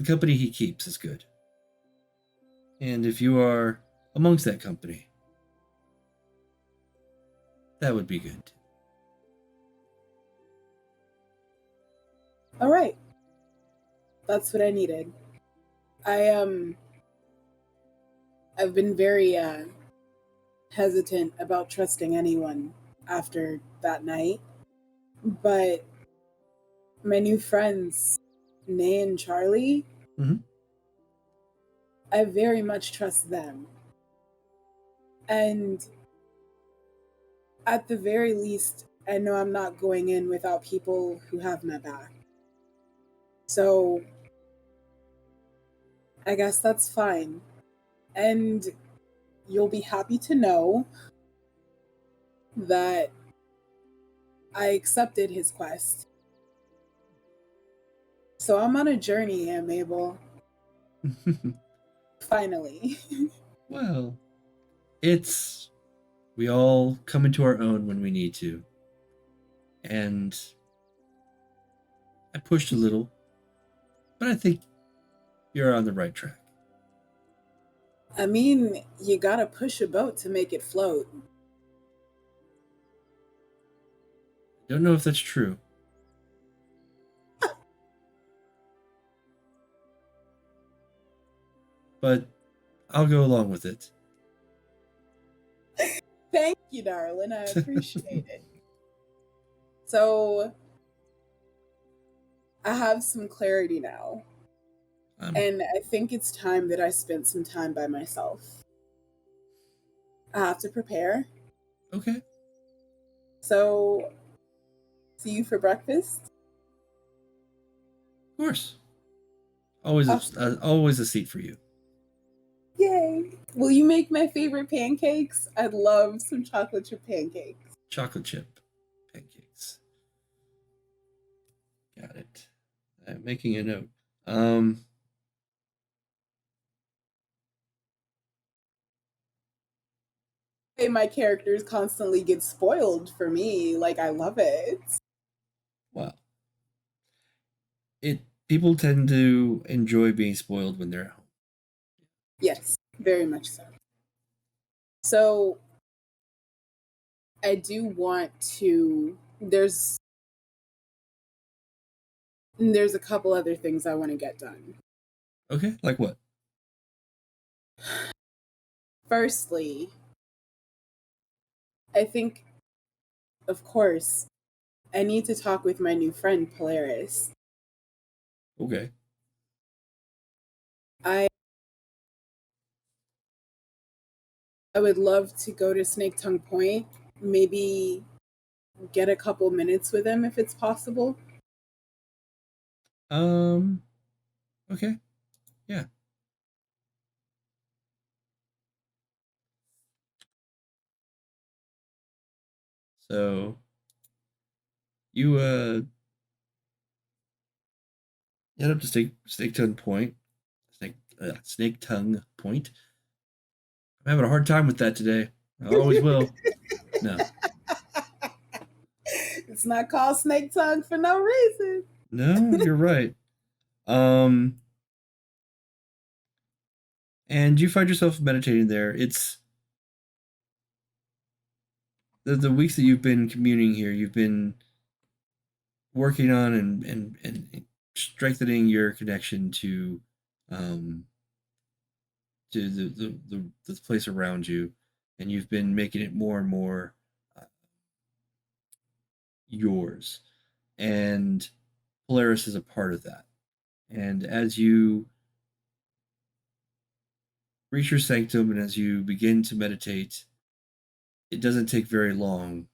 company he keeps is good. And if you are amongst that company, that would be good. All right. That's what I needed. I've been very hesitant about trusting anyone after that night. But my new friends, Nay and Charlie, Mhm. I very much trust them. And at the very least, I know I'm not going in without people who have my back. So I guess that's fine. And you'll be happy to know that I accepted his quest. So I'm on a journey, Aunt Mabel. Finally. Well, we all come into our own when we need to. And I pushed a little, but I think you're on the right track. I mean, you gotta push a boat to make it float. Don't know if that's true. But I'll go along with it. Thank you, darling. I appreciate it. So, I have some clarity now. And I think it's time that I spent some time by myself. I have to prepare. Okay. So, see you for breakfast? Of course. Always always a seat for you. Yay! Will you make my favorite pancakes? I'd love some chocolate chip pancakes. Chocolate chip pancakes. Got it. I'm making a note. my characters constantly get spoiled for me. Like, I love it. Wow. People tend to enjoy being spoiled when they're at home. Yes, very much so. So I do want to there's a couple other things I want to get done. Okay, like what? Firstly, I think, of course, I need to talk with my new friend Polaris. Okay. I would love to go to Snake Tongue Point, maybe get a couple minutes with him if it's possible. Okay. Yeah. So you head up to Snake Tongue Point. Snake Tongue Point. I'm having a hard time with that today. I always will. No. It's not called Snake Tongue for no reason. No, you're right. And you find yourself meditating there. It's the weeks that you've been communing here, you've been working on and strengthening your connection to the place around you, and you've been making it more and more yours. And Polaris is a part of that. And as you reach your sanctum and as you begin to meditate, it doesn't take very long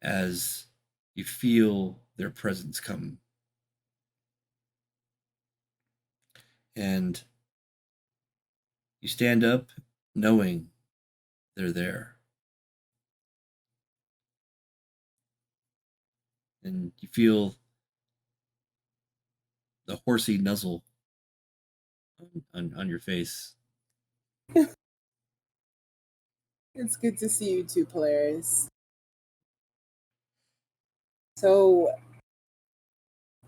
as you feel their presence come. And you stand up knowing they're there. And you feel the horsey nuzzle on your face. It's good to see you too, Polaris. So,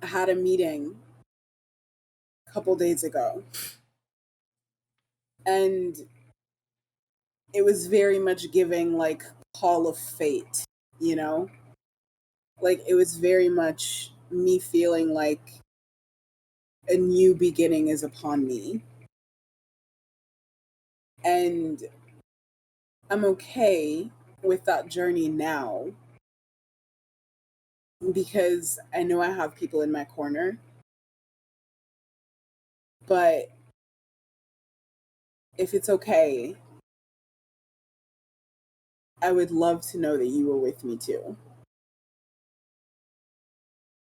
I had a meeting a couple days ago, and it was very much giving like call of fate, you know? Like, it was very much me feeling like a new beginning is upon me. And I'm okay with that journey now because I know I have people in my corner. But if it's okay, I would love to know that you were with me too.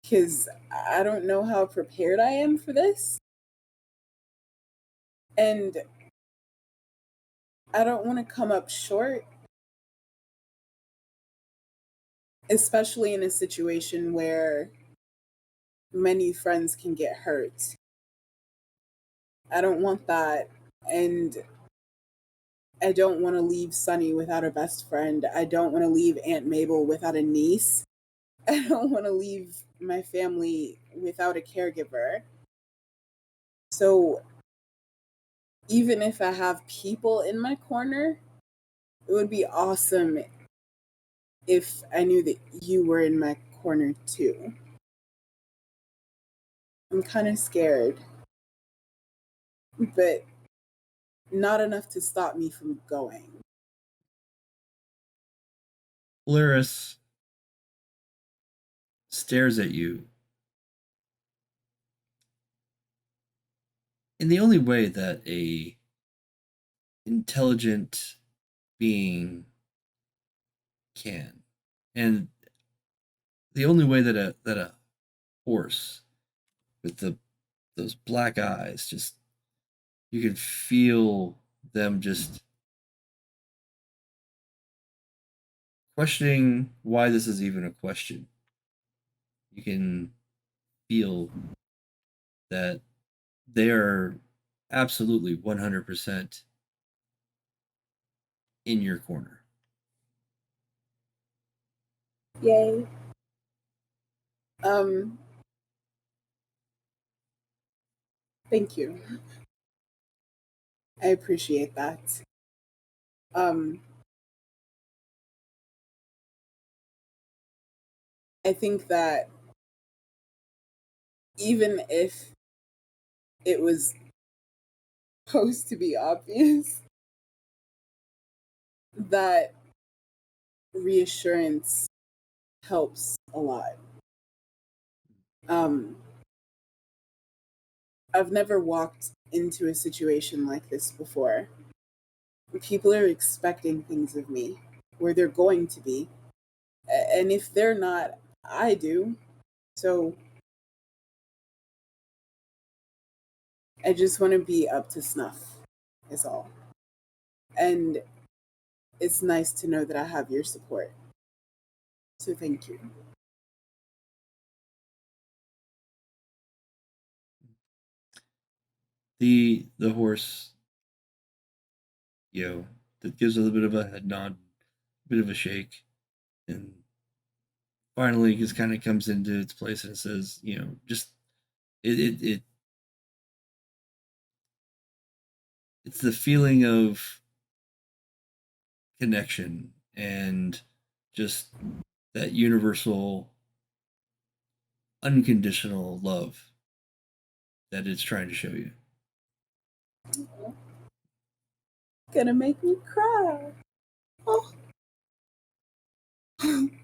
Because I don't know how prepared I am for this. And I don't want to come up short, especially in a situation where many friends can get hurt. I don't want that. And I don't want to leave Sunny without a best friend. I don't want to leave Aunt Mabel without a niece. I don't want to leave my family without a caregiver. So even if I have people in my corner, it would be awesome if I knew that you were in my corner too. I'm kind of scared, but not enough to stop me from going. Polaris stares at you in the only way that a intelligent being can, and the only way that a horse with those black eyes, just you can feel them just questioning why this is even a question. You can feel that they are absolutely 100% in your corner. Yay. Thank you. I appreciate that. I think that even if it was supposed to be obvious, that reassurance helps a lot. I've never walked into a situation like this before. People are expecting things of me, where they're going to be. And if they're not, I do. So I just want to be up to snuff, is all. And it's nice to know that I have your support. So thank you. The horse, that gives a little bit of a head nod, a bit of a shake, and finally just kind of comes into its place and it says, just it's the feeling of connection and just that universal unconditional love that it's trying to show you. Gonna make me cry. Oh.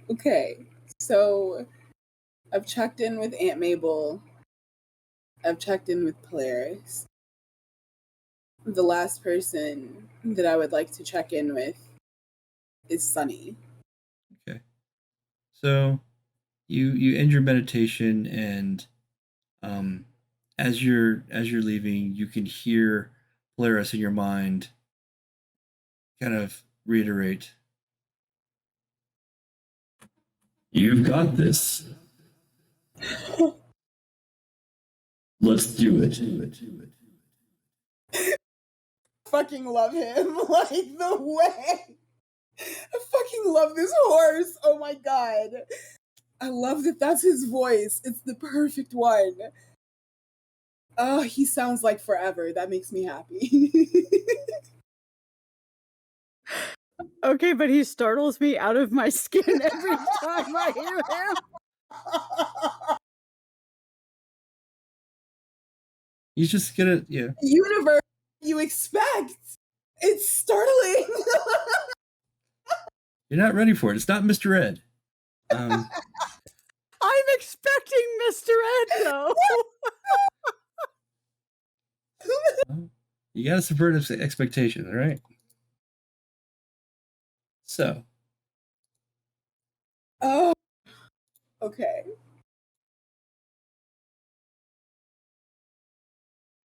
Okay, so I've checked in with Aunt Mabel. I've checked in with Polaris. The last person that I would like to check in with is Sunny. Okay. So you end your meditation, and as you're leaving, you can hear Polaris in your mind kind of reiterate, "You've got this. Let's do it." Fucking love him. Like the way. I fucking love this horse. Oh my god. I love that that's his voice. It's the perfect one. Oh, he sounds like forever. That makes me happy. Okay, but he startles me out of my skin every time I hear him. He's just gonna, Universe, you expect. It's startling. You're not ready for it. It's not Mr. Ed. I'm expecting Mr. Ed, though. You gotta subvert expectations, all right? So. Oh. Okay.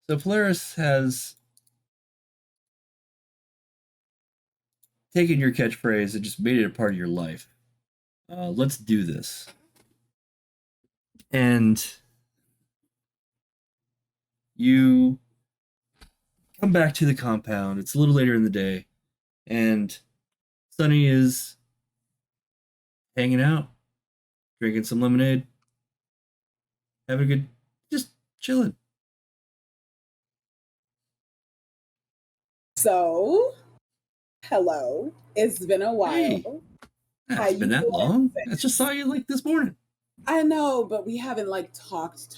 So Polaris has taken your catchphrase and just made it a part of your life. Let's do this. And you come back to the compound. It's a little later in the day, and Sunny is hanging out, drinking some lemonade, having a good, just chilling. So, hello. It's been a while. Hey, it's been that long? I just saw you like this morning. I know, but we haven't like talked.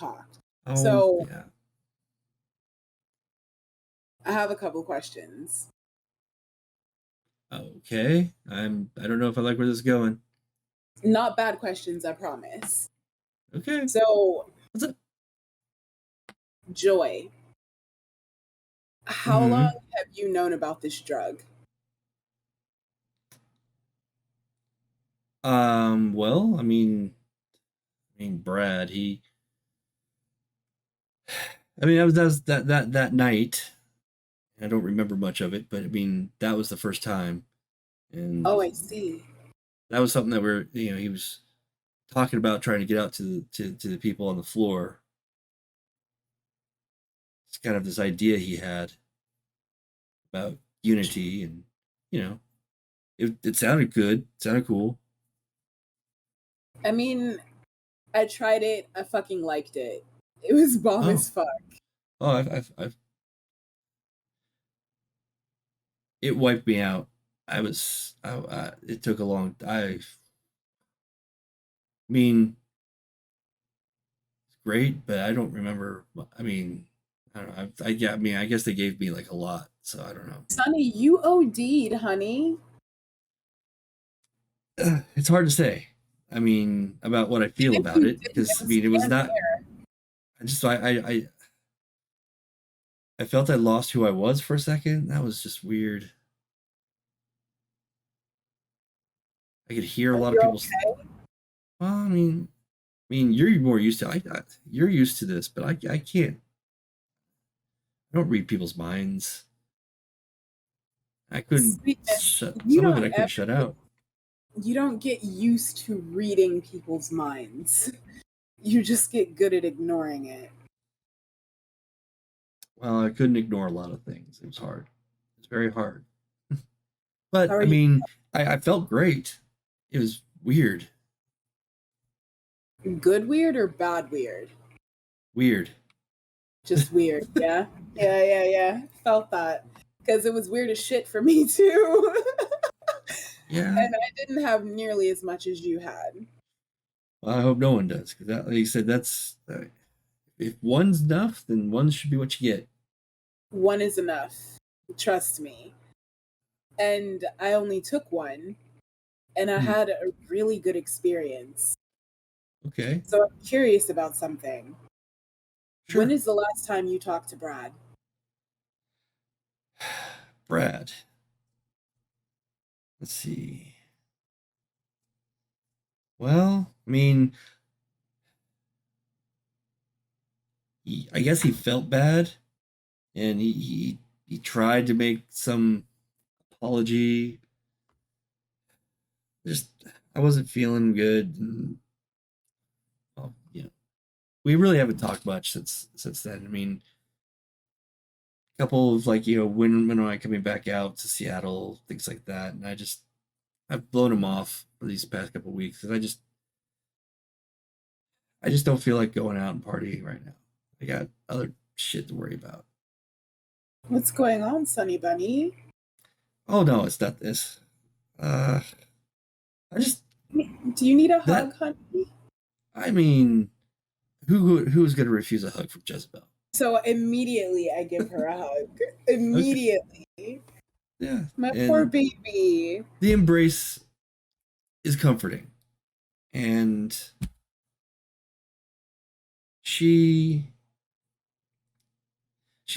Oh, so, yeah. I have a couple questions. Okay. I don't know if I like where this is going. Not bad questions, I promise. Okay. So, what's up? Joy. How long have you known about this drug? Well, I mean, Brad, that night. I don't remember much of it, but I mean, that was the first time. And oh, I see. That was something that he was talking about, trying to get out to the people on the floor. It's kind of this idea he had about unity, and it sounded good, it sounded cool. I mean, I tried it. I fucking liked it. It was bomb as fuck. Oh, I've it wiped me out. It took a long. I mean, it's great, but I don't remember. I mean, I don't know. I mean, I guess they gave me like a lot, so I don't know. Sonny, you OD'd, honey. It's hard to say. I mean, about what I feel about it, because I mean, it was not. I just I felt I lost who I was for a second. That was just weird. I could hear a lot of people. Okay? Well, I mean, you're more used to. You're used to this, but I can't. I don't read people's minds. I couldn't. Some of it I couldn't shut out. You don't get used to reading people's minds. You just get good at ignoring it. Well, I couldn't ignore a lot of things. It was hard. It's very hard. But I mean, I felt great. It was weird. Good weird or bad weird? Weird. Just weird, yeah? Yeah. Felt that. Because it was weird as shit for me, too. Yeah. And I didn't have nearly as much as you had. Well, I hope no one does. Because like you said, that's... if one's enough, then one should be what you get. One is enough. Trust me. And I only took one. And I had a really good experience. Okay. So I'm curious about something. Sure. When is the last time you talked to Brad? Brad. Let's see. Well, I mean, I guess he felt bad, and he tried to make some apology. Just I wasn't feeling good, and well, you know, we really haven't talked much since then. I mean, a couple of like when am I coming back out to Seattle, things like that, and I've blown him off for these past couple of weeks because I just don't feel like going out and partying right now. I got other shit to worry about. What's going on, Sunny Bunny? Oh no, it's not this. I just. Do you need a hug, honey? I mean, who's gonna refuse a hug from Jezebel? So immediately I give her a hug. Immediately. Okay. Yeah. My poor baby. The embrace is comforting. And she's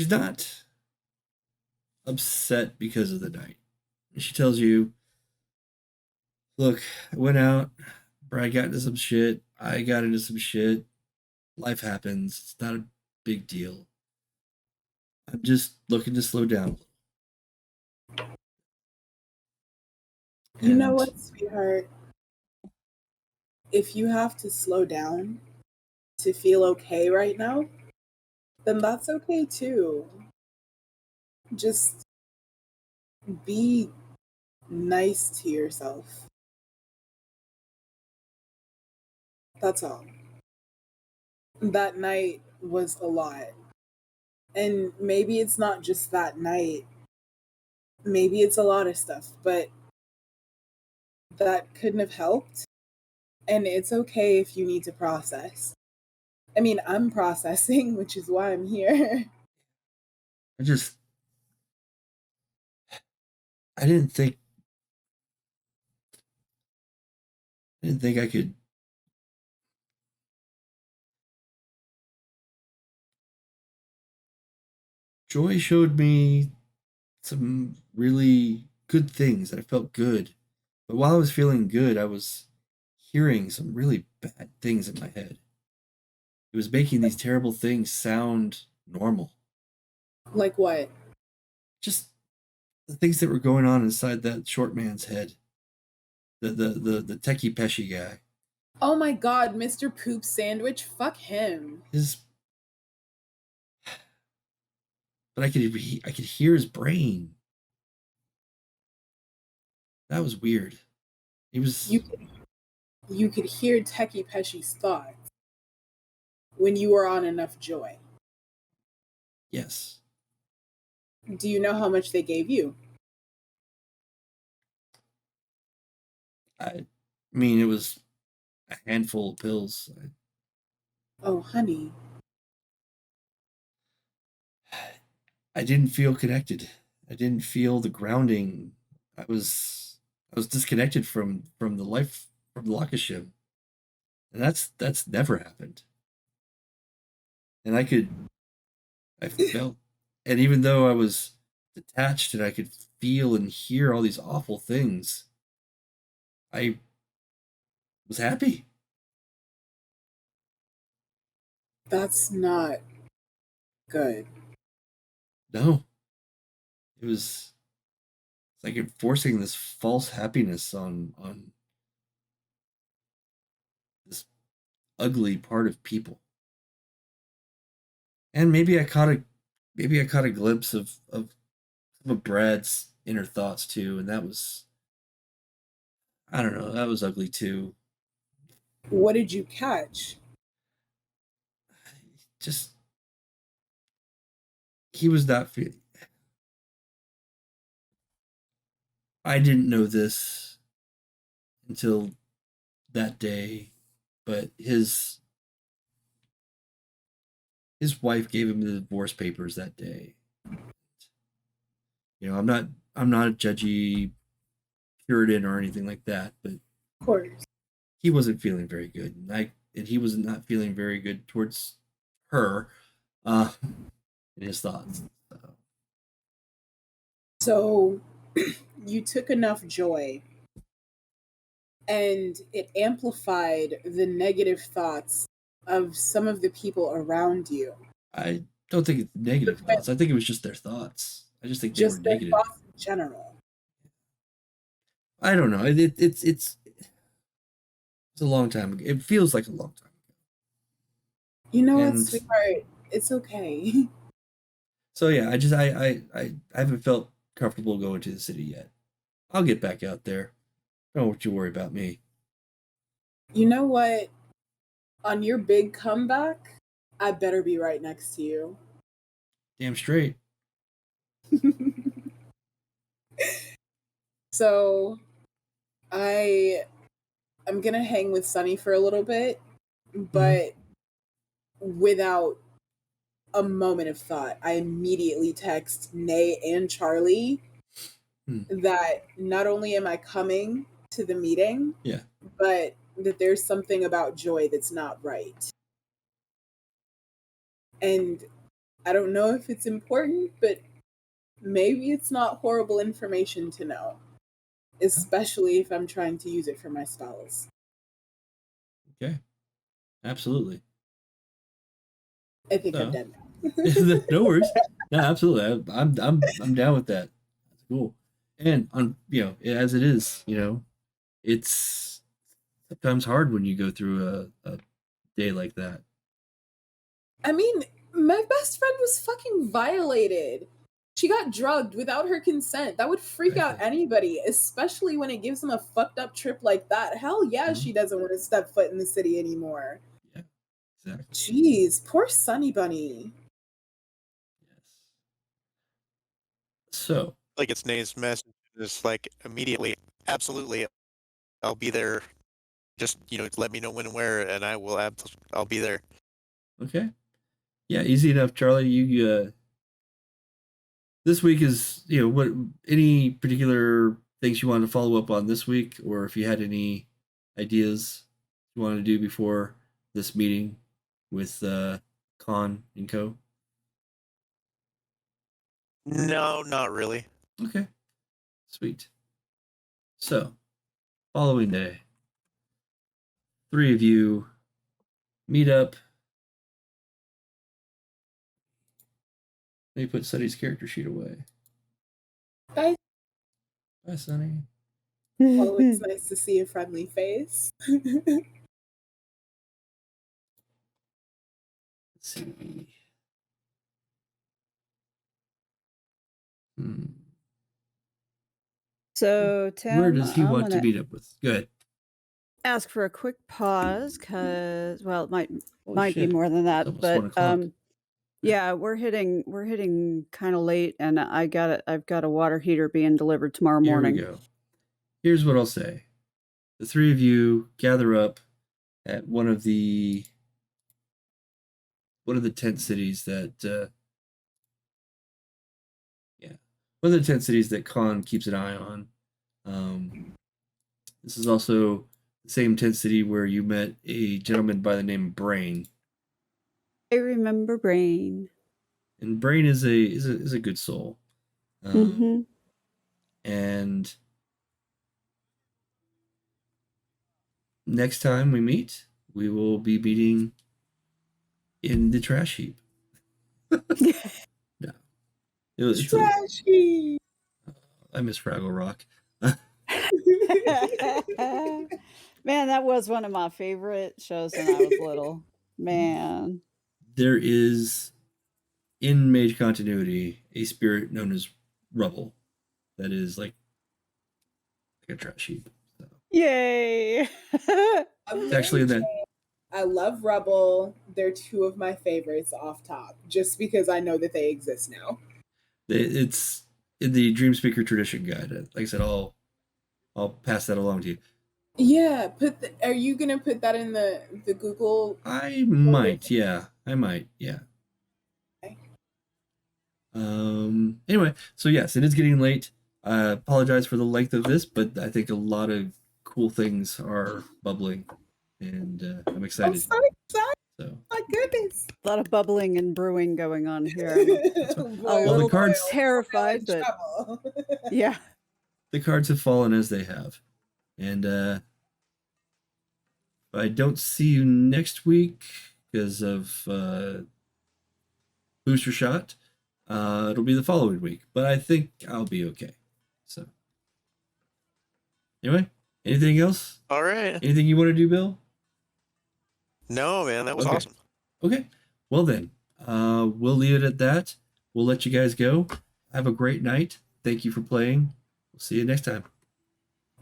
not upset because of the night. She tells you, look, I went out, Brad got into some shit, I got into some shit. Life happens. It's not a big deal. I'm just looking to slow down. You know what, sweetheart? If you have to slow down to feel okay right now, then that's okay too. Just be nice to yourself. That's all. That night was a lot. And maybe it's not just that night. Maybe it's a lot of stuff, but that couldn't have helped. And it's okay if you need to process. I mean, I'm processing, which is why I'm here. I didn't think I could Joy showed me some really good things that I felt good. But while I was feeling good, I was hearing some really bad things in my head. It was making these terrible things sound normal. Like what? Just the things that were going on inside that short man's head. The techie peshy guy. Oh my god, Mr. Poop Sandwich, fuck him. But I could hear his brain. That was weird. He was. you could hear Teki Peshi's thoughts when you were on enough joy. Yes. Do you know how much they gave you? I mean, it was a handful of pills. Oh, honey. I didn't feel connected. I didn't feel the grounding. I was disconnected from the life from Lancashire, and that's never happened. And I felt, and even though I was detached and I could feel and hear all these awful things, I was happy. That's not good. No, it was it's like enforcing this false happiness on this ugly part of people. And maybe I caught a glimpse of some of Brad's inner thoughts too, and that was, I don't know, that was ugly too. What did you catch? Just he was not feeling. I didn't know this until that day, but his wife gave him the divorce papers that day. You know, I'm not a judgy Puritan or anything like that, but Of course. he wasn't feeling very good, and he was not feeling very good towards her, in his thoughts. So you took enough joy and it amplified the negative thoughts of some of the people around you. I don't think it's negative thoughts. I think it was just their thoughts. I just think they were Just their negative. thoughts in general. I don't know. It's a long time ago. It feels like a long time ago. You know what, And sweetheart? It's okay. so yeah, I haven't felt comfortable going to the city yet. I'll get back out there. Don't you worry about me. You know what? On your big comeback, I better be right next to you. Damn straight. So I'm gonna hang with Sunny for a little bit, but without a moment of thought, I immediately text Nay and Charlie that not only am I coming to the meeting, Yeah. but that there's something about Joy that's not right. And I don't know if it's important, but maybe it's not horrible information to know, especially if I'm trying to use it for my spells. Okay. Absolutely. I think So, I'm done now. no worries. No, absolutely. I'm down with that. That's cool. And on as it is, it's sometimes hard when you go through a day like that. I mean, my best friend was fucking violated. She got drugged without her consent. That would freak out anybody, especially when it gives them a fucked up trip like that. Hell yeah, she doesn't want to step foot in the city anymore. Yeah, exactly. Jeez, poor Sunny Bunny. Yes. So, Like it's Nay's message is like immediately, absolutely, I'll be there. Just let me know when and where, and I'll be there. okay. Yeah, easy enough, Charlie. You this week is what any particular things you wanted to follow up on this week, or if you had any ideas you wanted to do before this meeting with Khan and Co. No, not really. Okay, sweet. So, following day, three of you meet up. Let me put Sunny's character sheet away. Bye. Bye, Sunny. Always nice to see a friendly face. Let's see. So, Tim, Where does he I'm want to gonna meet up with? Good. ask for a quick pause because, well, it might Holy be shit. more than that, It's almost but 1 o'clock. yeah, we're hitting kind of late, and I've got a water heater being delivered tomorrow Here morning. we go. Here's what I'll say. The three of you gather up at one of the tent cities that one of the tent cities that Khan keeps an eye on. This is also the same tent city where you met a gentleman by the name of Brain. I remember Brain. And Brain is a good soul. Mm-hmm. And next time we meet, we will be meeting in the trash heap. No. It's Trash heap. I miss Fraggle Rock. Man, that was one of my favorite shows when I was little. Man. There is, in Mage continuity, a spirit known as Rubble that is like a trash heap. So. Yay! It's actually in that. I love Rubble. They're two of my favorites off top, just because I know that they exist now. It's in the Dream Speaker tradition guide. Like I said, I'll pass that along to you. Yeah, are you gonna put that in the Google? I might, yeah. Okay. Anyway, so yes, it is getting late. I apologize for the length of this, but I think a lot of cool things are bubbling, and I'm excited. I'm so excited. So. My goodness. A lot of bubbling and brewing going on here. A Well, the cards terrified, but yeah. The cards have fallen as they have. And if I don't see you next week because of booster shot, it'll be the following week. But I think I'll be okay. So anyway, anything else? All right. Anything you want to do, Bill? No, man, that was awesome. Okay. Well then, we'll leave it at that. We'll let you guys go. Have a great night. Thank you for playing. We'll see you next time.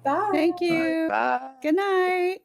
Bye. Thank you. Bye. Good night.